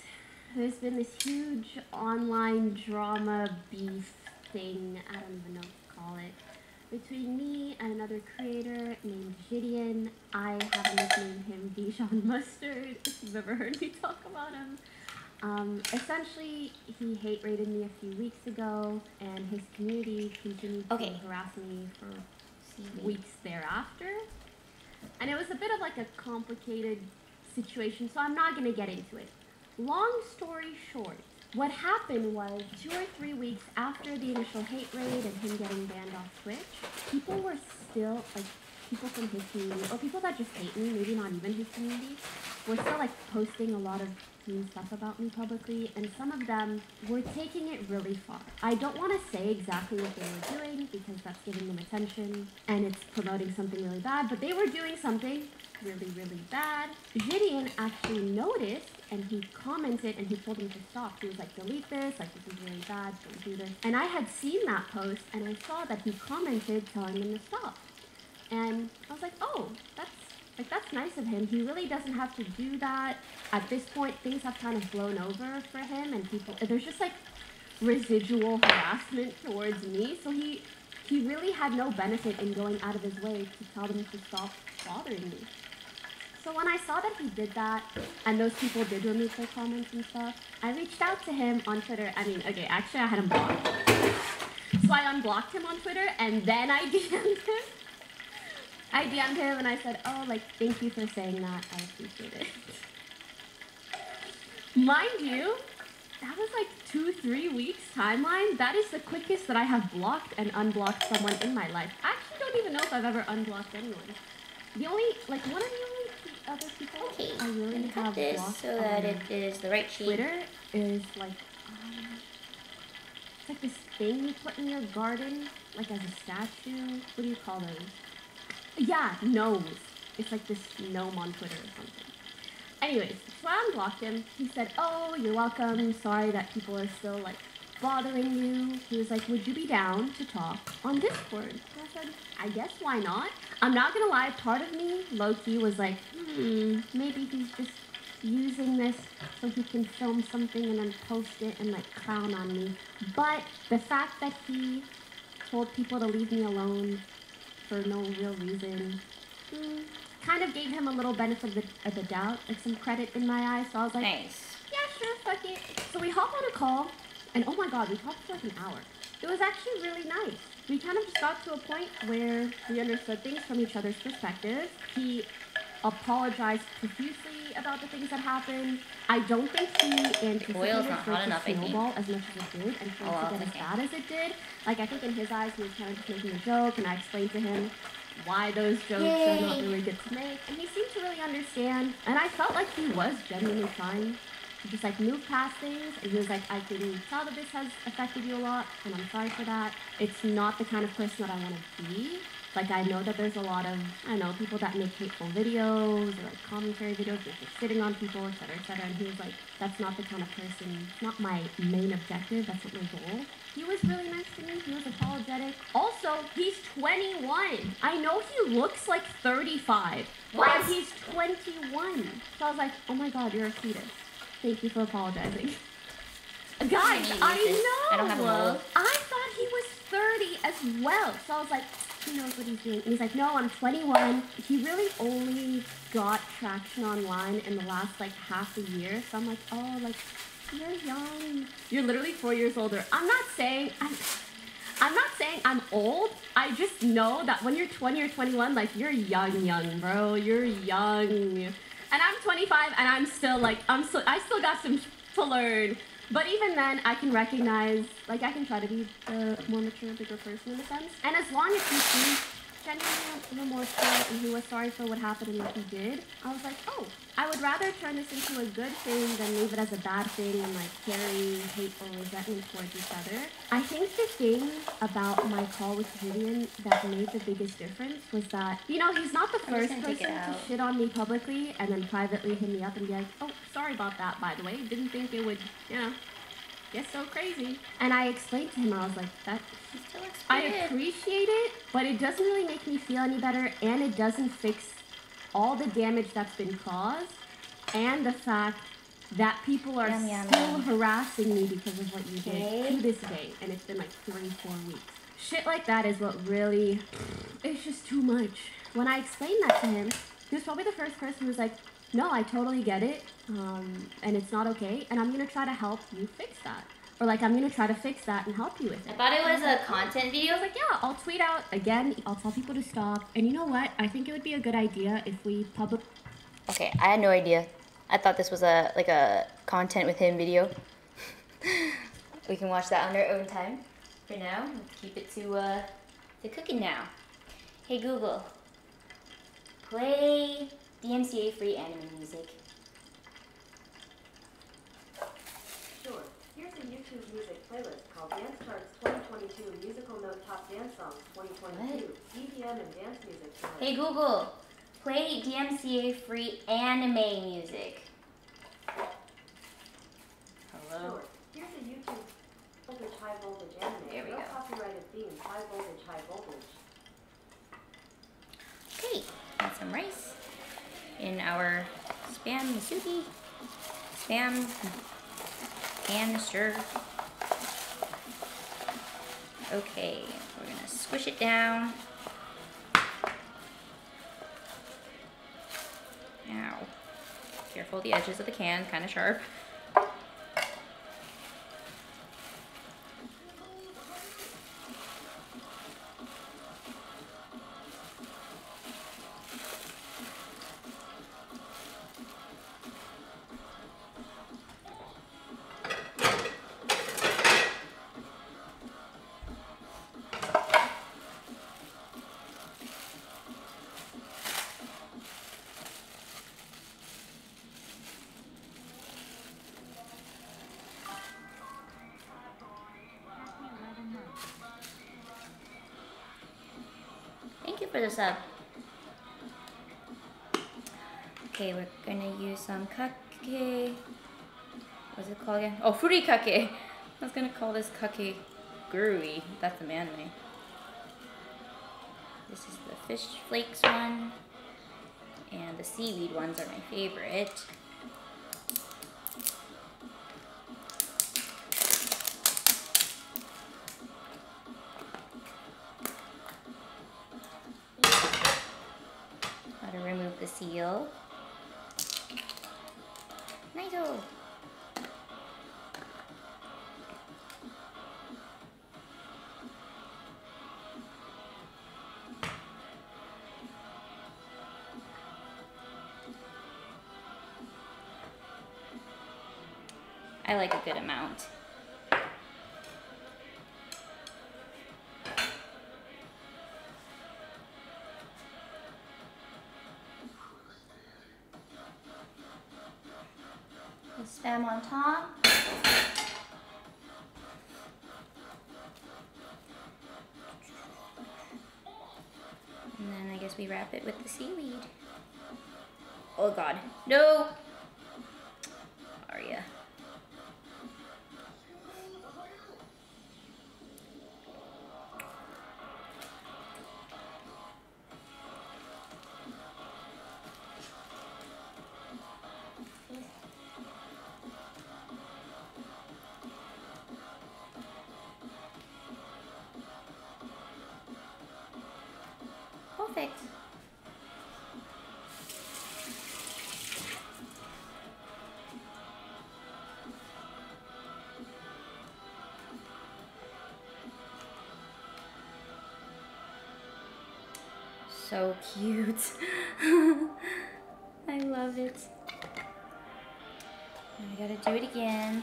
there's been this huge online drama beef thing, I don't even know what to call it, between me and another creator named Gideon. I happen to name him Dijon Mustard, if you've ever heard me talk about him. Essentially, he hate raided me a few weeks ago, and his community continued to harass me for weeks thereafter. And it was a bit of like a complicated situation, so I'm not going to get into it. Long story short, what happened was 2 or 3 weeks after the initial hate raid and him getting banned off Twitch, people were still, like, people from his community, or people that just hate me, maybe not even his community, were still, like, posting a lot of mean stuff about me publicly, and some of them were taking it really far. I don't want to say exactly what they were doing, because that's giving them attention, and it's promoting something really bad, but they were doing something really, really bad. Gideon actually noticed, and he commented, and he told them to stop. He was like, delete this, like, this is really bad, don't do this. And I had seen that post, and I saw that he commented telling them to stop. And I was like, oh, that's nice of him. He really doesn't have to do that. At this point, things have kind of blown over for him, and there's just like residual harassment towards me. So he really had no benefit in going out of his way to tell them to stop bothering me. So when I saw that he did that, and those people did remove their comments and stuff, I reached out to him on Twitter. I mean, okay, actually I had him blocked. So I unblocked him on Twitter, and then I DM'd him. I DM'd him and I said, oh, like, thank you for saying that. I appreciate it. Mind you, that was like 2-3 weeks timeline. That is the quickest that I have blocked and unblocked someone in my life. I actually don't even know if I've ever unblocked anyone. The only, like, one of the only other people I really have blocked so that it is the right sheet. Twitter is like, it's like this thing you put in your garden, like as a statue. What do you call those? Yeah, gnomes. It's like this gnome on Twitter or something. Anyways, so I unblocked him. He said, oh, you're welcome. Sorry that people are still, like, bothering you. He was like, would you be down to talk on Discord? And I said, I guess, why not? I'm not gonna lie, part of me, low-key, was like, maybe he's just using this so he can film something and then post it and, like, clown on me. But the fact that he told people to leave me alone for no real reason, kind of gave him a little benefit of the doubt, like some credit in my eyes. So I was like, nice. Yeah, sure, fuck it. So we hop on a call, and oh my god, we talked for like an hour. It was actually really nice. We kind of just got to a point where we understood things from each other's perspectives. He apologized profusely about the things that happened. I don't think he anticipated for it to snowball as much as it did and for it to get as bad as it did. Like, I think in his eyes, he was kind of just making a joke, and I explained to him why those jokes are not really good to make. And he seemed to really understand. And I felt like he was genuinely trying to just, like, move past things. And he was like, I can tell that this has affected you a lot, and I'm sorry for that. It's not the kind of person that I want to be. Like, I know that there's a lot of, I don't know, people that make hateful videos or, like, commentary videos, just sitting on people, etc. And he was like, that's not the kind of person, not my main objective, that's not my goal. He was really nice to me. He was apologetic. Also, he's 21. I know he looks like 35, but he's 21. So I was like, oh my god, you're a fetus. Thank you for apologizing. Guys, I know. I don't have a mold. I thought he was 30 as well. So I was like, he knows what he's doing. And he's like, no, I'm 21. He really only got traction online in the last, like, half a year. So I'm like, oh, like, you're young. You're literally 4 years older. I'm not saying I'm old. I just know that when you're 20 or 21, like, you're young, bro. You're young. And I'm 25, and I'm still, like, I still got some to learn. But even then, I can recognize, like, I can try to be the more mature, bigger person in a sense. And as long as he seems genuinely remorseful and he was sorry for what happened and what he did, I was like, oh, I would rather turn this into a good thing than leave it as a bad thing and, like, carry hateful resentment towards each other. I think the thing about my call with Vivian that made the biggest difference was that, you know, he's not the first person to shit on me publicly and then privately hit me up and be like, oh, sorry about that, by the way. Didn't think it would, you know, get so crazy. And I explained to him, I was like, that I appreciate it, but it doesn't really make me feel any better, and it doesn't fix all the damage that's been caused, and the fact that people are still harassing me because of what you did to this day, and it's been like 3-4 weeks. Shit like that is what really, it's just too much. When I explained that to him, he was probably the first person who was like, no, I totally get it, and it's not okay, and I'm gonna try to help you fix that. Or, like, I'm gonna try to fix that and help you with it. I thought it was a content video. I was like, yeah, I'll tweet out, again, I'll tell people to stop. And you know what? I think it would be a good idea if we Okay, I had no idea. I thought this was a content with him video. We can watch that on our own time. For now, let's keep it to cooking now. Hey Google, play DMCA-free anime music. Sure. Here's a YouTube music playlist called Dance Charts 2022 Musical Note Top Dance Songs 2022 EDM and Dance Music. Hey Google, play DMCA-free anime music. Hello? Sure. Here's a YouTube voltage high voltage anime. There we no go. copyrighted themes. High voltage, high voltage. Okay, and some rice in our spam masuki, spam canister. Okay, we're gonna squish it down. Ow. Careful, the edges of the can, kind of sharp. Thank you for the sub. Okay, we're gonna use some kake. What's it called again? Oh, furikake. I was gonna call this kake gurui. That's the anime. This is the fish flakes one. And the seaweed ones are my favorite. Gotta remove seal. Nice-o. I like a good amount. The spam on top. And then I guess we wrap it with the seaweed. Oh God, no! Aria. Perfect. So cute. I love it. And I gotta do it again.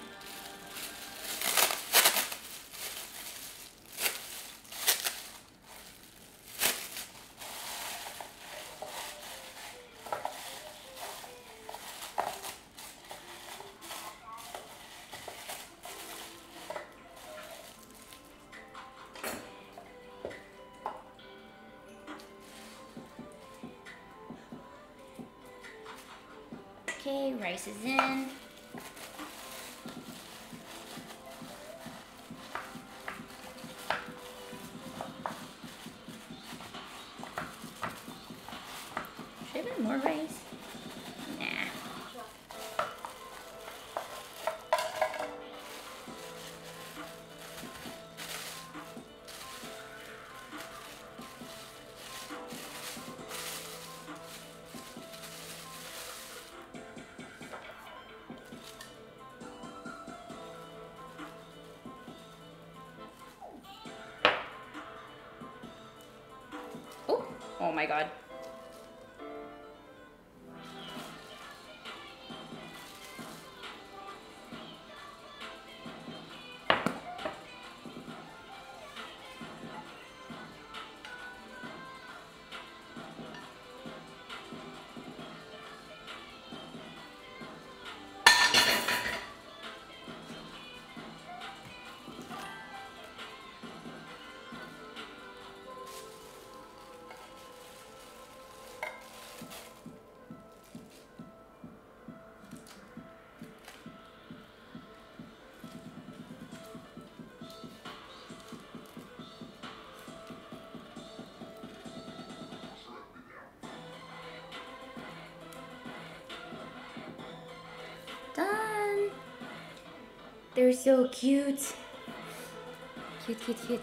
Okay, rice is in. Should I have more rice? Nah. Oh my God. Done. They're so cute. Cute, cute, cute.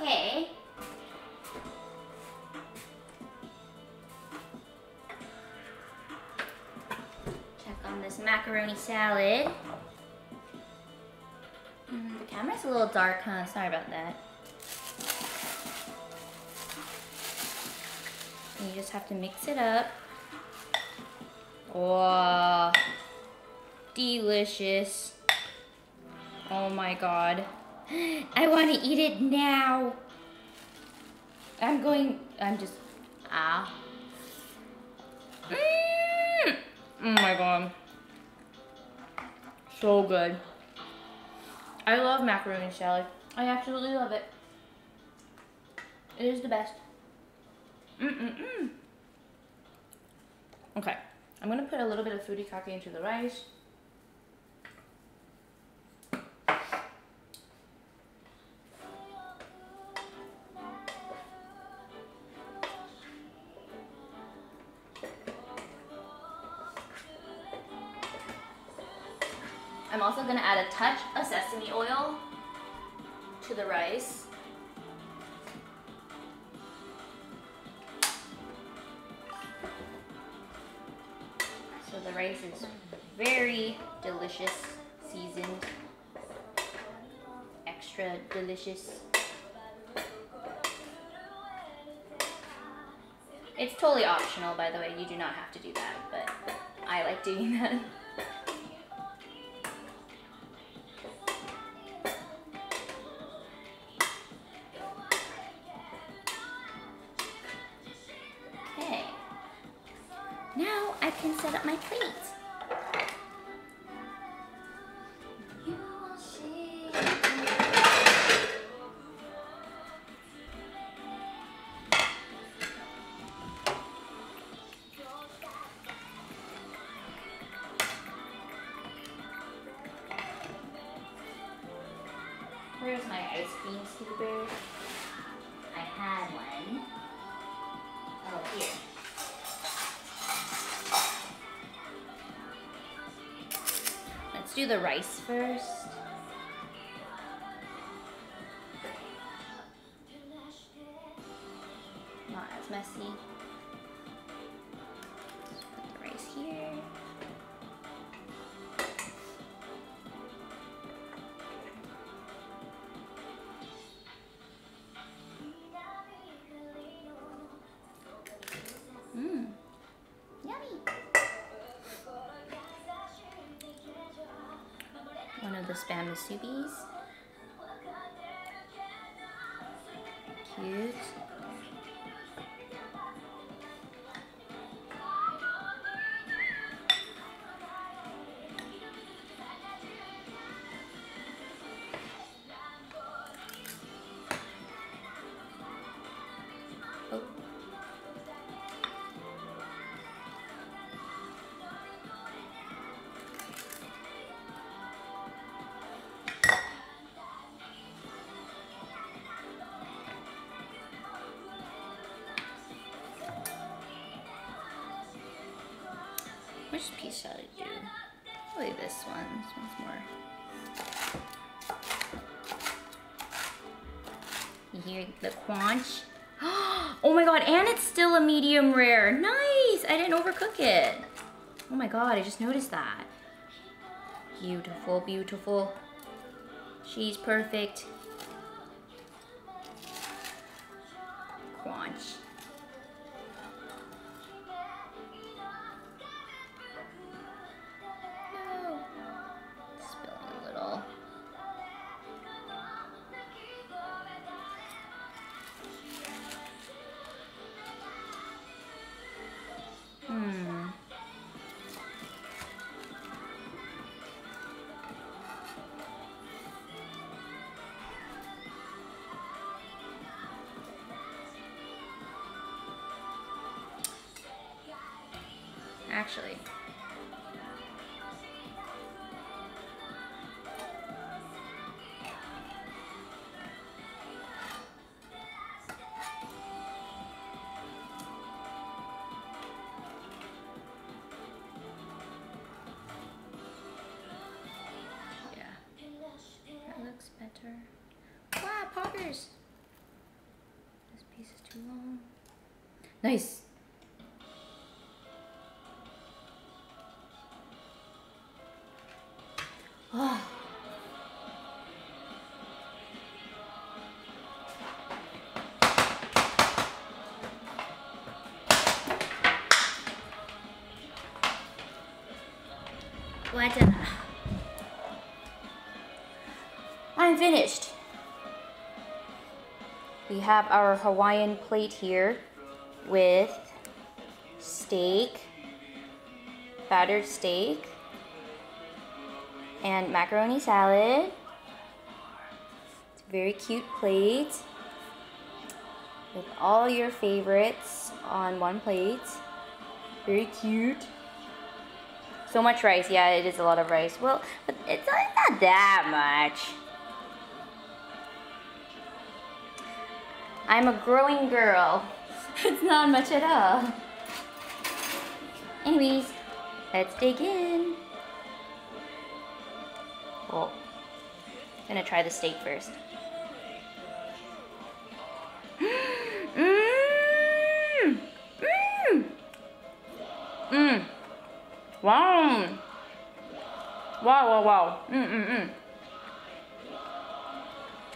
Okay. Check on this macaroni salad. The camera's a little dark, huh? Sorry about that. And you just have to mix it up. Wow. Delicious. Oh my God. I want to eat it now. I'm just, ah. Oh my God. So good. I love macaroni salad. I absolutely love it. It is the best. Okay, I'm gonna put a little bit of furikake into the rice. I'm also gonna add a touch of sesame oil to the rice. So the rice is very delicious, seasoned, extra delicious. It's totally optional, by the way. You do not have to do that, but I like doing that. Okay. Now I can set up my plate. Where's my ice cream scooper? I had one. Oh, here. Let's do the rice first. Not as messy. Just put the rice here. Yummy. One of the spam musubis. Cute. Oh. Which piece should I do? Probably this one. This one's more. You hear the crunch? Oh my god, and it's still a medium rare. Nice! I didn't overcook it. Oh my god, I just noticed that. Beautiful, beautiful. She's perfect. Crunch. No. Spilling a little. Actually. Yeah. That looks better. Wow, poggers! This piece is too long. Nice! Oh. What? I'm finished. We have our Hawaiian plate here with steak, battered steak, and macaroni salad. It's a very cute plate with all your favorites on one plate. Very cute. So much rice. Yeah, it is a lot of rice. Well, but it's not that much. I'm a growing girl. It's not much at all. Anyways, let's dig in. Oh. I'm gonna try the steak first. Mmm! Mmm! Mmm! Wow! Wow, wow, wow.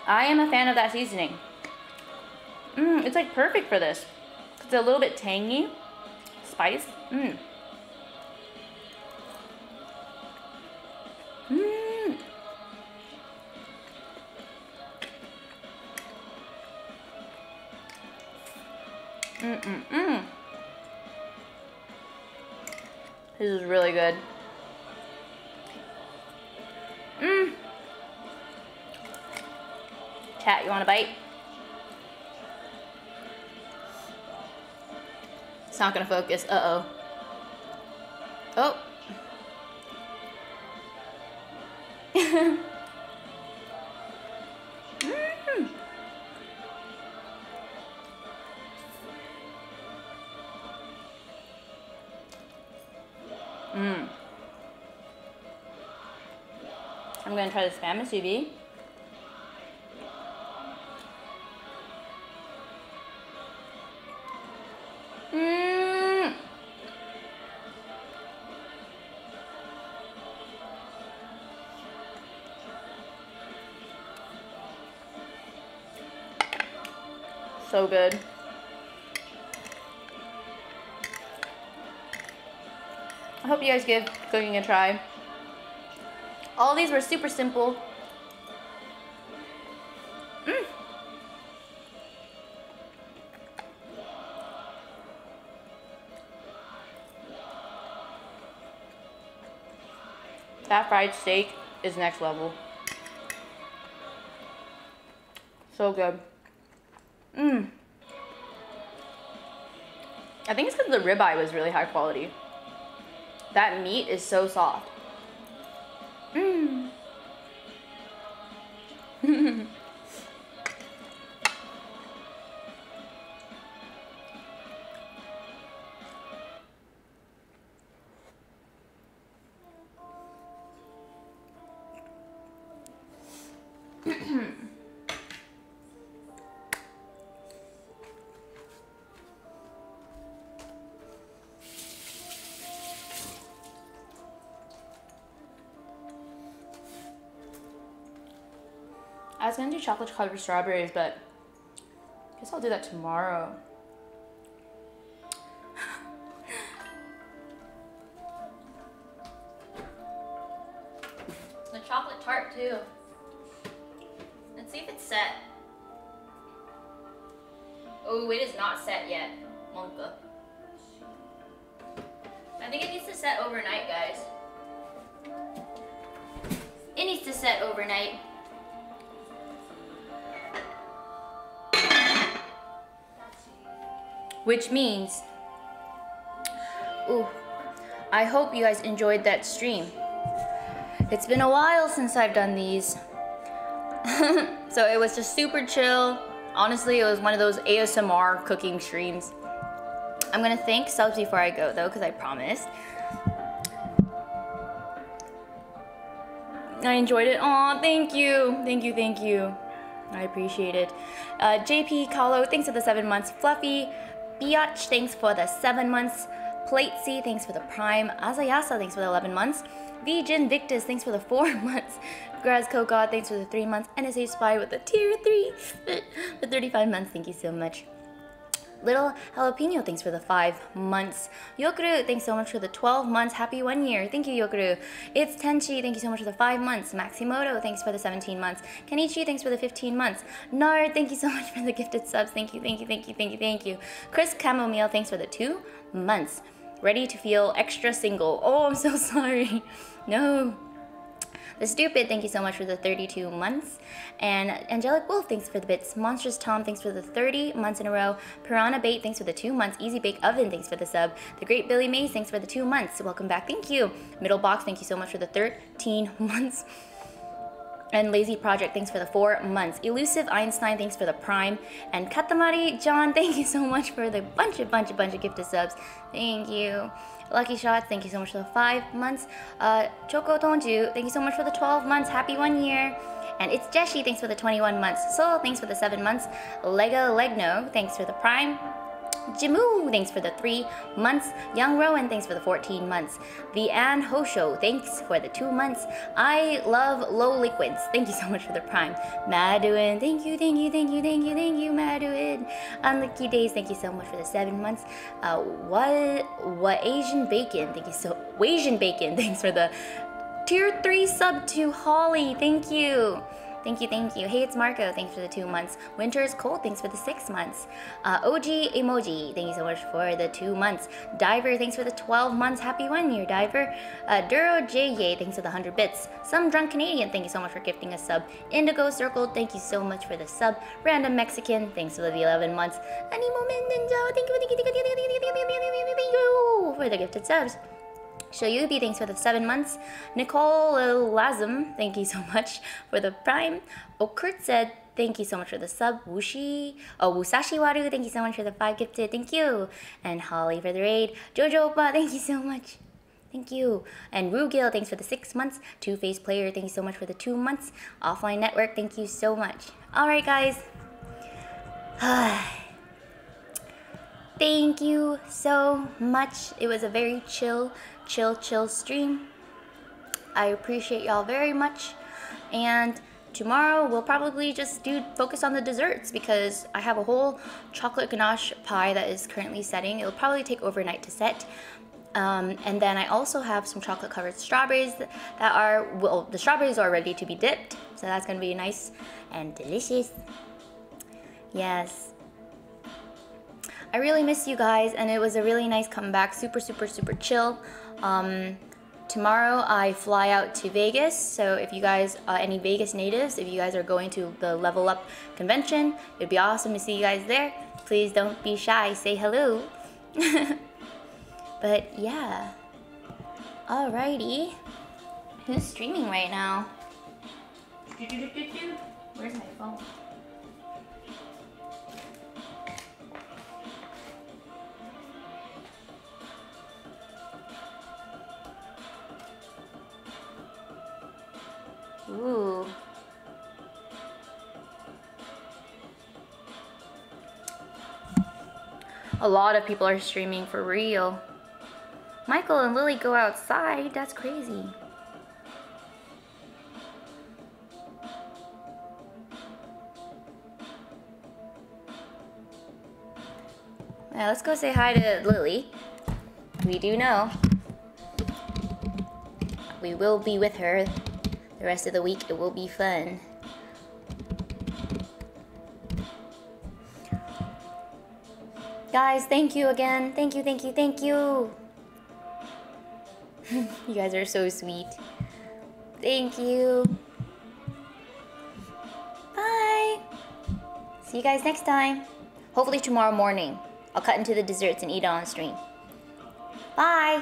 I am a fan of that seasoning. It's like perfect for this. It's a little bit tangy. Spice. This is really good. Chat, you want a bite? It's not gonna focus. Uh-oh. Oh. I'm gonna try the spam musubi. So good. I hope you guys give cooking a try. All these were super simple. That fried steak is next level. So good. I think it's because the ribeye was really high quality. That meat is so soft. I was gonna do chocolate covered strawberries, but I guess I'll do that tomorrow. The chocolate tart too. Let's see if it's set. Oh, it is not set yet, Monka. I think it needs to set overnight, guys. It needs to set overnight. Which means, ooh, I hope you guys enjoyed that stream. It's been a while since I've done these. So it was just super chill. Honestly, it was one of those ASMR cooking streams. I'm gonna thank subs before I go though, because I promised. I enjoyed it. Aw, thank you. Thank you, thank you. I appreciate it. JP Kahlo, thanks for the 7 months. Fluffy Biatch, thanks for the 7 months. Platesy, thanks for the Prime. Azayasa, thanks for the 11 months. Vjin Victus, thanks for the 4 months. Graz Kokod, thanks for the 3 months. NSA Spy with the tier 3 for 35 months. Thank you so much. Little Jalapeno, thanks for the 5 months. Yokuru, thanks so much for the 12 months. Happy 1 year. Thank you, Yokuru. It's Tenchi, thank you so much for the 5 months. Maximoto, thanks for the 17 months. Kenichi, thanks for the 15 months. Nard, thank you so much for the gifted subs. Thank you, thank you, thank you, thank you, thank you. Chris Chamomile, thanks for the 2 months. Ready to feel extra single. Oh, I'm so sorry. No. The Stupid, thank you so much for the 32 months. And Angelic Wolf, thanks for the bits. Monstrous Tom, thanks for the 30 months in a row. Piranha Bait, thanks for the 2 months. Easy Bake Oven, thanks for the sub. The Great Billy Mays, thanks for the 2 months. Welcome back, thank you. Middle Box, thank you so much for the 13 months. And Lazy Project, thanks for the 4 months. Elusive Einstein, thanks for the Prime. And Katamari John, thank you so much for the bunch of gifted subs. Thank you. Lucky Shots, thank you so much for the 5 months. Choco Tonju, thank you so much for the 12 months. Happy 1 year. And it's Jeshi, thanks for the 21 months. Soul, thanks for the 7 months. Lego Legno, thanks for the Prime. Jimu, thanks for the 3 months. Young Rowan, thanks for the 14 months. The Ann Hosho, thanks for the 2 months. I love low liquids, thank you so much for the Prime. Maduin, thank you, Maduin. Unlucky Days, thank you so much for the 7 months. What Asian Bacon, Asian Bacon, thanks for the tier 3 sub to Holly, thank you. Thank you. Hey, it's Marco. Thanks for the 2 months. Winter is Cold. Thanks for the 6 months. OG Emoji. Thank you so much for the 2 months. Diver. Thanks for the 12 months. Happy 1 year, Diver. Duro J. Thanks for the 100 bits. Some Drunk Canadian. Thank you so much for gifting a sub. Indigo Circle. Thank you so much for the sub. Random Mexican. Thanks for the 11 months. Animo Ninja. Thank you for the gifted subs. Shoyubi, thanks for the 7 months. Nicole Lazum, thank you so much for the Prime. Okurt said, thank you so much for the sub. Wusashi Waru, thank you so much for the 5 gifted, thank you. And Holly for the raid. Jojo Oppa, thank you so much. Thank you. And Rugil, thanks for the 6 months. Two-Face Player, thank you so much for the 2 months. Offline Network, thank you so much. Alright guys. Thank you so much. It was a very chill stream. I appreciate y'all very much. And tomorrow we'll probably just focus on the desserts because I have a whole chocolate ganache pie that is currently setting. It'll probably take overnight to set. And then I also have some chocolate covered strawberries that are, well, the strawberries are ready to be dipped. So that's gonna be nice and delicious. Yes. I really miss you guys and it was a really nice comeback. Super chill. Tomorrow I fly out to Vegas, so if you guys, any Vegas natives, if you guys are going to the Level Up convention, it'd be awesome to see you guys there. Please don't be shy, say hello. But yeah. Alrighty. Who's streaming right now? Where's my phone? Ooh. A lot of people are streaming for real. Michael and Lily go outside. That's crazy. Now let's go say hi to Lily. We do know. We will be with her the rest of the week. It will be fun. Guys, thank you again. Thank you. You guys are so sweet. Thank you. Bye. See you guys next time. Hopefully tomorrow morning. I'll cut into the desserts and eat on stream. Bye.